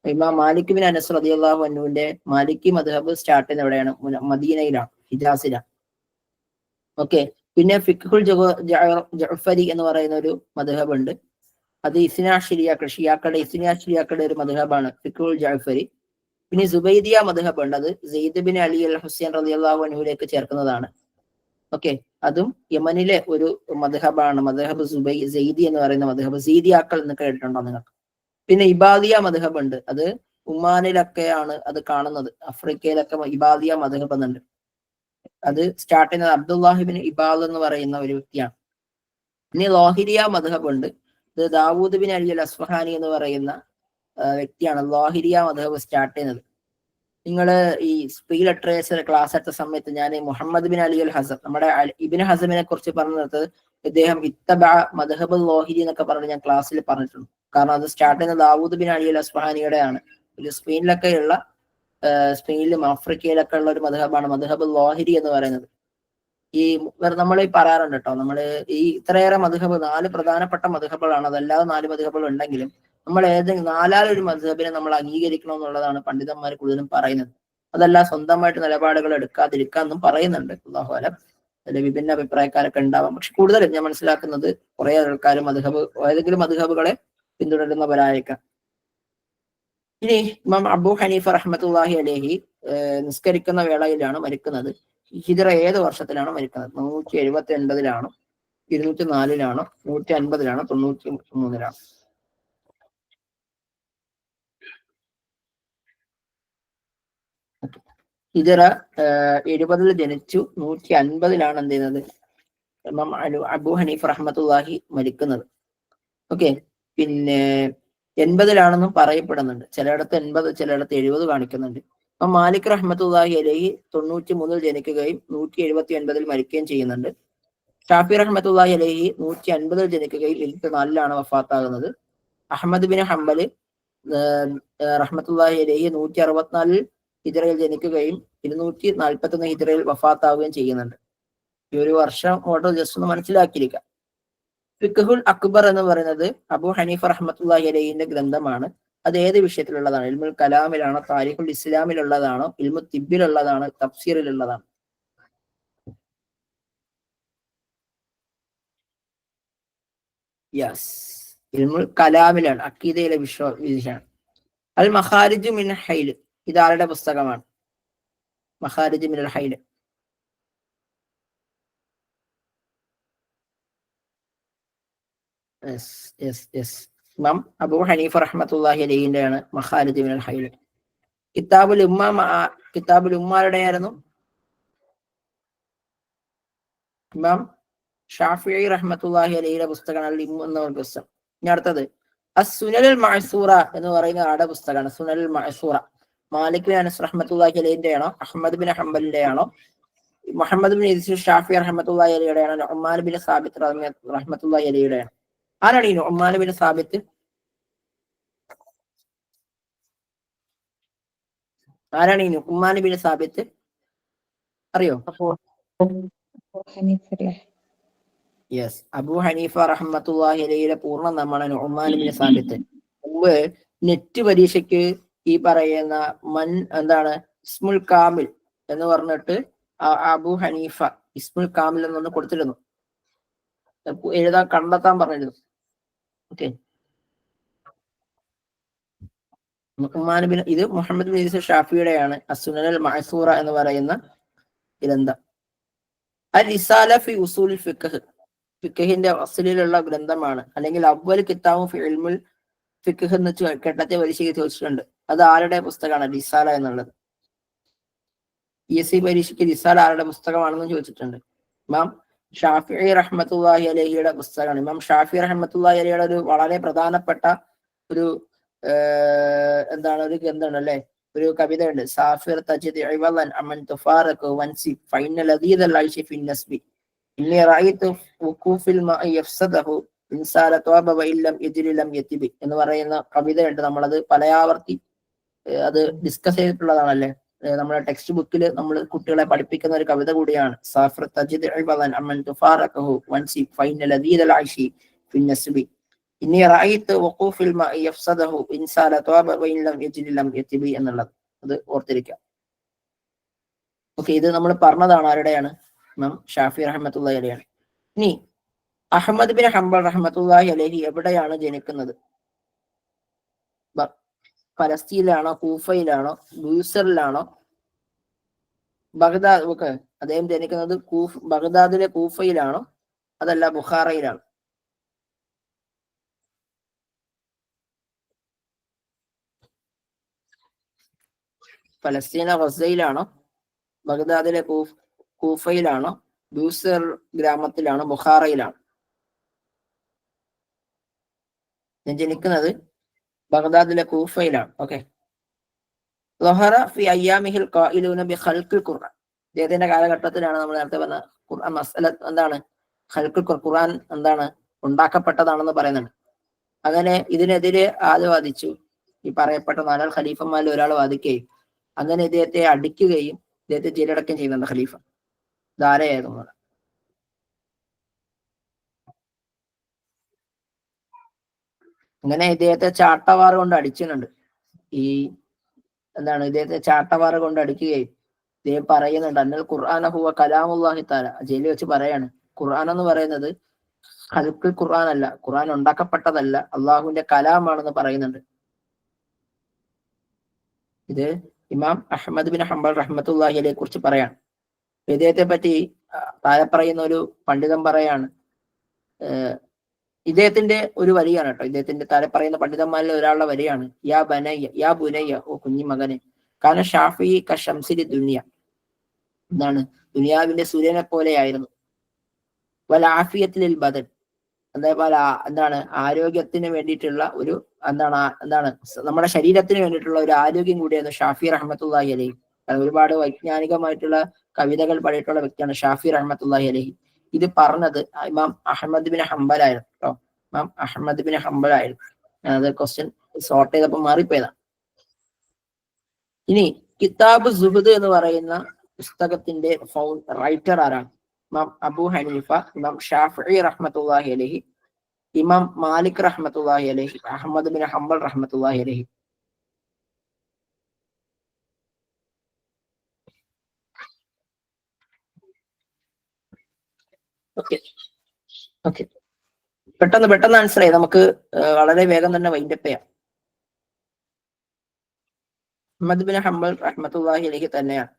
ഇമാം മാലിക് ബിൻ അനസ് റളിയല്ലാഹു അൻഹുവിന്റെ മാലിക്കി മദ്ഹബ് സ്റ്റാർട്ട് ചെയ്യുന്നത് എവിടെയാണ്? മദീനയിലാണ്, ഹിജാസിലാണ്. ഓക്കെ, പിന്നെ ഫിഖ്ഹുൽ ജഅഫരി എന്ന് പറയുന്ന ഒരു മദ്ഹബ് ഉണ്ട്. അത് ഷിയാക്കളുടെ ഇസ്നാഷിയാക്കളുടെ ഒരു മദ്ഹബാണ് ഫിഖ്ഹുൽ ജഅഫരി. പിന്നെ സുബൈദിയ മദ്ഹബ് ഉണ്ട്. അത് സെയ്ദ് ബിൻ അലി അൽ ഹുസൈൻ റളിയല്ലാഹു അൻഹുവിലേക്ക് ചേർക്കുന്നതാണ്. ഓക്കെ, അതും യമനിലെ ഒരു മദ്ഹബാണ്. മദ്ഹബ് സെയ്ദി എന്ന് പറയുന്ന മദ്ഹബ്. സെയ്ദിയാക്കൾ എന്ന് കേട്ടിട്ടുണ്ടോ നിങ്ങൾ? പിന്നെ ഇബാദിയ മദ്ഹബ് ഉണ്ട്. അത് ഉമാനിലൊക്കെയാണ് അത് കാണുന്നത്. ആഫ്രിക്കയിലൊക്കെ ഇബാദിയ മദ്ഹബ് എന്നുണ്ട്. അത് സ്റ്റാർട്ട് ചെയ്യുന്നത് അബ്ദുല്ലാഹിബിൻ ഇബാദ് എന്ന് പറയുന്ന ഒരു വ്യക്തിയാണ്. ഇനി ലോഹിരിയ മദ്ഹബ് ഉണ്ട്. ഇത് ദാവൂദ് ബിൻ അലി അൽ അസ്ഫഹാനി എന്ന് പറയുന്ന വ്യക്തിയാണ് ലോഹിരിയ മദ്ഹബ് സ്റ്റാർട്ട് ചെയ്യുന്നത്. നിങ്ങൾ ഈ സ്പീ ലിറ്ററേച്ചർ ക്ലാസ് എടുത്ത സമയത്ത് ഞാൻ മുഹമ്മദ് ബിൻ അലി അൽ ഹസം, നമ്മുടെ ഇബ്നു ഹസമിനെ കുറിച്ച് പറഞ്ഞു നിർത്തത്, ഇദ്ദേഹം ഇത്തബ മദ്ഹബ് ലോഹിരി എന്നൊക്കെ പറഞ്ഞ് ഞാൻ ക്ലാസ്സിൽ പറഞ്ഞിട്ടുണ്ട്. കാരണം അത് സ്റ്റാർട്ട് ചെയ്യുന്നത് ദാവൂദ് ബിൻ അലി അൽ അസ്ഫഹാനിയുടെ ആണ്. സ്പെയിനിലൊക്കെയുള്ള സ്പെയിനിലും ആഫ്രിക്കയിലൊക്കെ ഉള്ള ഒരു മദ്ഹബാണ് മദ്ഹബ് ലോഹിരി എന്ന് പറയുന്നത്. ഈ നമ്മൾ പറയാറുണ്ട് കേട്ടോ, നമ്മള് ഈ ഇത്രയേറെ മദ്ഹബ്, 4 പ്രധാനപ്പെട്ട മദ്ഹബുകളാണ്. അതല്ലാതെ 4 മദ്ഹബുകൾ ഉണ്ടെങ്കിലും നമ്മൾ ഏതെങ്കിലും 4-ാമതൊരു മദ്ഹബിനെ നമ്മൾ അംഗീകരിക്കണം എന്നുള്ളതാണ് പണ്ഡിതന്മാർ കൂടുതലും പറയുന്നത്. അതല്ല സ്വന്തമായിട്ട് നിലപാടുകൾ എടുക്കാതിരിക്കാന്നും പറയുന്നുണ്ട്. അല്ലാഹു അലം, അതിൽ വിഭിന്ന അഭിപ്രായക്കാരൊക്കെ ഉണ്ടാവാം. പക്ഷെ കൂടുതലും ഞാൻ മനസ്സിലാക്കുന്നത് കുറെ ആൾക്കാർ ഏതെങ്കിലും മദ്ഹബുകളെ പിന്തുടരുന്നവരായേക്കാം. ഇനി ഇമാം അബൂ ഹനീഫ റഹ്മത്തുള്ളാഹി അലൈഹി നിസ്കരിക്കുന്ന വേളയിലാണ് മരിക്കുന്നത്. ഹിജ്റ ഏത് വർഷത്തിലാണ് മരിക്കുന്നത്? 179-ലാണോ, 204-ലാണോ, 150-ലാണോ, 93-ലാണോ? ഹിജ്റ 70-ൽ ജനിച്ചു, 150-ലാണ് എന്ത് ചെയ്യുന്നത് ഇമാം അബൂ ഹനീഫ റഹ്മത്തുള്ളാഹി മരിക്കുന്നത്. ഓക്കെ, പിന്നെ 80-ലാണെന്നും പറയപ്പെടുന്നുണ്ട്. ചിലയിടത്ത് 80, ചിലയിടത്ത് 70 കാണിക്കുന്നുണ്ട്. അപ്പൊ മാലിക് റഹ്മത്തുള്ളാഹി അലൈഹി 93-ൽ ജനിക്കുകയും 179-ൽ മരിക്കുകയും ചെയ്യുന്നുണ്ട്. ഷാഫി റഹ്മത്തുള്ളാഹി അലൈഹി 150-ൽ ജനിക്കുകയും 74-ലാണ് വഫാത്താകുന്നത്. അഹ്മദ് ബിൻ ഹംബൽ റഹ്മത്തുള്ളാഹി അലൈഹി 164-ൽ ഹിജ്റയിൽ ജനിക്കുകയും 241 ഹിജ്റയിൽ വഫാത്താവുകയും ചെയ്യുന്നുണ്ട്. ഈ ഒരു വർഷം ഓർഡർ ജസ്റ്റ് ഒന്ന് മനസ്സിലാക്കിയിരിക്കാം. ഫിഖ്ഹുൽ അക്ബർ എന്ന് പറയുന്നത് അബൂ ഹനീഫ റഹ്മത്തുള്ളാഹി അലൈഹിന്റെ ഗ്രന്ഥമാണ്. അത് ഏത് വിഷയത്തിലുള്ളതാണ്? ഇൽമുൽ കലാമിലാണോ, താരിഖുൽ ഇസ്ലാമിലുള്ളതാണോ, ഇൽമു തിബിലുള്ളതാണോ, തഫ്സീറിലുള്ളതാണോ? യെസ്, ഇൽമുൽ കലാമിലാണ്, അഖീദയിലെ വിഷയമാണ്. അൽ മഖാരിജു മിൻ ഹൈൽ, ഇതാരുടെ പുസ്തകമാണ്? മഖാരിജു മിനൽ ഹൈൽ. ഇമാം അബൂ ഹനീഫ റഹ്മത്തുള്ളാഹി അലൈഹിന്റെയാണ് മഖാരിജ് മിനൽ ഹൈൽ. കിതാബുൽ ഉമ്മാരുടെ ആയിരുന്നു ഇമാം ഷാഫിഈ റഹ്മത്തുള്ളാഹി അലൈഹിയുടെ പുസ്തകമാണ് അൽ ഉമ്മ എന്ന പുസ്തകം. ഇനി അടുത്തത് അസ്-സുനനുൽ മഅ്സൂറ എന്ന് പറയുന്ന ആടെ പുസ്തകമാണ്. സുനനുൽ മഅ്സൂറ മാലിക് ബിൻ അനസ് റഹ്മത്തുള്ളാഹി അലൈഹിന്റെ ആണോ, അഹ്മദ് ബിൻ ഹംബലിന്റെ ആണോ, മുഹമ്മദ് ബിൻ ഇദ്രീസ് ഷാഫി റഹ്മത്തുള്ളാഹി അലൈഹിയുടെ ആണോ, ഉമ്മാൻ ബിൻ സാബിത്ത് റഹ്മത്തുള്ളാഹി അലൈഹിയുടെ ആണോ? ആരാണ് ഈ ഉമ്മാൻ ബിൻ സാബിത്ത്? ആരാണ് ഈ ഉമ്മാൻ ബിൻ സാബിത്ത്? അറിയോ? യെസ്, അബൂ ഹനീഫ റഹ്മത്തുള്ളാഹി അലൈഹിയുടെ പൂർണ്ണ നാമമാണ് നുഅ്മാൻ ബിൻ സാബിത്ത്. മുമ്പ് നെറ്റ് പരീക്ഷയ്ക്ക് ഈ പറയുന്ന എന്താണ് ഇസ്മുൽ കാമിൽ എന്ന് പറഞ്ഞിട്ട് അബൂ ഹനീഫ ഇസ്മുൽ കാമിൽ എന്നൊന്ന് കൊടുത്തിരുന്നു. എഴുതാൻ കണ്ടെത്താൻ പറഞ്ഞിരുന്നു. ഓക്കെ, ഇത് മുഹമ്മദ് ബിൻ ഇദ്രീസ് ഷാഫിയുടെയാണ് അസുനൽ മഅസൂറ എന്ന് പറയുന്ന ഗ്രന്ഥം. റിസാല ഫി ഉസൂൽ ഫിഖ്, ഫിഖഹിന്റെ അസ്ലിലുള്ള ഗ്രന്ഥമാണ്. അല്ലെങ്കിൽ അവ്വൽ കിതാബും ഫി ഇൽമുൽ ഫിഖ് എന്ന് കേട്ടത്തെ പരീക്ഷയ്ക്ക് ചോദിച്ചിട്ടുണ്ട്. അത് ആരുടെ പുസ്തകമാണ് റിസാല എന്നുള്ളത്? PSC പരീക്ഷയ്ക്ക് റിസാല ആരുടെ പുസ്തകമാണെന്ന് ചോദിച്ചിട്ടുണ്ട്. ഇമാം ഷാഫിഈ റഹ്മത്തുള്ളാഹി അലൈഹിയുടെ പുസ്തകമാണ്. ഇമാം ഷാഫി റഹ്മത്തുള്ളാഹി അലൈഹിയുടെ ഒരു വളരെ പ്രധാനപ്പെട്ട ഒരു ഒരു ഗ്രന്ഥമാണ് അല്ലെ, ഒരു കവിതയുണ്ട്. സാഫിർ തജിദ് ഇവളൻ അമൻ തുഫാറഖു വൻസി ഫൈന ലദീദൽ ഐശി ഫിൻ നസ്ബി ഇന്നി റഅയ്തു വഖൂഫിൽ മാഇ യഫ്സദഹു ഇൻസാല ത്വാബ വഇല്ലം യജ്രി ലം യതിബി എന്ന് പറയുന്ന കവിതയുണ്ട്. നമ്മളത് പലയാവർത്തി അത് ഡിസ്കസ് ചെയ്തിട്ടുള്ളതാണല്ലേ. നമ്മുടെ ടെക്സ്റ്റ് ബുക്കിൽ നമ്മൾ കുട്ടികളെ പഠിപ്പിക്കുന്ന ഒരു കവിത കൂടിയാണ്. സാഫിർ തജിദ് ഇവളൻ അമൻ തുഫാറഖു വൻസി ഫൈന ലദീദൽ ഐശി ഫിൻ നസ്ബി ഇന്നി റഅയ്തു വഖൂഫിൽ മാഇ യഫ്സദഹു ഇൻസാല ത്വാബ വഇല്ലം യജ്രി ലം യതിബി എന്നുള്ളത് അത് ഓർത്തിരിക്കുക. ഓക്കെ, ഇത് നമ്മൾ പറഞ്ഞതാണ്. ആരുടെയാണ്? ഇമാം ഷാഫി റഹ്മത്തുള്ളാഹി അലൈഹിയാണ്. ഇനി അഹ്മദ് ബിൻ ഹംബൽ റഹ്മത്തുള്ളാഹി അലൈഹി എവിടെയാണ് ജനിക്കുന്നത്? ഫലസ്തീനിലാണോ, കൂഫയിലാണോ, ബൂസറിലാണോ, ബഗ്ദാദ്? ഓക്കെ, അദ്ദേഹം ജനിക്കുന്നത് ബഗ്ദാദിലെ കൂഫയിലാണോ അതല്ല ബുഖാറയിലാണോ? ഫലസ്തീന ഗസയിലാണോ, ബഗ്ദാദിലെ കൂഫയിലാണോ, ബൂസർ ഗ്രാമത്തിലാണോ, ബുഖാറയിലാണോ? ഞാൻ ജനിക്കുന്നത് ബഗ്ദാദിലെ കൂഫയിലാണ്. ഓക്കെ, ളഹറ ഫി അയ്യാമിഹിൽ ഖായിലൂന ബി ഖൽഖിൽ ഖുർആൻ. അദ്ദേഹത്തിന്റെ കാലഘട്ടത്തിലാണ് നമ്മൾ നേരത്തെ പറഞ്ഞ ഖുർആൻ മസ്അല എന്താണ്, ഖൽഖുൽ ഖുർആൻ എന്താണ്, ഉണ്ടാക്കപ്പെട്ടതാണെന്ന് പറയുന്നുണ്ട്. അങ്ങനെ ഇതിനെതിരെ ആര് വാദിച്ചു? ഈ പറയപ്പെട്ട 4 ഖലീഫന്മാരിൽ ഒരാൾ വാദിക്കുകയും അങ്ങനെ ഇദ്ദേഹത്തെ അടിക്കുകയും ഇദ്ദേഹത്തെ ജയിലടക്കം ചെയ്യുന്നുണ്ട് ഖലീഫ. ധാരയായിരുന്നു. അങ്ങനെ ഇദ്ദേഹത്തെ ചാട്ടവാറ് കൊണ്ട് അടിച്ചിട്ടുണ്ട്. ഇദ്ദേഹത്തെ ചാട്ടവാറ് കൊണ്ട് അടിക്കുകയും ഇദ്ദേഹം പറയുന്നുണ്ട് അന്നൽ ഖുർആന ഹുവ കലാമുല്ലാഹി തആല. ജയിലിൽ വെച്ച് പറയാണ്, ഖുർആൻ എന്ന് പറയുന്നത് ഖൽഖുൽ ഖുർആൻ അല്ല, ഖുർആൻ ഉണ്ടാക്കപ്പെട്ടതല്ല, അള്ളാഹുവിന്റെ കലാമാണെന്ന് പറയുന്നുണ്ട്. ഇത് ഇമാം അഹ്മദ് ബിൻ ഹംബൽ റഹ്മത്തുള്ളാഹി അലൈഹിയെ കുറിച്ച് പറയാണ്. ഇദ്ദേഹത്തെ പറ്റി താഴെ പറയുന്ന ഒരു പണ്ഡിതൻ പറയാണ്, ഇദ്ദേഹത്തിന്റെ ഒരു വരിയാണ് കേട്ടോ, ഇദ്ദേഹത്തിന്റെ താഴെ പറയുന്ന പണ്ഡിതന്മാരിൽ ഒരാളുടെ വരിയാണ്. യാ ബനയ്യ യാ ബുനയ്യ, ഓ കുഞ്ഞി മകനെ, കാരണം ഷാഫി കശംസിലി ദുനിയ, ദുനിയാവിന്റെ സൂര്യനെ പോലെയായിരുന്നു. വൽ ആഫിയത്തിൽ ബദൻ, അതേപോലെ ആരോഗ്യത്തിന് വേണ്ടിയിട്ടുള്ള ഒരു നമ്മുടെ ശരീരത്തിന് വേണ്ടിയിട്ടുള്ള ഒരു ആരോഗ്യം കൂടിയായിരുന്നു ഷാഫി റഹ്മത്തുള്ളാഹി അലൈഹി. ഒരുപാട് വൈജ്ഞാനികമായിട്ടുള്ള കവിതകൾ പാടിയിട്ടുള്ള വ്യക്തിയാണ് ഷാഫി റഹ്മത്തുള്ളാഹി അലൈഹി. ഇത് പറഞ്ഞത് ഇമാം അഹ്മദ് ബിൻ ഹംബലായിരുന്നു കേട്ടോ. ഇമാം അഹ്മദ് ബിൻ ഹംബലായിരുന്നു. അത് ക്വസ്റ്റ്യൻ സോർട്ട് ചെയ്തപ്പോൾ മാറിപ്പോയതാണ്. ഇനി കിതാബ് സുഹദ് എന്ന് പറയുന്ന പുസ്തകത്തിന്റെ റൈറ്റർ ആരാണ്? ഇമാം അബൂ ഹനീഫ, ഇമാം ഷാഫിഈ റഹ്മത്തുള്ളാഹി അലൈഹി, ഇമാം മാലിക് റഹ്മത്തുള്ളാഹി അലൈഹി, അഹ്മദ് ബിൻ ഹംബൽ റഹ്മത്തുള്ളാഹി അലൈഹി. ഓക്കെ ഓക്കെ, പെട്ടെന്ന് ആൻസർ ചെയ്യാം. നമുക്ക് വളരെ വേഗം തന്നെ വൈൻഡപ്പ് ചെയ്യാം. അഹ്മദ് ബിൻ ഹംബൽ റഹ്മത്തുള്ളാഹി അലൈഹി തന്നെയാണ്.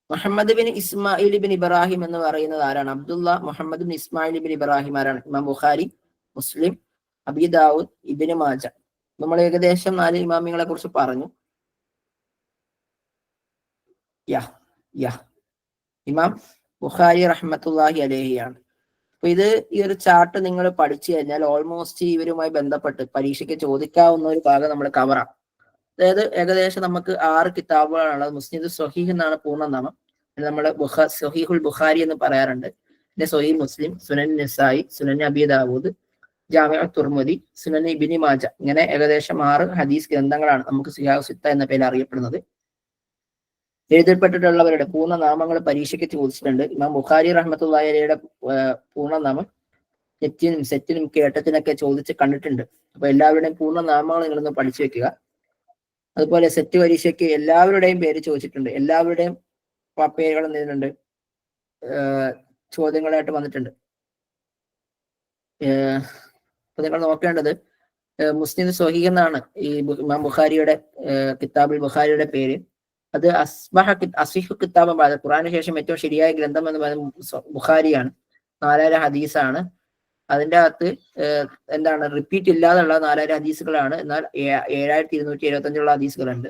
Muhammad bin Ismail bin Ibrahim എന്ന് പറയുന്നത് ആരാണ്? Abdullah Muhammad bin Ismail bin Ibrahim ആരാണ്? ഇമാം ബുഖാരി, മുസ്ലിം, അബീ ദാവൂദ്, ഇബ്നു മാജ. നമ്മൾ ഏകദേശം 4 ഇമാമിങ്ങളെ കുറിച്ച് പറഞ്ഞു. ഇമാം ബുഖാരി റഹ്മത്തുള്ളാഹി അലൈഹിയാണ്. അപ്പൊ ഈ ഒരു ചാർട്ട് നിങ്ങൾ പഠിച്ചു കഴിഞ്ഞാൽ ഓൾമോസ്റ്റ് ഇവരുമായി ബന്ധപ്പെട്ട് പരീക്ഷയ്ക്ക് ചോദിക്കാവുന്ന ഒരു ഭാഗം നമ്മൾ കവറാം. അതായത് ഏകദേശം നമുക്ക് 6 കിതാബുകളാണ്. മുസ്ലിം സ്വഹീഹ് എന്നാണ് പൂർണ്ണനാമം. നമ്മൾ സ്വഹീഹുൽ ബുഖാരി എന്ന് പറയാറുണ്ട്. പിന്നെ സ്വഹീഹ് മുസ്ലിം, സുനൻ നിസായി, സുനൻ അബീ ദാവൂദ്, ജാമിഉ തുർമുദി, സുനൻ ഇബ്നു മാജ. ഇങ്ങനെ ഏകദേശം 6 ഹദീസ് ഗ്രന്ഥങ്ങളാണ് നമുക്ക് സിഹാഹു സിത്ത എന്ന പേരിൽ അറിയപ്പെടുന്നത്. എഴുതപ്പെട്ടിട്ടുള്ളവരുടെ പൂർണ്ണനാമങ്ങൾ പരീക്ഷയ്ക്ക് ചോദിച്ചിട്ടുണ്ട്. ഇമാം ബുഖാരി റഹ്മത്തുള്ളാഹി അലൈഹിയുടെ പൂർണ്ണനാമം സെറ്റിനും കേട്ടത്തിനൊക്കെ ചോദിച്ച് കണ്ടിട്ടുണ്ട്. അപ്പൊ എല്ലാവരുടെയും പൂർണ്ണനാമങ്ങൾ നിങ്ങളൊന്ന് പഠിച്ചു വെക്കുക. അതുപോലെ സെറ്റ് പരീക്ഷയ്ക്ക് എല്ലാവരുടെയും പേര് ചോദിച്ചിട്ടുണ്ട്. എല്ലാവരുടെയും പേരുകൾ എന്ത് ചെയ്യുന്നുണ്ട്, ചോദ്യങ്ങളായിട്ട് വന്നിട്ടുണ്ട്. അപ്പൊ നിങ്ങൾ നോക്കേണ്ടത് മുസ്ലിം സ്വഹീഹ് എന്നാണ് ഈ ഇമാം ബുഖാരിയുടെ കിതാബുൽ ബുഖാരിയുടെ പേര്. അത് അസ്ഹിഹു കിതാബ് ഖുർആന് ശേഷം ഏറ്റവും ശരിയായ ഗ്രന്ഥം എന്ന് പറയുന്നത് ബുഖാരിയാണ്. 4000 ഹദീസാണ്. അതിൻ്റെ അകത്ത് എന്താണ് റിപ്പീറ്റ് ഇല്ലാതുള്ള 4000 ഹദീസുകളാണ്. എന്നാൽ 7275 ഹദീസുകളുണ്ട്.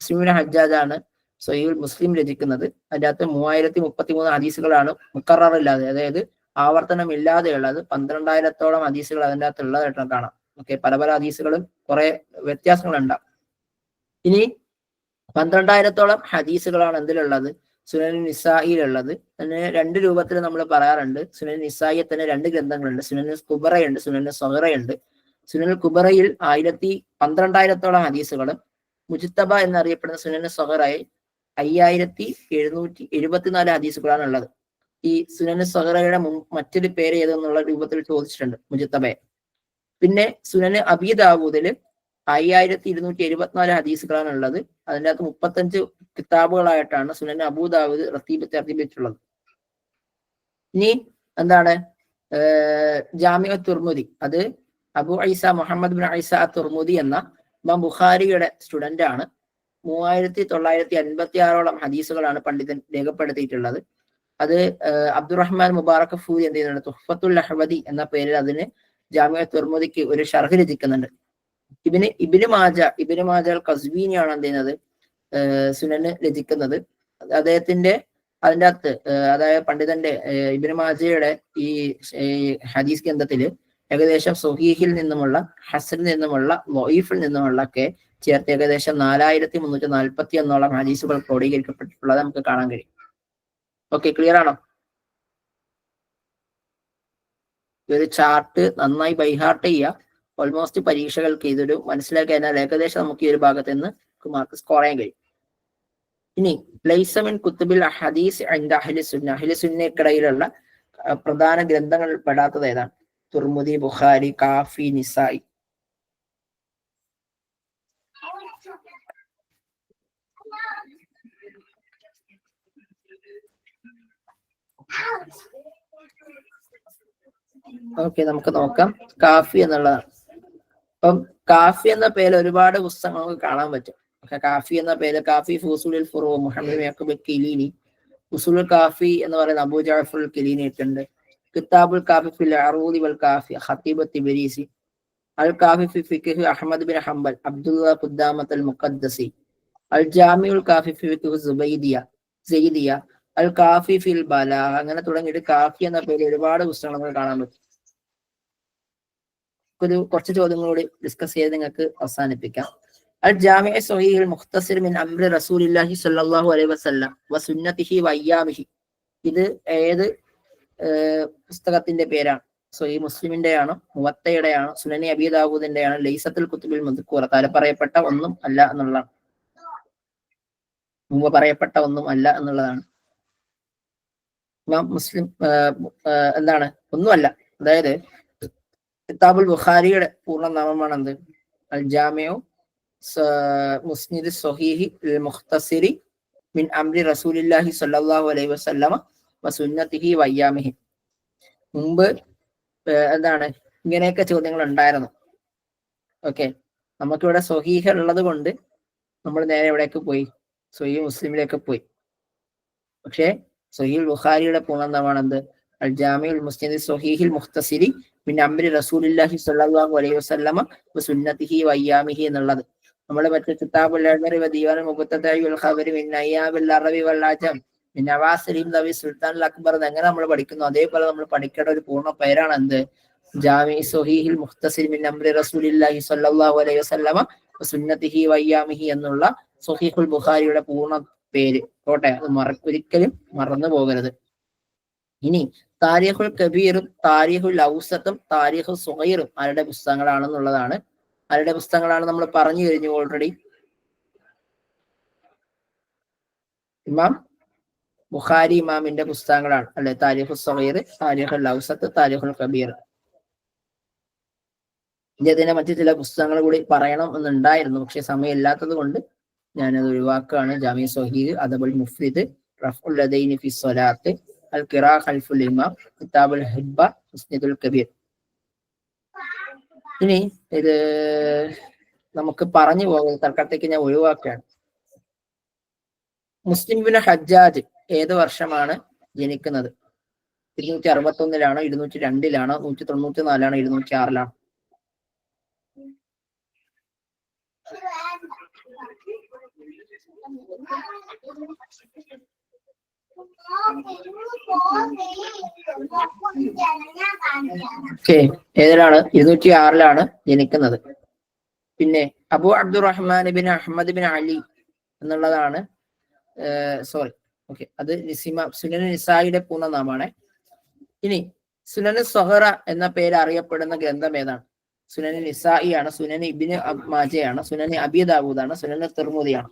മുസ്ലിം ഹജ്ജാജാണ് സ്വഹീഹുൽ മുസ്ലിം രചിക്കുന്നത്. അതിൻ്റെ അകത്ത് 3033 ഹദീസുകളാണ് മുക്കറർ ഇല്ലാതെ, അതായത് ആവർത്തനം ഇല്ലാതെയുള്ളത്. 12000-ഓളം ഹദീസുകൾ അതിൻ്റെ അകത്ത് ഉള്ളതായിട്ട് കാണാം. ഓക്കെ, പല പല ഹദീസുകളും കുറെ വ്യത്യാസങ്ങളുണ്ടാവും. ഇനി 12000-ഓളം ഹദീസുകളാണ് എന്തിലുള്ളത്? സുനൻ നിസായിലുള്ളത്. അതിന് 2 രൂപത്തിൽ നമ്മൾ പറയാറുണ്ട്. സുനൻ നിസായിയെ തന്നെ 2 ഗ്രന്ഥങ്ങളുണ്ട്. സുനൻ കുബറയുണ്ട്, സുനൻ സഗറയുണ്ട്. സുനൻ കുബറയിൽ 12,000-ഓളം ഹദീസുകളും മുജ്തബ എന്നറിയപ്പെടുന്ന സുനൻ സഗറയിൽ 5774 ഹദീസുകളാണ് ഉള്ളത്. ഈ സുനൻ സഗറയുടെ മറ്റൊരു പേര് ഏതെന്നുള്ള രൂപത്തിൽ ചോദിച്ചിട്ടുണ്ട് മുജ്തബയെ. പിന്നെ സുനൻ അബീ ദാവൂദില് 5274 ഹദീസുകളാണ് ഉള്ളത്. അതിൻ്റെ അകത്ത് 35 കിതാബുകളായിട്ടാണ് സുനൻ അബൂ ദാവൂദ് തർത്തീബിച്ചിട്ടുള്ളത്. ഇനി എന്താണ് ജാമിഉ തുർമുദി? അത് അബു ഐസ മുഹമ്മദ് ബിൻ ഐസ തുർമുദി എന്ന ഇമാം ബുഖാരിയുടെ സ്റ്റുഡന്റ് ആണ്. 3956-ഓളം ഹദീസുകളാണ് പണ്ഡിതൻ രേഖപ്പെടുത്തിയിട്ടുള്ളത്. അത് അബ്ദുറഹ്മാൻ മുബാറക് ഫൂരി എന്ത് ചെയ്യുന്നുണ്ട്? തുഹ്ഫത്തുൽ അഹ്വദി എന്ന പേരിൽ അതിന് ജാമിഉ തുർമുദിക്ക് ഒരു ഷർഹ് രചിക്കുന്നുണ്ട്. ഇബ്നു മാജ അൽ ഖസ്വീനിയാണ് എന്ത് ചെയ്യുന്നത്? സുനന് രചിക്കുന്നത്. അദ്ദേഹത്തിന്റെ അതിൻ്റെ അകത്ത് അതായത് പണ്ഡിതന്റെ ഇബ്നു മാജയുടെ ഈ ഹദീസ് ഗ്രന്ഥത്തില് ഏകദേശം സ്വഹീഹിൽ നിന്നുമുള്ള, ഹസനിൽ നിന്നുമുള്ള, വഈഫിൽ നിന്നുമുള്ള ഒക്കെ ചേർത്ത് ഏകദേശം 4341-ഓളം ഹദീസുകൾ ക്രോഡീകരിക്കപ്പെട്ടിട്ടുള്ളത് നമുക്ക് കാണാൻ കഴിയും. ഓക്കെ, ക്ലിയർ ആണോ? ഒരു ചാർട്ട് നന്നായി ബൈഹാർട്ട് ചെയ്യുക. ഓൾമോസ്റ്റ് പരീക്ഷകൾക്ക് ഇതൊരു മനസ്സിലാക്കി കഴിഞ്ഞാൽ ഏകദേശം നമുക്ക് ഈ ഒരു ഭാഗത്ത് നിന്ന് മാർക്ക് സ്കോർ ചെയ്യാൻ കഴിയും. ഇനി ലൈസ മിൻ കുത്തുബിൽ ഹദീസ് ഇൻദ അഹ്ലി സുന്ന, അഹ്ലി സുന്നയ്ക്കിടയിലുള്ള പ്രധാന ഗ്രന്ഥങ്ങളിൽ പെടാത്തത് ഏതാണ്? തുർമുദി, ബുഖാരി, കാഫി, നിസായി. ഓക്കെ, നമുക്ക് നോക്കാം. കാഫി എന്നുള്ളതാണ്. അപ്പം കാഫി എന്ന പേര് ഒരുപാട് പുസ്തകങ്ങൾ നമുക്ക് കാണാൻ പറ്റും. കാഫി എന്ന പേര് കാഫി ഫുസൂലുൽ ഫുറൂ മുഹമ്മദ് യാഖൂബ് കിലീനി, ഉസൂലുൽ കാഫി എന്ന് പറയുന്ന അബൂ ജഅഫർ കിലീനി ഇട്ടുണ്ട്. കിതാബുൽ കാഫി ഫിൽ അറൂദി വൽ കാഫി ഖതീബ് തിബരീസി, അൽ കാഫി ഫി ഫിഖ് അഹ്മദ് ബിൻ ഹംബൽ അബ്ദുല്ലാ ഖുദ്ദാമത്ത് അൽ മുഖദ്ദസി, അൽ ജാമിഉൽ കാഫി ഫി ഫിഖ് സയ്യിദിയ, അൽ കാഫി ഫിൽ ബലാ. അങ്ങനെ തുടങ്ങിയിട്ട് കാഫി എന്ന പേര് ഒരുപാട് പുസ്തകങ്ങൾ നമുക്ക് കാണാൻ പറ്റും. കുറച്ച് ചോദ്യങ്ങളോട് ഡിസ്കസ് ചെയ്ത് നിങ്ങൾക്ക് അവസാനിപ്പിക്കാം. അൽ ജാമിഉ സ്വഹീഹുൽ മുഖ്തസർ മിൻ അംരി റസൂലില്ലാഹി സ്വല്ലല്ലാഹു അലൈഹി വസല്ലം വസുന്നതിഹി വഅയ്യാമിഹി. ഇത് ഏത് പുസ്തകത്തിന്റെ പേരാണ്? സ്വഹീഹ് മുസ്ലിമിന്റെ ആണോ, മുവത്തയുടെ ആണോ, സുനനി അബീ ദാവൂദിന്റെ ആണോ, ലൈസത്തുൽ കുത്തുബിൽ മദ്കൂറ? താഴെ പറയപ്പെട്ട ഒന്നും അല്ല എന്നുള്ളതാണ്. മുമ്പ് പറയപ്പെട്ട ഒന്നും അല്ല എന്നുള്ളതാണ്. ഇമാം മുസ്ലിം എന്താണ്? ഒന്നുമല്ല. അതായത് കിതാബുൽ ബുഖാരിയുടെ പൂർണ്ണ നാമമാണ് എന്ത്? അൽ ജാമിഉ മുസ്നിദ് സ്വഹീഹി മുഖ്തസരി മിൻ അംരി റസൂലില്ലാഹി സ്വല്ലല്ലാഹു അലൈഹി വസല്ലമ വസുന്നതിഹി വഅയ്യാമിഹി. മുമ്പ് എന്താണ് ഇങ്ങനെയൊക്കെ ചോദ്യങ്ങൾ ഉണ്ടായിരുന്നു. ഓക്കെ, നമുക്കിവിടെ സ്വഹീഹ് ഉള്ളത് കൊണ്ട് നമ്മൾ നേരെ എവിടേക്ക് പോയി? സ്വഹീഹ് മുസ്ലിമിലേക്ക് പോയി. പക്ഷേ സ്വഹീഹുൽ ബുഖാരിയുടെ പൂർണ്ണനാമമാണ് എന്ത്? അൽ ജാമിഉൽ മുസ്നിദ് സ്വഹീഹിൽ മുഖ്തസരി മിൻ അംരി റസൂലില്ലാഹി സ്വല്ലല്ലാഹു അലൈഹി വസല്ലമ വസുന്നതിഹി വഅയ്യാമിഹി എന്നുള്ളത്. നമ്മൾ മറ്റേ കിതാബുൽ അദ്രി വ ദീവാനുൽ മുഖ്തദഇ വൽ ഖബരി മിൻ അയ്യാമിൽ അറബി വൽ അജം മിൻ നവാസിലിം ദവി സുൽത്താനുൽ അക്ബർ അങ്ങനെ നമ്മൾ പഠിക്കുന്നു. അതേപോലെ നമ്മൾ പഠിക്കേണ്ട ഒരു പൂർണ്ണ പേരാണ് എന്ത്? ജാമിഉ സ്വഹീഹിൽ മുഖ്തസരി മിൻ അംരി റസൂലില്ലാഹി സ്വല്ലല്ലാഹു അലൈഹി വസല്ലമ വസുന്നതിഹി വഅയ്യാമിഹി എന്നുള്ള സ്വഹീഹുൽ ബുഖാരിയുടെ പൂർണ്ണ പേര്. കോട്ടെ, അത് ഒരിക്കലും മറന്നു പോകരുത്. ഇനി താരിഖുൽ കബീറും താരിഖുൽ ഔസത്തും താരിഖുൽ സുഗൈറും ആരുടെ പുസ്തകങ്ങളാണെന്നുള്ളതാണ്. ആരുടെ പുസ്തകങ്ങളാണ് നമ്മൾ പറഞ്ഞു കഴിഞ്ഞു ഓൾറെഡി. ഇമാം ബുഖാരി ഇമാമിന്റെ പുസ്തകങ്ങളാണ് അല്ലെ? താരിഖുൽ സുഗൈർ, താരിഖുൽ ഔസത്ത്, താരിഖുൽ കബീർ. ഇതിന്റെ മറ്റു ചില പുസ്തകങ്ങൾ കൂടി പറയണം എന്നുണ്ടായിരുന്നു, പക്ഷെ സമയമില്ലാത്തത് കൊണ്ട് ഞാനത് ഒഴിവാക്കുകയാണ്. ജാമിഉ സ്വഹീഹ്, അദബുൽ മുഫ്രിദ്, റഫ്ഉൽ യദൈനി ഫി സ്വലാത്ത്, അൽ ഖിറാഅ ഖൽഫുൽ ഇമാം, കിതാബുൽ ഹിബ്ബ, മുസ്നിദുൽ കബീർ. ഇനി ഇത് നമുക്ക് പറഞ്ഞു പോകുന്നത് തൽക്കാലത്തേക്ക് ഞാൻ ഒഴിവാക്കുകയാണ്. മുസ്ലിം ബിൻ ഹജ്ജാജ് ഏത് വർഷമാണ് ജനിക്കുന്നത്? 261-ലാണോ, 202-ലാണോ, 194-ലാണോ, 206-ലാണോ? ഏതിലാണ്? 206-ലാണ് ജനിക്കുന്നത്. പിന്നെ Abu Abdulrahman bin Ahmed bin Ali എന്നുള്ളതാണ് അത് സുനൻ നിസായിയുടെ പൂർണ്ണനാമാണ്. ഇനി സുനൻ സഹറ എന്ന പേര് അറിയപ്പെടുന്ന ഗ്രന്ഥം ഏതാണ്? സുനൻ നിസായി ആണ്, സുനൻ ഇബ്നു മാജയാണ്, സുനൻ അബി ദാവൂദാണ്, സുനൻ തിർമുദിയാണ്.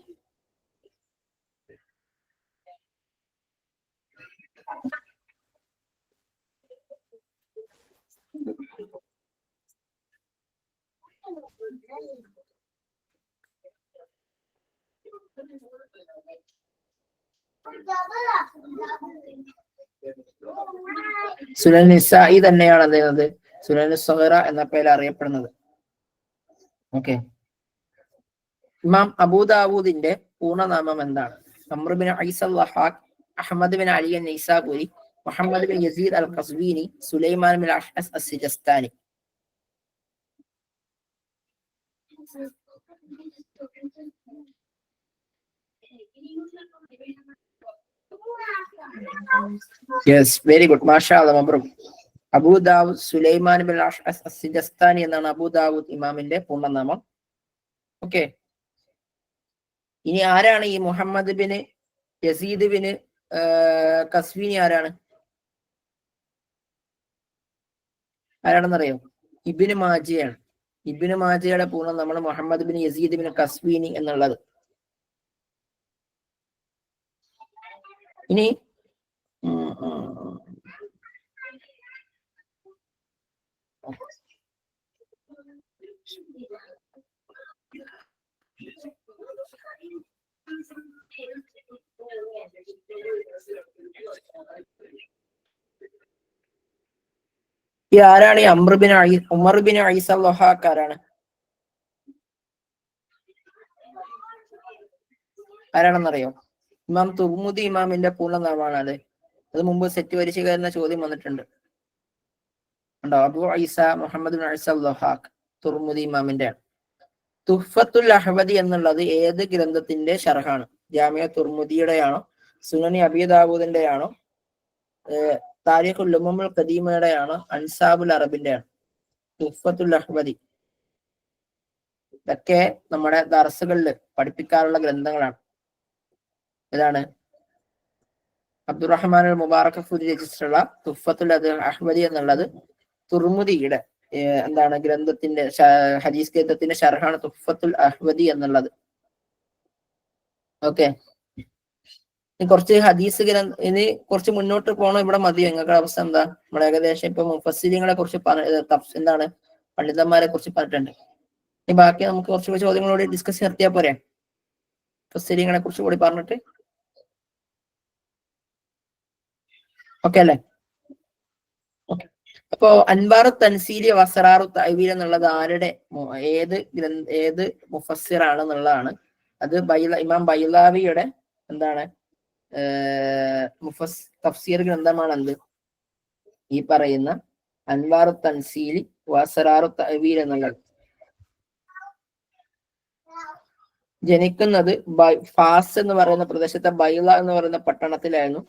സുനൻ നിസായി തന്നെയാണ് എന്ത് സുനൻ സഹറ എന്ന പേര് അറിയപ്പെടുന്നത്. ഓക്കെ. ഇമാം അബൂദാവൂദിന്റെ പൂർണ്ണനാമം എന്താണ്? അംർ ബിൻ ഐസ അൽ-വഹാഖ്, അഹ്മദ് ബിൻ അലി അൻ-നൈസാബുരി, മുഹമ്മദ് ബിൻ യസീദ് അൽ-ഖസ്വീനി, സുലൈമാൻ ബിൻ അഷ്അസ് അസ്-സിജസ്താനി. യെസ്, വെരി ഗുഡ്, മാഷാഅല്ലാഹ്, മബ്രൂക്. അബൂദാവൂദ് സുലൈമാൻ ബിൻ അഷ്അസ് അസ്-സിജസ്താനി എന്നാണ് അബൂദാവൂദ് ഇമാമിന്റെ പൂർണ്ണനാമം. ഓക്കെ. ഇനി ആരാണ് ഈ മുഹമ്മദ് ബിൻ യസീദ് ബിൻ ഖസ്വീനി? ആരാണെന്നറിയോ? ഇബ്നു മാജയാണ്. ഇബ്നു മാജയുടെ പൂർണ്ണനാമമാണ് മുഹമ്മദ് ബിൻ യസീദ് ബിൻ ഖസ്വീനി എന്നുള്ളത്. ഇനി ആരാണ് ഈ ഉമർ ബിൻ ഐസ അൽ-വഹാഖ്? ആരാണെന്നറിയോ? ഇമാം തുർമുദി ഇമാമിന്റെ പൂർണ്ണനാമമാണ് അത് മുമ്പ് സെറ്റ് വരിച്ചു കയറുന്ന ചോദ്യം വന്നിട്ടുണ്ട്. ഉണ്ടോ? അബു ഐസ മുഹമ്മദ് ബിൻ ഐസ അൽ-വഹാഖ് തുർമുദി ഇമാമിന്റെ. തുഹ്ഫത്തുൽ അഹ്വദി എന്നുള്ളത് ഏത് ഗ്രന്ഥത്തിന്റെ ഷർഹാണ്? ജാമിഅ തുർമുദിയുടെ ആണോ, സുനനി അബീ ദാവൂദിന്റെ ആണോ, താരിഖുൽ ഉമമുൽ ഖദീമയുടെ ആണോ, അൻസാബുൽ അറബിന്റെ ആണോ? തുഹ്ഫത്തുൽ അഹ്വദി ഇതൊക്കെ നമ്മുടെ ദർസുകളിൽ പഠിപ്പിക്കാറുള്ള ഗ്രന്ഥങ്ങളാണ്. ഇതാണ് അബ്ദുറഹ്മാൻ അൽ മുബാറക് ഫൂരി രചിച്ചിട്ടുള്ള തുഹ്ഫത്തുൽ അഹ്വദി എന്നുള്ളത് തുർമുദിയുടെ ഗ്രന്ഥത്തിന്റെ ഹദീസ് ഗ്രന്ഥത്തിന്റെ ഷർഹാണ് തുഹ്ഫത്തുൽ അഹ്വദി എന്നുള്ളത്. ഓക്കെ. കുറച്ച് ഹദീസ് ഇനി കുറച്ച് മുന്നോട്ട് പോകണം. ഇവിടെ മതിയോ? നിങ്ങളുടെ അവസ്ഥ എന്താ? നമ്മൾ ഏകദേശം ഇപ്പൊ മുഫസ്സിരിങ്ങളെ കുറിച്ച് പണ്ഡിതന്മാരെ കുറിച്ച് പറഞ്ഞിട്ടുണ്ട്. ഇനി ബാക്കി നമുക്ക് കുറച്ച് ചോദ്യങ്ങളോട് ഡിസ്കസ് നടത്തിയാൽ പോരെ? മുഫസ്സിരിങ്ങളെ കുറിച്ച് കൂടി പറഞ്ഞിട്ട് ഓക്കെ അല്ലേ? ഓക്കെ. അപ്പോ അൻവാറു തൻസീലി വസറാറു തഅവീൽ എന്നുള്ളത് ഏത് മുഫസ്സിറാണെന്നുള്ളതാണ്. അത് ഇമാം ബൈലാവിയുടെ തഫ്സീർ ഗ്രന്ഥമാണ് ഈ പറയുന്ന അൻവാറു തൻസീലി വസറാറു തഅവീൽ എന്നുള്ളത്. ജനിക്കുന്നത് ഫാസ് എന്ന് പറയുന്ന പ്രദേശത്തെ ബൈല എന്ന് പറയുന്ന പട്ടണത്തിലായിരുന്നു.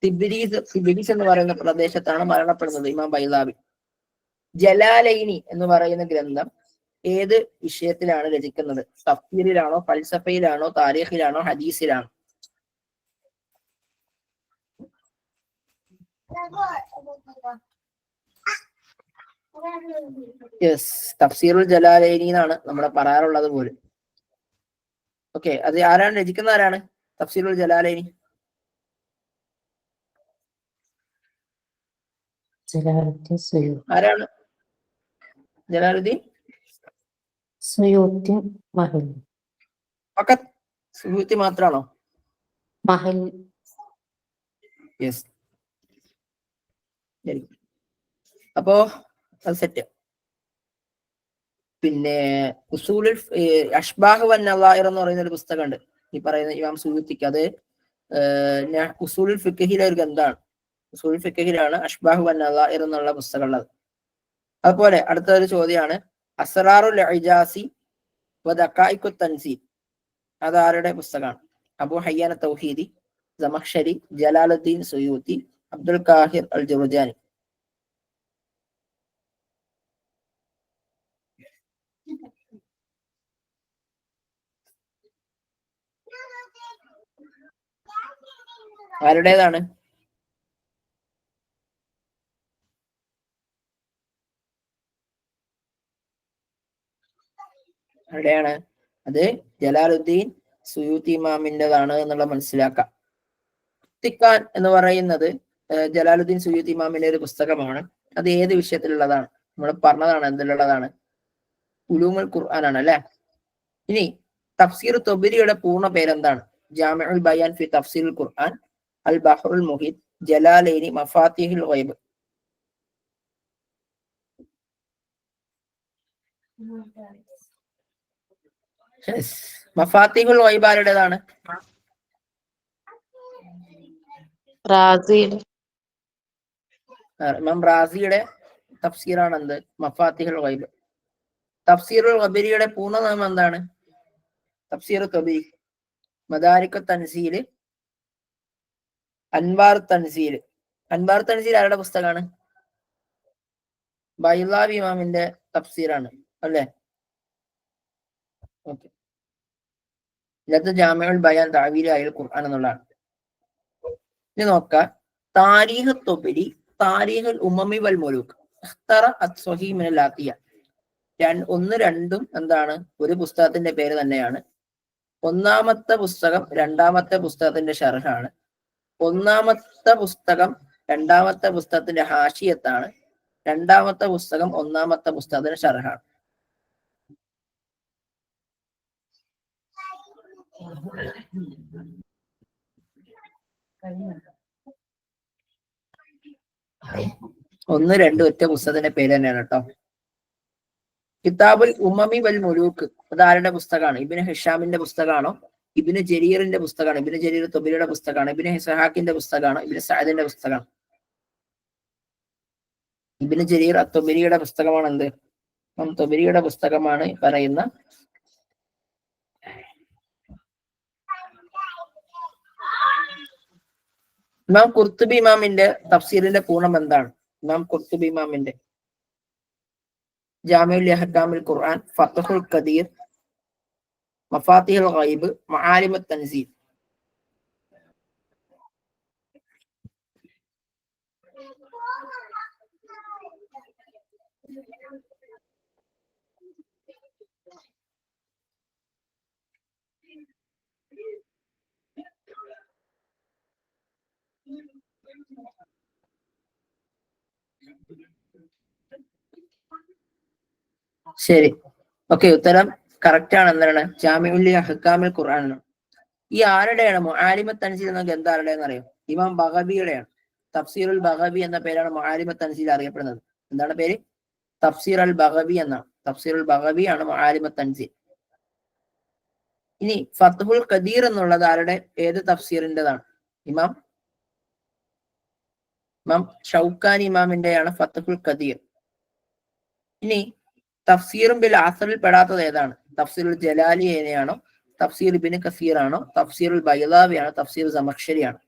തിബിരീസ് എന്ന് പറയുന്ന പ്രദേശത്താണ് മരണപ്പെടുന്നത് ഇമാം ബൈലാവി. ജലാലൈനി എന്ന് പറയുന്ന ഗ്രന്ഥം ഏത് വിഷയത്തിലാണ് രചിക്കുന്നത്? തഫ്സീറിലാണോ, ഫൽസഫയിലാണോ, താരീഖിലാണോ, ഹദീസിലാണോ? യെസ്, തഫ്സീറുൽ ജലാലൈനി എന്നാണ് നമ്മുടെ പറയാറുള്ളത് പോലും. ഓക്കെ. അത് ആരാണ് രചിക്കുന്ന? തഫ്സീറുൽ ജലാലൈനി? ആരാണ്? ജലാലുദ്ദീൻ സുയൂത്തി മാത്രാണോ? യെസ്. അപ്പോ അത് സെറ്റ്. പിന്നെ ഉസൂലുൽ അഷ്ബാഹ് വൻ നളായിർ എന്ന് പറയുന്ന ഒരു പുസ്തകമുണ്ട് ഈ പറയുന്ന ഇമാം സുയൂത്തിക്ക്. അത് ഉസൂലുൽ ഫിഖഹിലെ ഒരു ഗ്രന്ഥമാണ്. ഉസൂലുൽ ഫിഖഹിലാണ് അഷ്ബാഹ് വൻ നളായിർ എന്നുള്ള പുസ്തകം ഉള്ളത്. അതുപോലെ അടുത്ത ഒരു ചോദ്യമാണ് അസ്റാറുൽ ഇജാസി വ ദഖായിഖു തൻസീൽ. അത് ആരുടെ പുസ്തകമാണ്? അബു ഹയ്യാന തൗഹീദി, സമഖ്ശരി, ജലാലുദ്ദീൻ സുയൂത്തി, അബ്ദുൽ ഖാഹിർ അൽ ജുർജാനി. ആരുടേതാണ്? ആരുടെയാണ്? അത് ജലാലുദ്ദീൻ സുയൂത്തി ഇമാമിൻ്റെതാണ് എന്നുള്ള മനസ്സിലാക്കാം. ഇഖ്തിഖാൻ എന്ന് പറയുന്നത് ജലാലുദ്ദീൻ സുയൂത്തി ഇമാമിന്റെ ഒരു പുസ്തകമാണ്. അത് ഏത് വിഷയത്തിലുള്ളതാണ്? നമ്മൾ പറഞ്ഞതാണ് എന്തിലുള്ളതാണ്? ഉലൂമുൽ ഖുർആൻ ആണ് അല്ലെ. ഇനി തഫ്സീർ തൊബരിയുടെ പൂർണ്ണ പേരെന്താണ്? ജാമിഉൽ ബയാൻ ഫി തഫ്സീറുൽ ഖുർആൻ, അൽ ബഹ്റുൽ മുഹീത്, ജലാലൈനി, മഫാത്തിഹുൽ ഗൈബ്. മഫാത്തിഹുൽ ഗൈബ് ആരുടേതാണ്? ഇമാം റാസിയുടെ തഫ്സീറാണ് എന്ത്? മഫാത്തിഹുൽ ഗൈബ്. തഫ്സീറുൽ ഖബരിയുടെ പൂർണ്ണനാമം എന്താണ്? തഫ്സീർ ഖബരി, മദാരിക് തൻസീല്, അൻവാർ തൻസീല്. അൻവാർ തൻസീൽ ആരുടെ പുസ്തകമാണ്? ബൈളാവി ഇമാമിന്റെ തഫ്സീറാണ് അല്ലെ. ഓക്കെ. ഇതിനകത്ത് ജാമിഉൽ ബയാൻ തഅവീൽ അൽ ഖുർആൻ എന്നുള്ളതാണ്. ഇനി നോക്കാം താരീഖ് തൊബരി, താരീഖുൽ ഉമ്മമി വൽ മുലൂക്ക്, ഇഖ്തറ അസ്സഹീഹ് മിനൽ ആതിയ. 1, 2 എന്താണ്? ഒരു പുസ്തകത്തിന്റെ പേര് തന്നെയാണ്. ഒന്നാമത്തെ പുസ്തകം രണ്ടാമത്തെ പുസ്തകത്തിന്റെ ഷർഹാണ്. ഒന്നാമത്തെ പുസ്തകം രണ്ടാമത്തെ പുസ്തകത്തിന്റെ ഹാഷിയത്താണ്. രണ്ടാമത്തെ പുസ്തകം ഒന്നാമത്തെ പുസ്തകത്തിന്റെ ഷർഹാണ്. ഒന്ന് രണ്ട് ഒറ്റ പുസ്തകത്തിന്റെ പേര് തന്നെയാണ് കേട്ടോ. കിതാബുൽ ഉമ്മമി വൽ മുലൂക്ക് അത് ആരുടെ പുസ്തകമാണ്? ഇബ്നു ഹിഷാമിന്റെ പുസ്തകമാണോ? ഇബ്നു ജരീറിന്റെ പുസ്തകമാണ്? ഇബ്നു ജരീർ തൊബരിയുടെ പുസ്തകമാണ്? ഇബ്നു ഇസ്ഹാഖിന്റെ പുസ്തകമാണ്? ഇബ്നു സഅദിന്റെ പുസ്തകമാണ്? ഇബ്നു ജരീർ തൊബരിയുടെ പുസ്തകമാണ്. എന്ത്? തൊബരിയുടെ പുസ്തകമാണ് പറയുന്ന ഇമാം ഖുർത്തുബി ഇമാമിന്റെ തഫ്സീറിന്റെ പൂർണ്ണം എന്താണ്? ഇമാം ഖുർത്തുബി ഇമാമിന്റെ ജാമിഉൽ അഹ്കാമുൽ ഖുർആൻ, ഫത്ഹുൽ ഖദീർ, മഫാത്തിഹുൽ ഗൈബ്, മആലിമുത് തൻസീൽ. ശരി, ഓക്കെ. ഉത്തരം കറക്റ്റ് ആണ്. എന്താണ്? ജാമിഉൽ അഹ്കാമുൽ ഖുർആൻ ആണ്. ഈ ആരുടെയാണ് മആലിമുത് തൻസീൽ എന്ന ഗ്രന്ഥം ആരുടെയെന്ന് അറിയോ? ഇമാം ബഗവിയുടെയാണ്. തഫ്സീറുൽ ബഗവി എന്ന പേരാണ് മആലിമുത് തൻസീൽ അറിയപ്പെടുന്നത്. എന്താണ് പേര്? തഫ്സീർ അൽ ബഗവി എന്നാണ്. തഫ്സീറുൽ ബഗവി ആണ് മആലിമുത് തൻസീൽ. ഇനി ഫത്ഹുൽ ഖദീർ എന്നുള്ളത് ആരുടെ ഏത് തഫ്സീറിൻ്റെതാണ്? ഇമാം ഷൗക്കാനി ഇമാമിന്റെയാണ് ഫത്ഹുൽ ഖദീർ. ഇനി തഫ്സീറും ബിൽ അസറിൽ പെടാത്തത് ഏതാണ്? തഫ്സീറുൽ ജലാലിയാണോ? തഫ്സീർ ഇബ്നു കസീർ ആണോ? തഫ്സീറുൽ ബൈളാവി ആണോ? തഫ്സീർ സമഖ്ശരി ആണോ?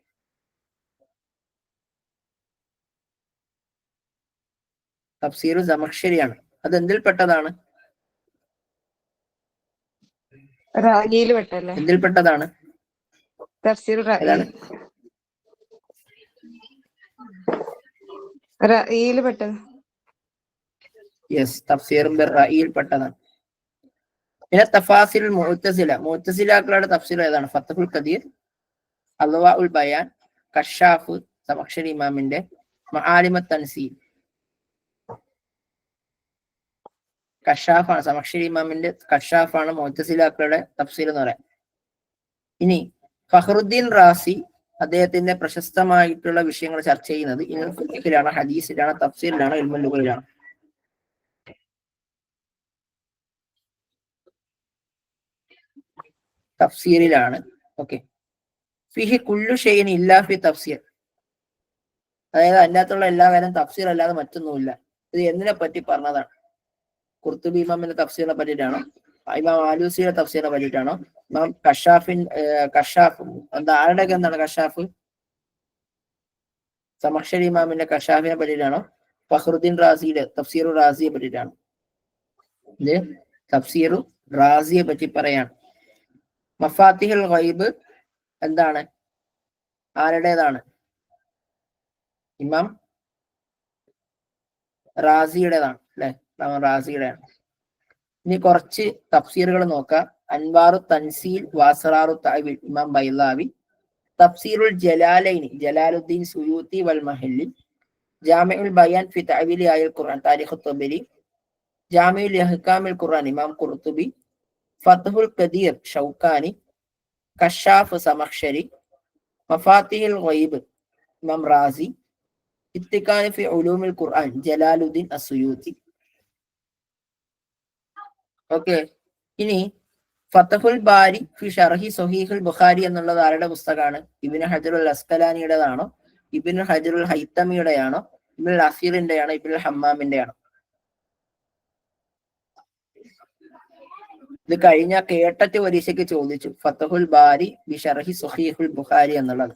തഫ്സീർ സമഖ്ശരിയാണ്. അത് എന്തിൽ പെട്ടതാണ്? എന്തിൽ പെട്ടതാണ്? തഫ്സീർ റഈൽ പെട്ടത്. യെസ്, തഫ്സീറും റഈൽ പെട്ടതാണ്. പിന്നെ തഫാസിലുൽ മുഅ്തസില, മുഅ്തസിലാക്കളുടെ തഫ്സീർ ഏതാണ്? ഫത്ഹുൽ ഖദീർ, അദ്വാഉൽ ബയാൻ, കശാഫ് സമഖ്ശരി ഇമാമിന്റെ, മആലിമുത് തൻസീൽ. കശാഫാണ് സമഖ്ശരി ഇമാമിന്റെ കശാഫാണ് മുഅ്തസിലാക്കളുടെ തഫ്സീർ എന്ന് പറയാം. ഇനി ഫഖ്റുദ്ദീൻ റാസി അദ്ദേഹത്തിന്റെ പ്രശസ്തമായിട്ടുള്ള വിഷയങ്ങൾ ചർച്ച ചെയ്യുന്നത് ഇൽമുൽ ഫിഖ്ഹിലാണ്, ഹദീസിലാണ്, തഫ്സീറിലാണ്, ഇൽമുൽ ലുഗയിലാണ്. തഫ്സീറിലാണ്. ഓക്കെ, ഫിഹി കുല്ലു ഷൈഇൻ ഇല്ലാ ഫി തഫ്സീർ, അതായത് അതിനകത്തുള്ള എല്ലാ കാര്യം തഫ്സീർ അല്ലാതെ മറ്റൊന്നുമില്ല. ഇത് എന്തിനെ പറ്റി പറഞ്ഞതാണ്? ഖുർത്തുബി ഇമാമിന്റെ തഫ്സീറിനെ പറ്റിയിട്ടാണോ? ഇമാം ആലൂസിയുടെ തഫ്സീറിനെ പറ്റിയിട്ടാണോ? ഇമാം കഷാഫ് എന്താ, ആരുടെയൊക്കെ എന്താണ് കഷാഫ്? സമക്ഷരി ഇമാമിന്റെ കഷാഫിനെ പറ്റിയിട്ടാണോ? ഫഖ്റുദ്ദീൻ റാസിയുടെ തഫ്സീറു റാസിയെ പറ്റിയിട്ടാണോ? ഇത് തഫ്സീറു റാസിയെ പറ്റി പറയാണ്. മഫാത്തിഹുൽ ഗൈബ് എന്താണ്, ആരുടേതാണ്? ഇമാം റാസിയുടേതാണ് അല്ലെ, റാസിയുടെയാണ്. ഇനി കുറച്ച് തഫ്സീറുകൾ നോക്കാം. അൻവാറു തൻസീൽ വാസറാറു തഅവീൽ ഇമാം ബൈളാവി, തഫ്സീറുൽ ജലാലൈനി ജലാലുദ്ദീൻ സുയൂത്തി വൽ മഹല്ലി, ജാമിഉൽ ബയാൻ ഫി തഅവീലി ആയൽ ഖുർആൻ താരിഖ് തബരി, ജാമിഉൽ ഇഹ്കാമിൽ ഖുർആൻ ഇമാം ഖുർത്തുബി, ഫത്ഹുൽ ഖദീർ ഷൗക്കാനി, കശാഫ് സമഖ്ശരി, മഫാത്തിഹുൽ ഗൈബ് ഇമാം റാസി, ഇത്തിഖാൻ ഫി ഉലൂമിൽ ഖുർആൻ ജലാലുദ്ദീൻ അസ്സുയൂത്തി. ഓക്കെ, ഇനി ഫതഹുൽ ബാരി ഫി ഷർഹി സ്വഹീഹുൽ ബുഖാരി എന്നുള്ളത് ആരുടെ പുസ്തകമാണ്? ഇബ്നു ഹജറുൽ അസ്കലാനിയുടേതാണോ? ഇബ്നു ഹജറുൽ ഹൈത്തമിയുടെയാണോ? ഇബ്നുൽ അസീറിന്റെയാണോ? ഇബ്നുൽ ഹമ്മാമിന്റെയാണോ? ഇത് കഴിഞ്ഞ കേട്ടറ്റ് പരീക്ഷയ്ക്ക് ചോദിച്ചു, ഫതഹുൽ ബാരി ബി ഷർഹി സ്വഹീഹുൽ ബുഖാരി എന്നുള്ളത്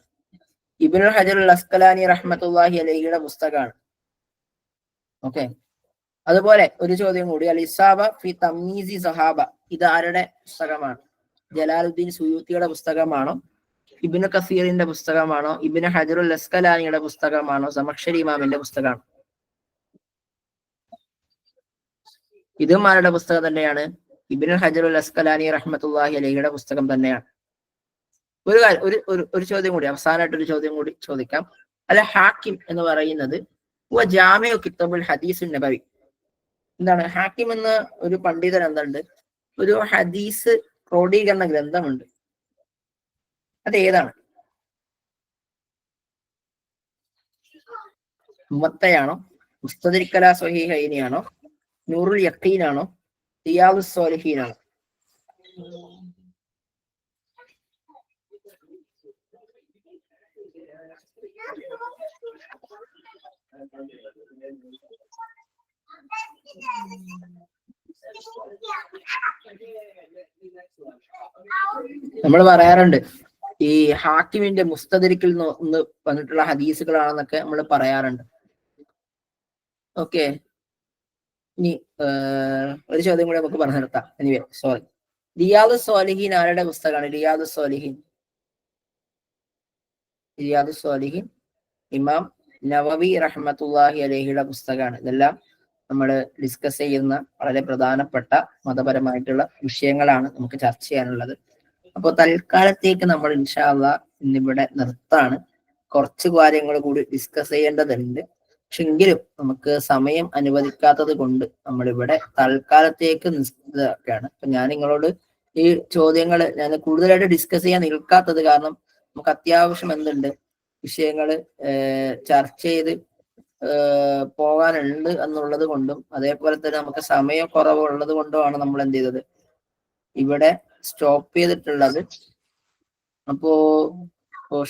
ഇബ്നുൽ ഹജറുൽ അസ്കലാനി റഹ്മത്തുള്ളാഹി അലൈഹിയുടെ പുസ്തകമാണ്. ഓക്കെ, അതുപോലെ ഒരു ചോദ്യം കൂടി, അൽ ഇസാബ ഫി തംയീസി സഹാബ, ഇത് ആരുടെ പുസ്തകമാണ്? ജലാലുദ്ദീൻ സുയൂത്തിയുടെ പുസ്തകമാണോ? ഇബ്നു കസീറിന്റെ പുസ്തകമാണോ? ഇബ്നു ഹജറുൽ അസ്കലാനിയുടെ പുസ്തകമാണോ? സമഖ്ശരി ഇമാമിന്റെ പുസ്തകമാണ്? ഇതും ആരുടെ പുസ്തകം തന്നെയാണ്? ഇബ്നു ഹജറുൽ അസ്കലാനി റഹ്മത്തുള്ളാഹി അലൈഹിയുടെ പുസ്തകം തന്നെയാണ്. ഒരു ചോദ്യം കൂടി, അവസാനമായിട്ടൊരു ചോദ്യം കൂടി ചോദിക്കാം. അൽ ഹാക്കിം എന്ന് പറയുന്നത് ജാമിഉ കിതാബുൽ ഹദീസുൻ നബവി. എന്താണ് ഹാക്കിം എന്ന ഒരു പണ്ഡിതൻ എന്തുണ്ട്? ഒരു ഹദീസ് ക്രോഡീകരണ ഗ്രന്ഥമുണ്ട്. അത് ഏതാണ്? മുവത്തയാണോ? മുസ്തദ്രിക് അലാ സ്വഹീഹൈനിയാണോ? നൂറുൽ യഖീനാണോ? റിയാദുസ് സ്വാലിഹീനാണോ? നമ്മൾ പറയാറുണ്ട് ഈ ഹാക്കിമിന്റെ മുസ്തദരിക്കിൽ നിന്ന് വന്നിട്ടുള്ള ഹദീസുകളാണെന്നൊക്കെ നമ്മൾ പറയാറുണ്ട്. ഓക്കെ, ഇനി ഒരു ചോദ്യം കൂടി നമുക്ക് പറഞ്ഞു നിർത്താം. എനിവേ, സോറി, റിയാദുസ് സ്വാലിഹീൻ ആരുടെ പുസ്തകമാണ്? റിയാദുസ് സ്വാലിഹീൻ ഇമാം നവവി റഹ്മത്തുള്ളാഹി അലൈഹിയുടെ പുസ്തകമാണ്. ഇതെല്ലാം നമ്മൾ ഡിസ്കസ് ചെയ്യുന്ന വളരെ പ്രധാനപ്പെട്ട മതപരമായിട്ടുള്ള വിഷയങ്ങളാണ് നമുക്ക് ചർച്ച ചെയ്യാനുള്ളത്. അപ്പോൾ തൽക്കാലത്തേക്ക് നമ്മൾ ഇൻഷാ അല്ലാഹ് ഇന്നിവിടെ നിർത്താണ്. കുറച്ച് കാര്യങ്ങൾ കൂടി ഡിസ്കസ് ചെയ്യേണ്ടതുണ്ട്. പക്ഷെ എങ്കിലും നമുക്ക് സമയം അനുവദിക്കാത്തത് കൊണ്ട് നമ്മളിവിടെ തൽക്കാലത്തേക്ക് നിശ്ചിതമാണ്. അപ്പൊ ഞാൻ നിങ്ങളോട് ഈ ചോദ്യങ്ങൾ ഞാൻ കൂടുതലായിട്ട് ഡിസ്കസ് ചെയ്യാൻ നിൽക്കാത്തത് കാരണം നമുക്ക് അത്യാവശ്യം എന്തുണ്ട് വിഷയങ്ങൾ ചർച്ച ചെയ്ത് പോകാനുണ്ട് എന്നുള്ളത് കൊണ്ടും അതേപോലെ തന്നെ നമുക്ക് സമയം കുറവുള്ളത് കൊണ്ടുമാണ് നമ്മൾ എന്ത് ചെയ്തത് ഇവിടെ സ്റ്റോപ്പ് ചെയ്തിട്ടുള്ളത്. അപ്പോ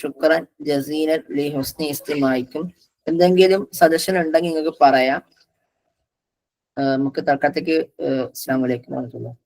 ശുക്രൻ ജസീനൻ ലി ഹുസ്നി ഇസ്തിമായിക്കും. എന്തെങ്കിലും സജഷൻ ഉണ്ടെങ്കിൽ നിങ്ങൾക്ക് പറയാം. നമുക്ക് തൽക്കാലത്തേക്ക് അസ്സലാമു അലൈക്കും വറഹ്മത്തുള്ളാഹി.